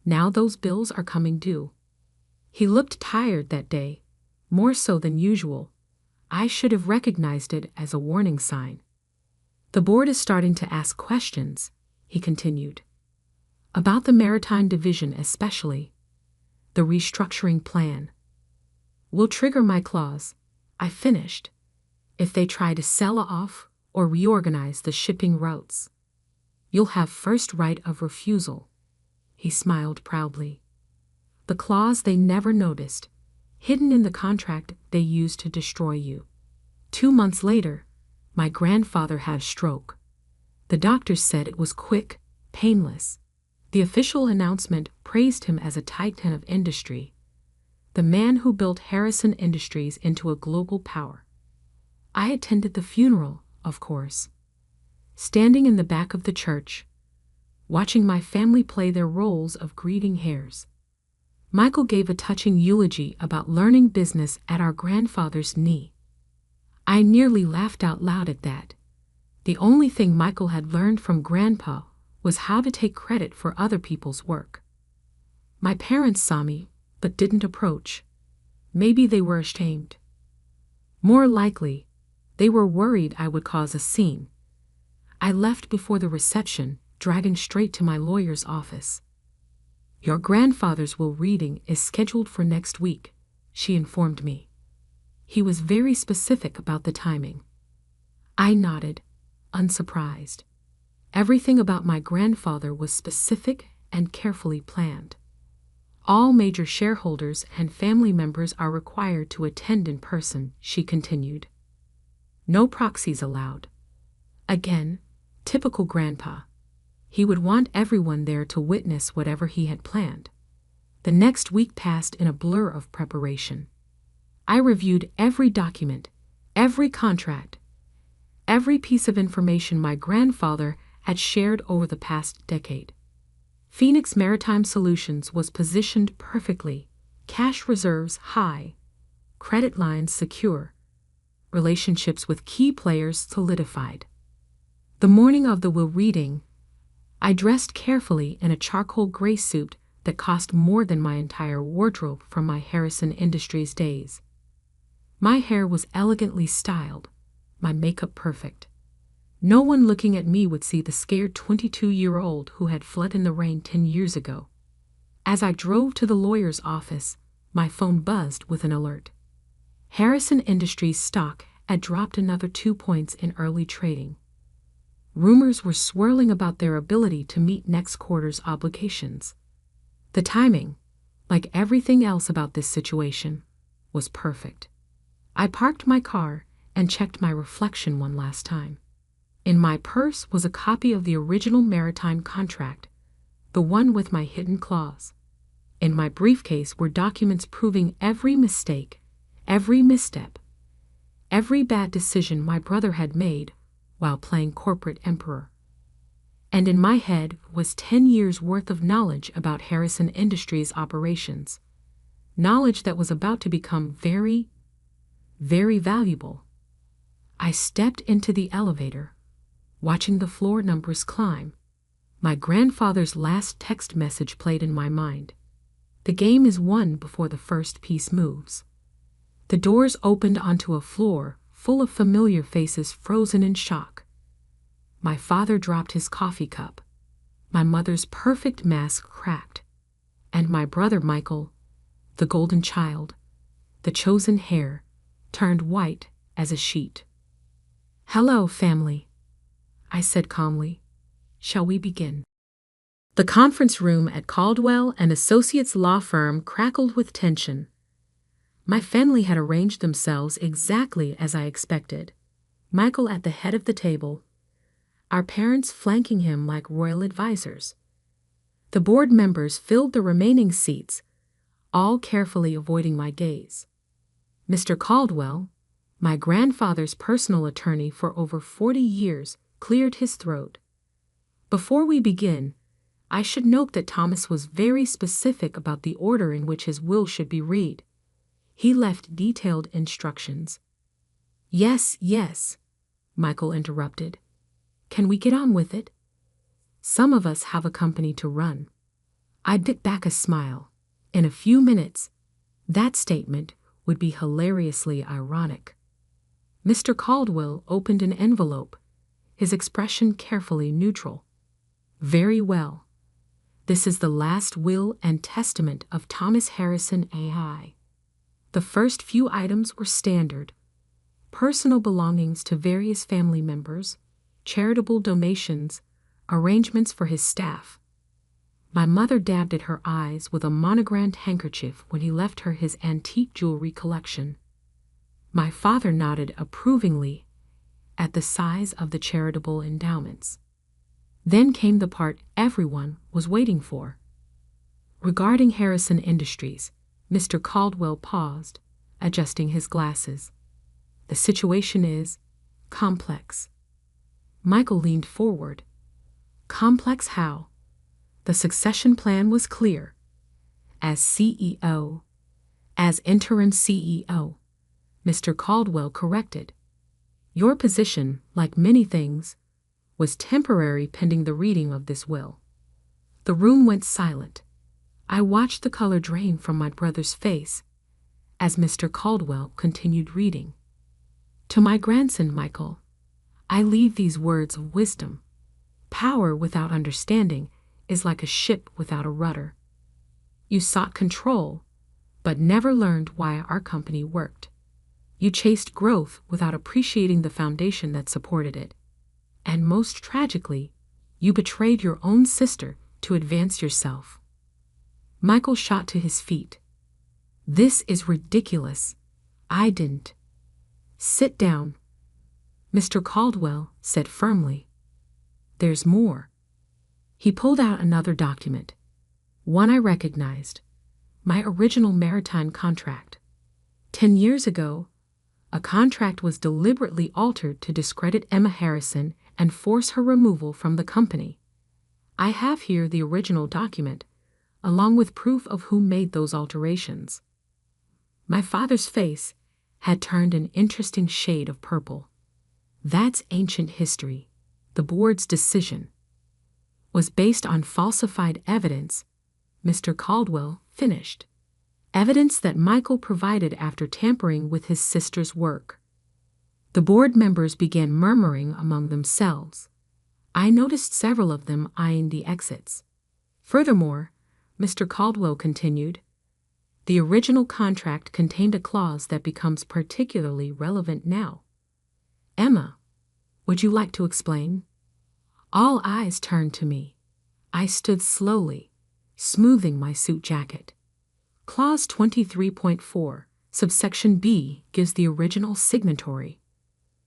Speaker 2: Now those bills are coming due. He looked tired that day, more so than usual. I should have recognized it as a warning sign. The board is starting to ask questions, he continued. About the Maritime Division especially. The restructuring plan. Will trigger my clause, I finished, if they try to sell off or reorganize the shipping routes. You'll have first right of refusal, he smiled proudly. The clause they never noticed, hidden in the contract they used to destroy you. 2 months later, my grandfather had a stroke. The doctors said it was quick, painless. The official announcement praised him as a titan of industry, the man who built Harrison Industries into a global power. I attended the funeral, of course, standing in the back of the church, watching my family play their roles of grieving heirs. Michael gave a touching eulogy about learning business at our grandfather's knee. I nearly laughed out loud at that. The only thing Michael had learned from Grandpa was how to take credit for other people's work. My parents saw me, but didn't approach. Maybe they were ashamed. More likely, they were worried I would cause a scene. I left before the reception, driving straight to my lawyer's office. Your grandfather's will reading is scheduled for next week, she informed me. He was very specific about the timing. I nodded, unsurprised. Everything about my grandfather was specific and carefully planned. All major shareholders and family members are required to attend in person, she continued. No proxies allowed. Again, typical Grandpa. He would want everyone there to witness whatever he had planned. The next week passed in a blur of preparation. I reviewed every document, every contract, every piece of information my grandfather had shared over the past decade. Phoenix Maritime Solutions was positioned perfectly, cash reserves high, credit lines secure, relationships with key players solidified. The morning of the will reading, I dressed carefully in a charcoal gray suit that cost more than my entire wardrobe from my Harrison Industries days. My hair was elegantly styled, my makeup perfect. No one looking at me would see the scared 22-year-old who had fled in the rain 10 years ago. As I drove to the lawyer's office, my phone buzzed with an alert. Harrison Industries stock had dropped another 2 points in early trading. Rumors were swirling about their ability to meet next quarter's obligations. The timing, like everything else about this situation, was perfect. I parked my car and checked my reflection one last time. In my purse was a copy of the original maritime contract, the one with my hidden clause. In my briefcase were documents proving every mistake, every misstep, every bad decision my brother had made while playing corporate emperor. And in my head was 10 years' worth of knowledge about Harrison Industries operations, knowledge that was about to become very, very valuable. I stepped into the elevator, watching the floor numbers climb. My grandfather's last text message played in my mind. The game is won before the first piece moves. The doors opened onto a floor full of familiar faces frozen in shock. My father dropped his coffee cup. My mother's perfect mask cracked. And my brother Michael, the golden child, the chosen heir, turned white as a sheet. "Hello, family," I said calmly. "Shall we begin?" The conference room at Caldwell and Associates law firm crackled with tension. My family had arranged themselves exactly as I expected. Michael at the head of the table, our parents flanking him like royal advisors. The board members filled the remaining seats, all carefully avoiding my gaze. Mr. Caldwell, my grandfather's personal attorney for over 40 years, cleared his throat. "Before we begin, I should note that Thomas was very specific about the order in which his will should be read. He left detailed instructions." Yes, Michael interrupted. "Can we get on with it? Some of us have a company to run." I bit back a smile. In a few minutes, that statement would be hilariously ironic. Mr. Caldwell opened an envelope, his expression carefully neutral. "Very well. This is the last will and testament of Thomas Harrison AI. The first few items were standard: personal belongings to various family members, charitable donations, arrangements for his staff." My mother dabbed at her eyes with a monogrammed handkerchief when he left her his antique jewelry collection. My father nodded approvingly at the size of the charitable endowments. Then came the part everyone was waiting for. Regarding Harrison Industries, Mr. Caldwell paused, adjusting his glasses. "The situation is complex." Michael leaned forward. "Complex how?" The succession plan was clear. As CEO, as interim CEO, Mr. Caldwell corrected. "Your position, like many things, was temporary pending the reading of this will." The room went silent. I watched the color drain from my brother's face as Mr. Caldwell continued reading. "To my grandson, Michael, I leave these words of wisdom. Power without understanding is like a ship without a rudder. You sought control, but never learned why our company worked. You chased growth without appreciating the foundation that supported it. And most tragically, you betrayed your own sister to advance yourself." Michael shot to his feet. "This is ridiculous. I didn't." "Sit down," Mr. Caldwell said firmly. "There's more." He pulled out another document, one I recognized, my original maritime contract. 10 years ago, a contract was deliberately altered to discredit Emma Harrison and force her removal from the company. I have here the original document, along with proof of who made those alterations. My father's face had turned an interesting shade of purple. "That's ancient history. The board's decision was based on falsified evidence, Mr. Caldwell finished. Evidence that Michael provided after tampering with his sister's work. The board members began murmuring among themselves. I noticed several of them eyeing the exits. Furthermore, Mr. Caldwell continued, the original contract contained a clause that becomes particularly relevant now. Emma, would you like to explain? All eyes turned to me. I stood slowly, smoothing my suit jacket. Clause 23.4, subsection B gives the original signatory,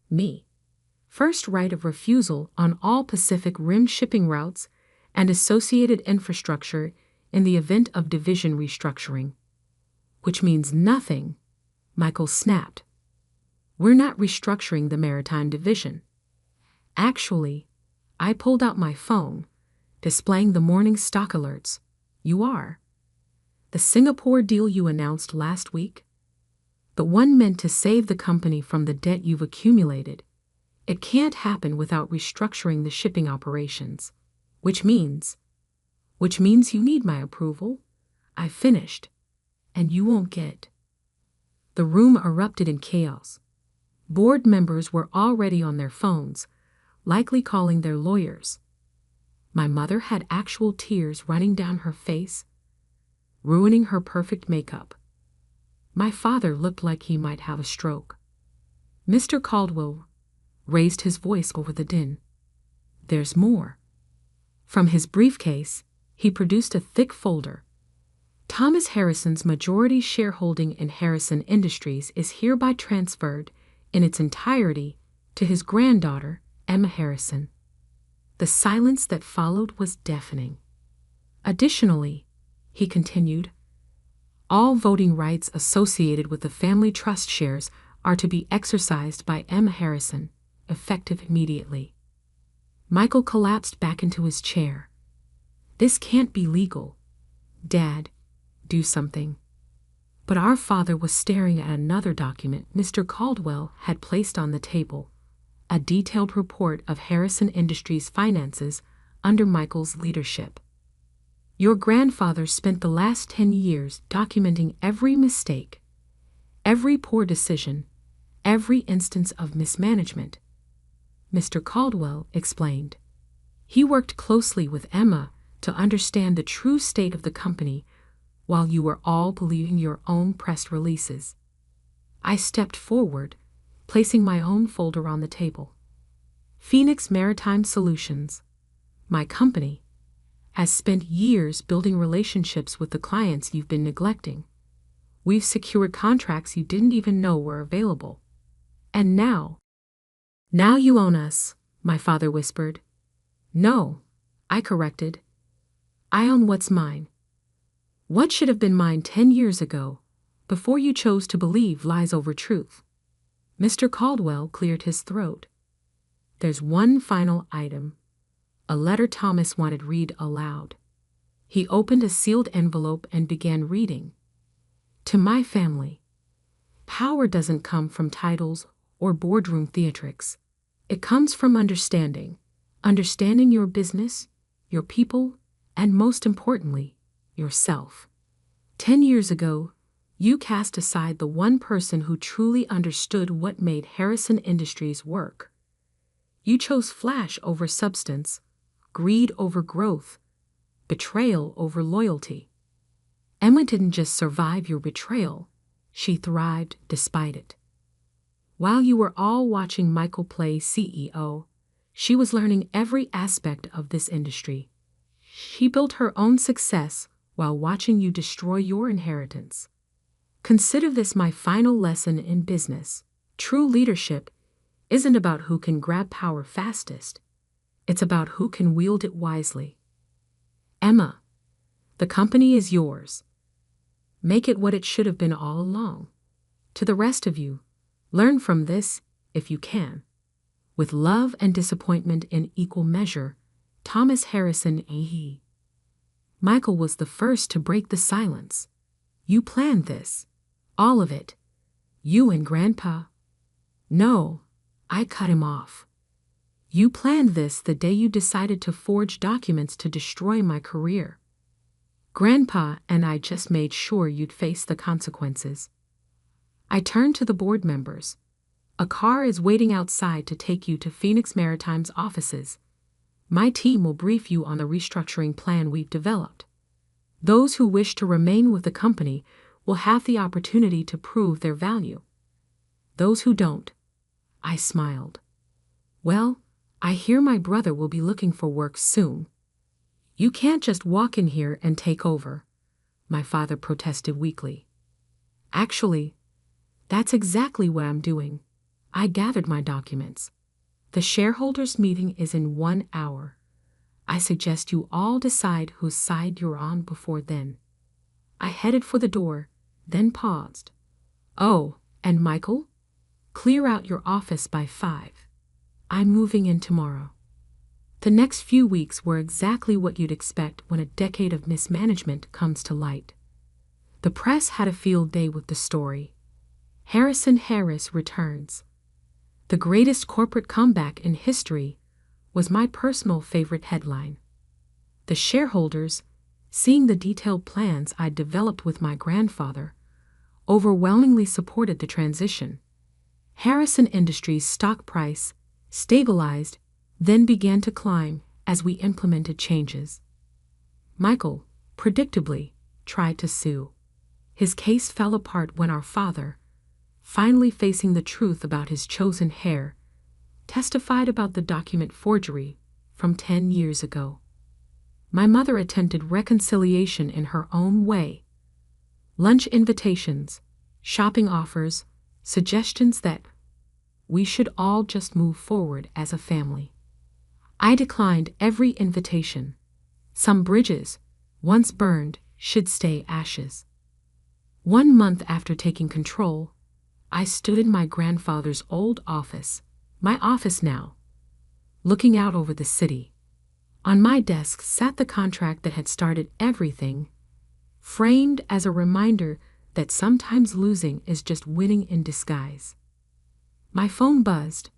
Speaker 2: me, first right of refusal on all Pacific Rim shipping routes and associated infrastructure in the event of division restructuring. Which means nothing, Michael snapped. We're not restructuring the maritime division. Actually, I pulled out my phone, displaying the morning stock alerts. You are. The Singapore deal you announced last week? The one meant to save the company from the debt you've accumulated. It can't happen without restructuring the shipping operations. Which means you need my approval. I finished, and you won't get. The room erupted in chaos. Board members were already on their phones, likely calling their lawyers. My mother had actual tears running down her face, ruining her perfect makeup. My father looked like he might have a stroke. Mr. Caldwell raised his voice over the din. There's more. From his briefcase, he produced a thick folder. Thomas Harrison's majority shareholding in Harrison Industries is hereby transferred in its entirety to his granddaughter, Emma Harrison. The silence that followed was deafening. Additionally, he continued, all voting rights associated with the family trust shares are to be exercised by Emma Harrison, effective immediately. Michael collapsed back into his chair. This can't be legal. Dad, do something. But our father was staring at another document Mr. Caldwell had placed on the table, a detailed report of Harrison Industries' finances under Michael's leadership. Your grandfather spent the last 10 years documenting every mistake, every poor decision, every instance of mismanagement. Mr. Caldwell explained. He worked closely with Emma to understand the true state of the company while you were all believing your own press releases. I stepped forward, placing my own folder on the table. Phoenix Maritime Solutions, my company, has spent years building relationships with the clients you've been neglecting. We've secured contracts you didn't even know were available. And now you own us, my father whispered. No, I corrected. I own what's mine. What should have been mine 10 years ago, before you chose to believe lies over truth? Mr. Caldwell cleared his throat. There's one final item. A letter Thomas wanted read aloud. He opened a sealed envelope and began reading. To my family, power doesn't come from titles or boardroom theatrics. It comes from understanding your business, your people, and most importantly, yourself. 10 years ago, you cast aside the one person who truly understood what made Harrison Industries work. You chose flash over substance, greed over growth, betrayal over loyalty. Emma didn't just survive your betrayal, she thrived despite it. While you were all watching Michael play CEO, she was learning every aspect of this industry. She built her own success while watching you destroy your inheritance. Consider this my final lesson in business. True leadership isn't about who can grab power fastest. It's about who can wield it wisely. Emma, the company is yours. Make it what it should have been all along. To the rest of you, learn from this if you can. With love and disappointment in equal measure, Thomas Harrison A.E. Michael was the first to break the silence. You planned this. All of it. You and Grandpa. No, I cut him off. You planned this the day you decided to forge documents to destroy my career. Grandpa and I just made sure you'd face the consequences. I turned to the board members. A car is waiting outside to take you to Phoenix Maritime's offices. My team will brief you on the restructuring plan we've developed. Those who wish to remain with the company will have the opportunity to prove their value. Those who don't, I smiled. Well, I hear my brother will be looking for work soon. You can't just walk in here and take over, my father protested weakly. Actually, that's exactly what I'm doing. I gathered my documents. The shareholders' meeting is in 1 hour. I suggest you all decide whose side you're on before then. I headed for the door, then paused. Oh, and Michael? Clear out your office by 5. I'm moving in tomorrow. The next few weeks were exactly what you'd expect when a decade of mismanagement comes to light. The press had a field day with the story. Harrison Harris returns. The greatest corporate comeback in history was my personal favorite headline. The shareholders, seeing the detailed plans I'd developed with my grandfather, overwhelmingly supported the transition. Harrison Industries' stock price stabilized, then began to climb as we implemented changes. Michael, predictably, tried to sue. His case fell apart when our father, finally facing the truth about his chosen heir, testified about the document forgery from 10 years ago. My mother attempted reconciliation in her own way. Lunch invitations, shopping offers, suggestions that we should all just move forward as a family. I declined every invitation. Some bridges, once burned, should stay ashes. 1 month after taking control, I stood in my grandfather's old office, my office now, looking out over the city. On my desk sat the contract that had started everything, framed as a reminder that sometimes losing is just winning in disguise. My phone buzzed,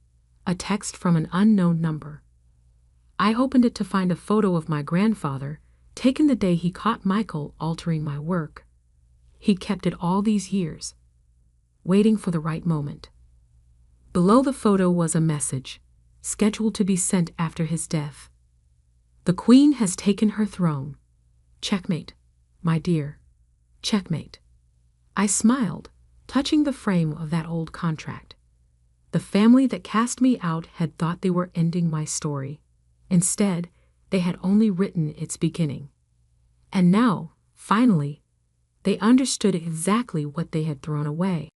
Speaker 2: a text from an unknown number. I opened it to find a photo of my grandfather, taken the day he caught Michael altering my work. He'd kept it all these years, waiting for the right moment. Below the photo was a message, scheduled to be sent after his death. The Queen has taken her throne. Checkmate, my dear. Checkmate. I smiled, touching the frame of that old contract. The family that cast me out had thought they were ending my story. Instead, they had only written its beginning. And now, finally, they understood exactly what they had thrown away.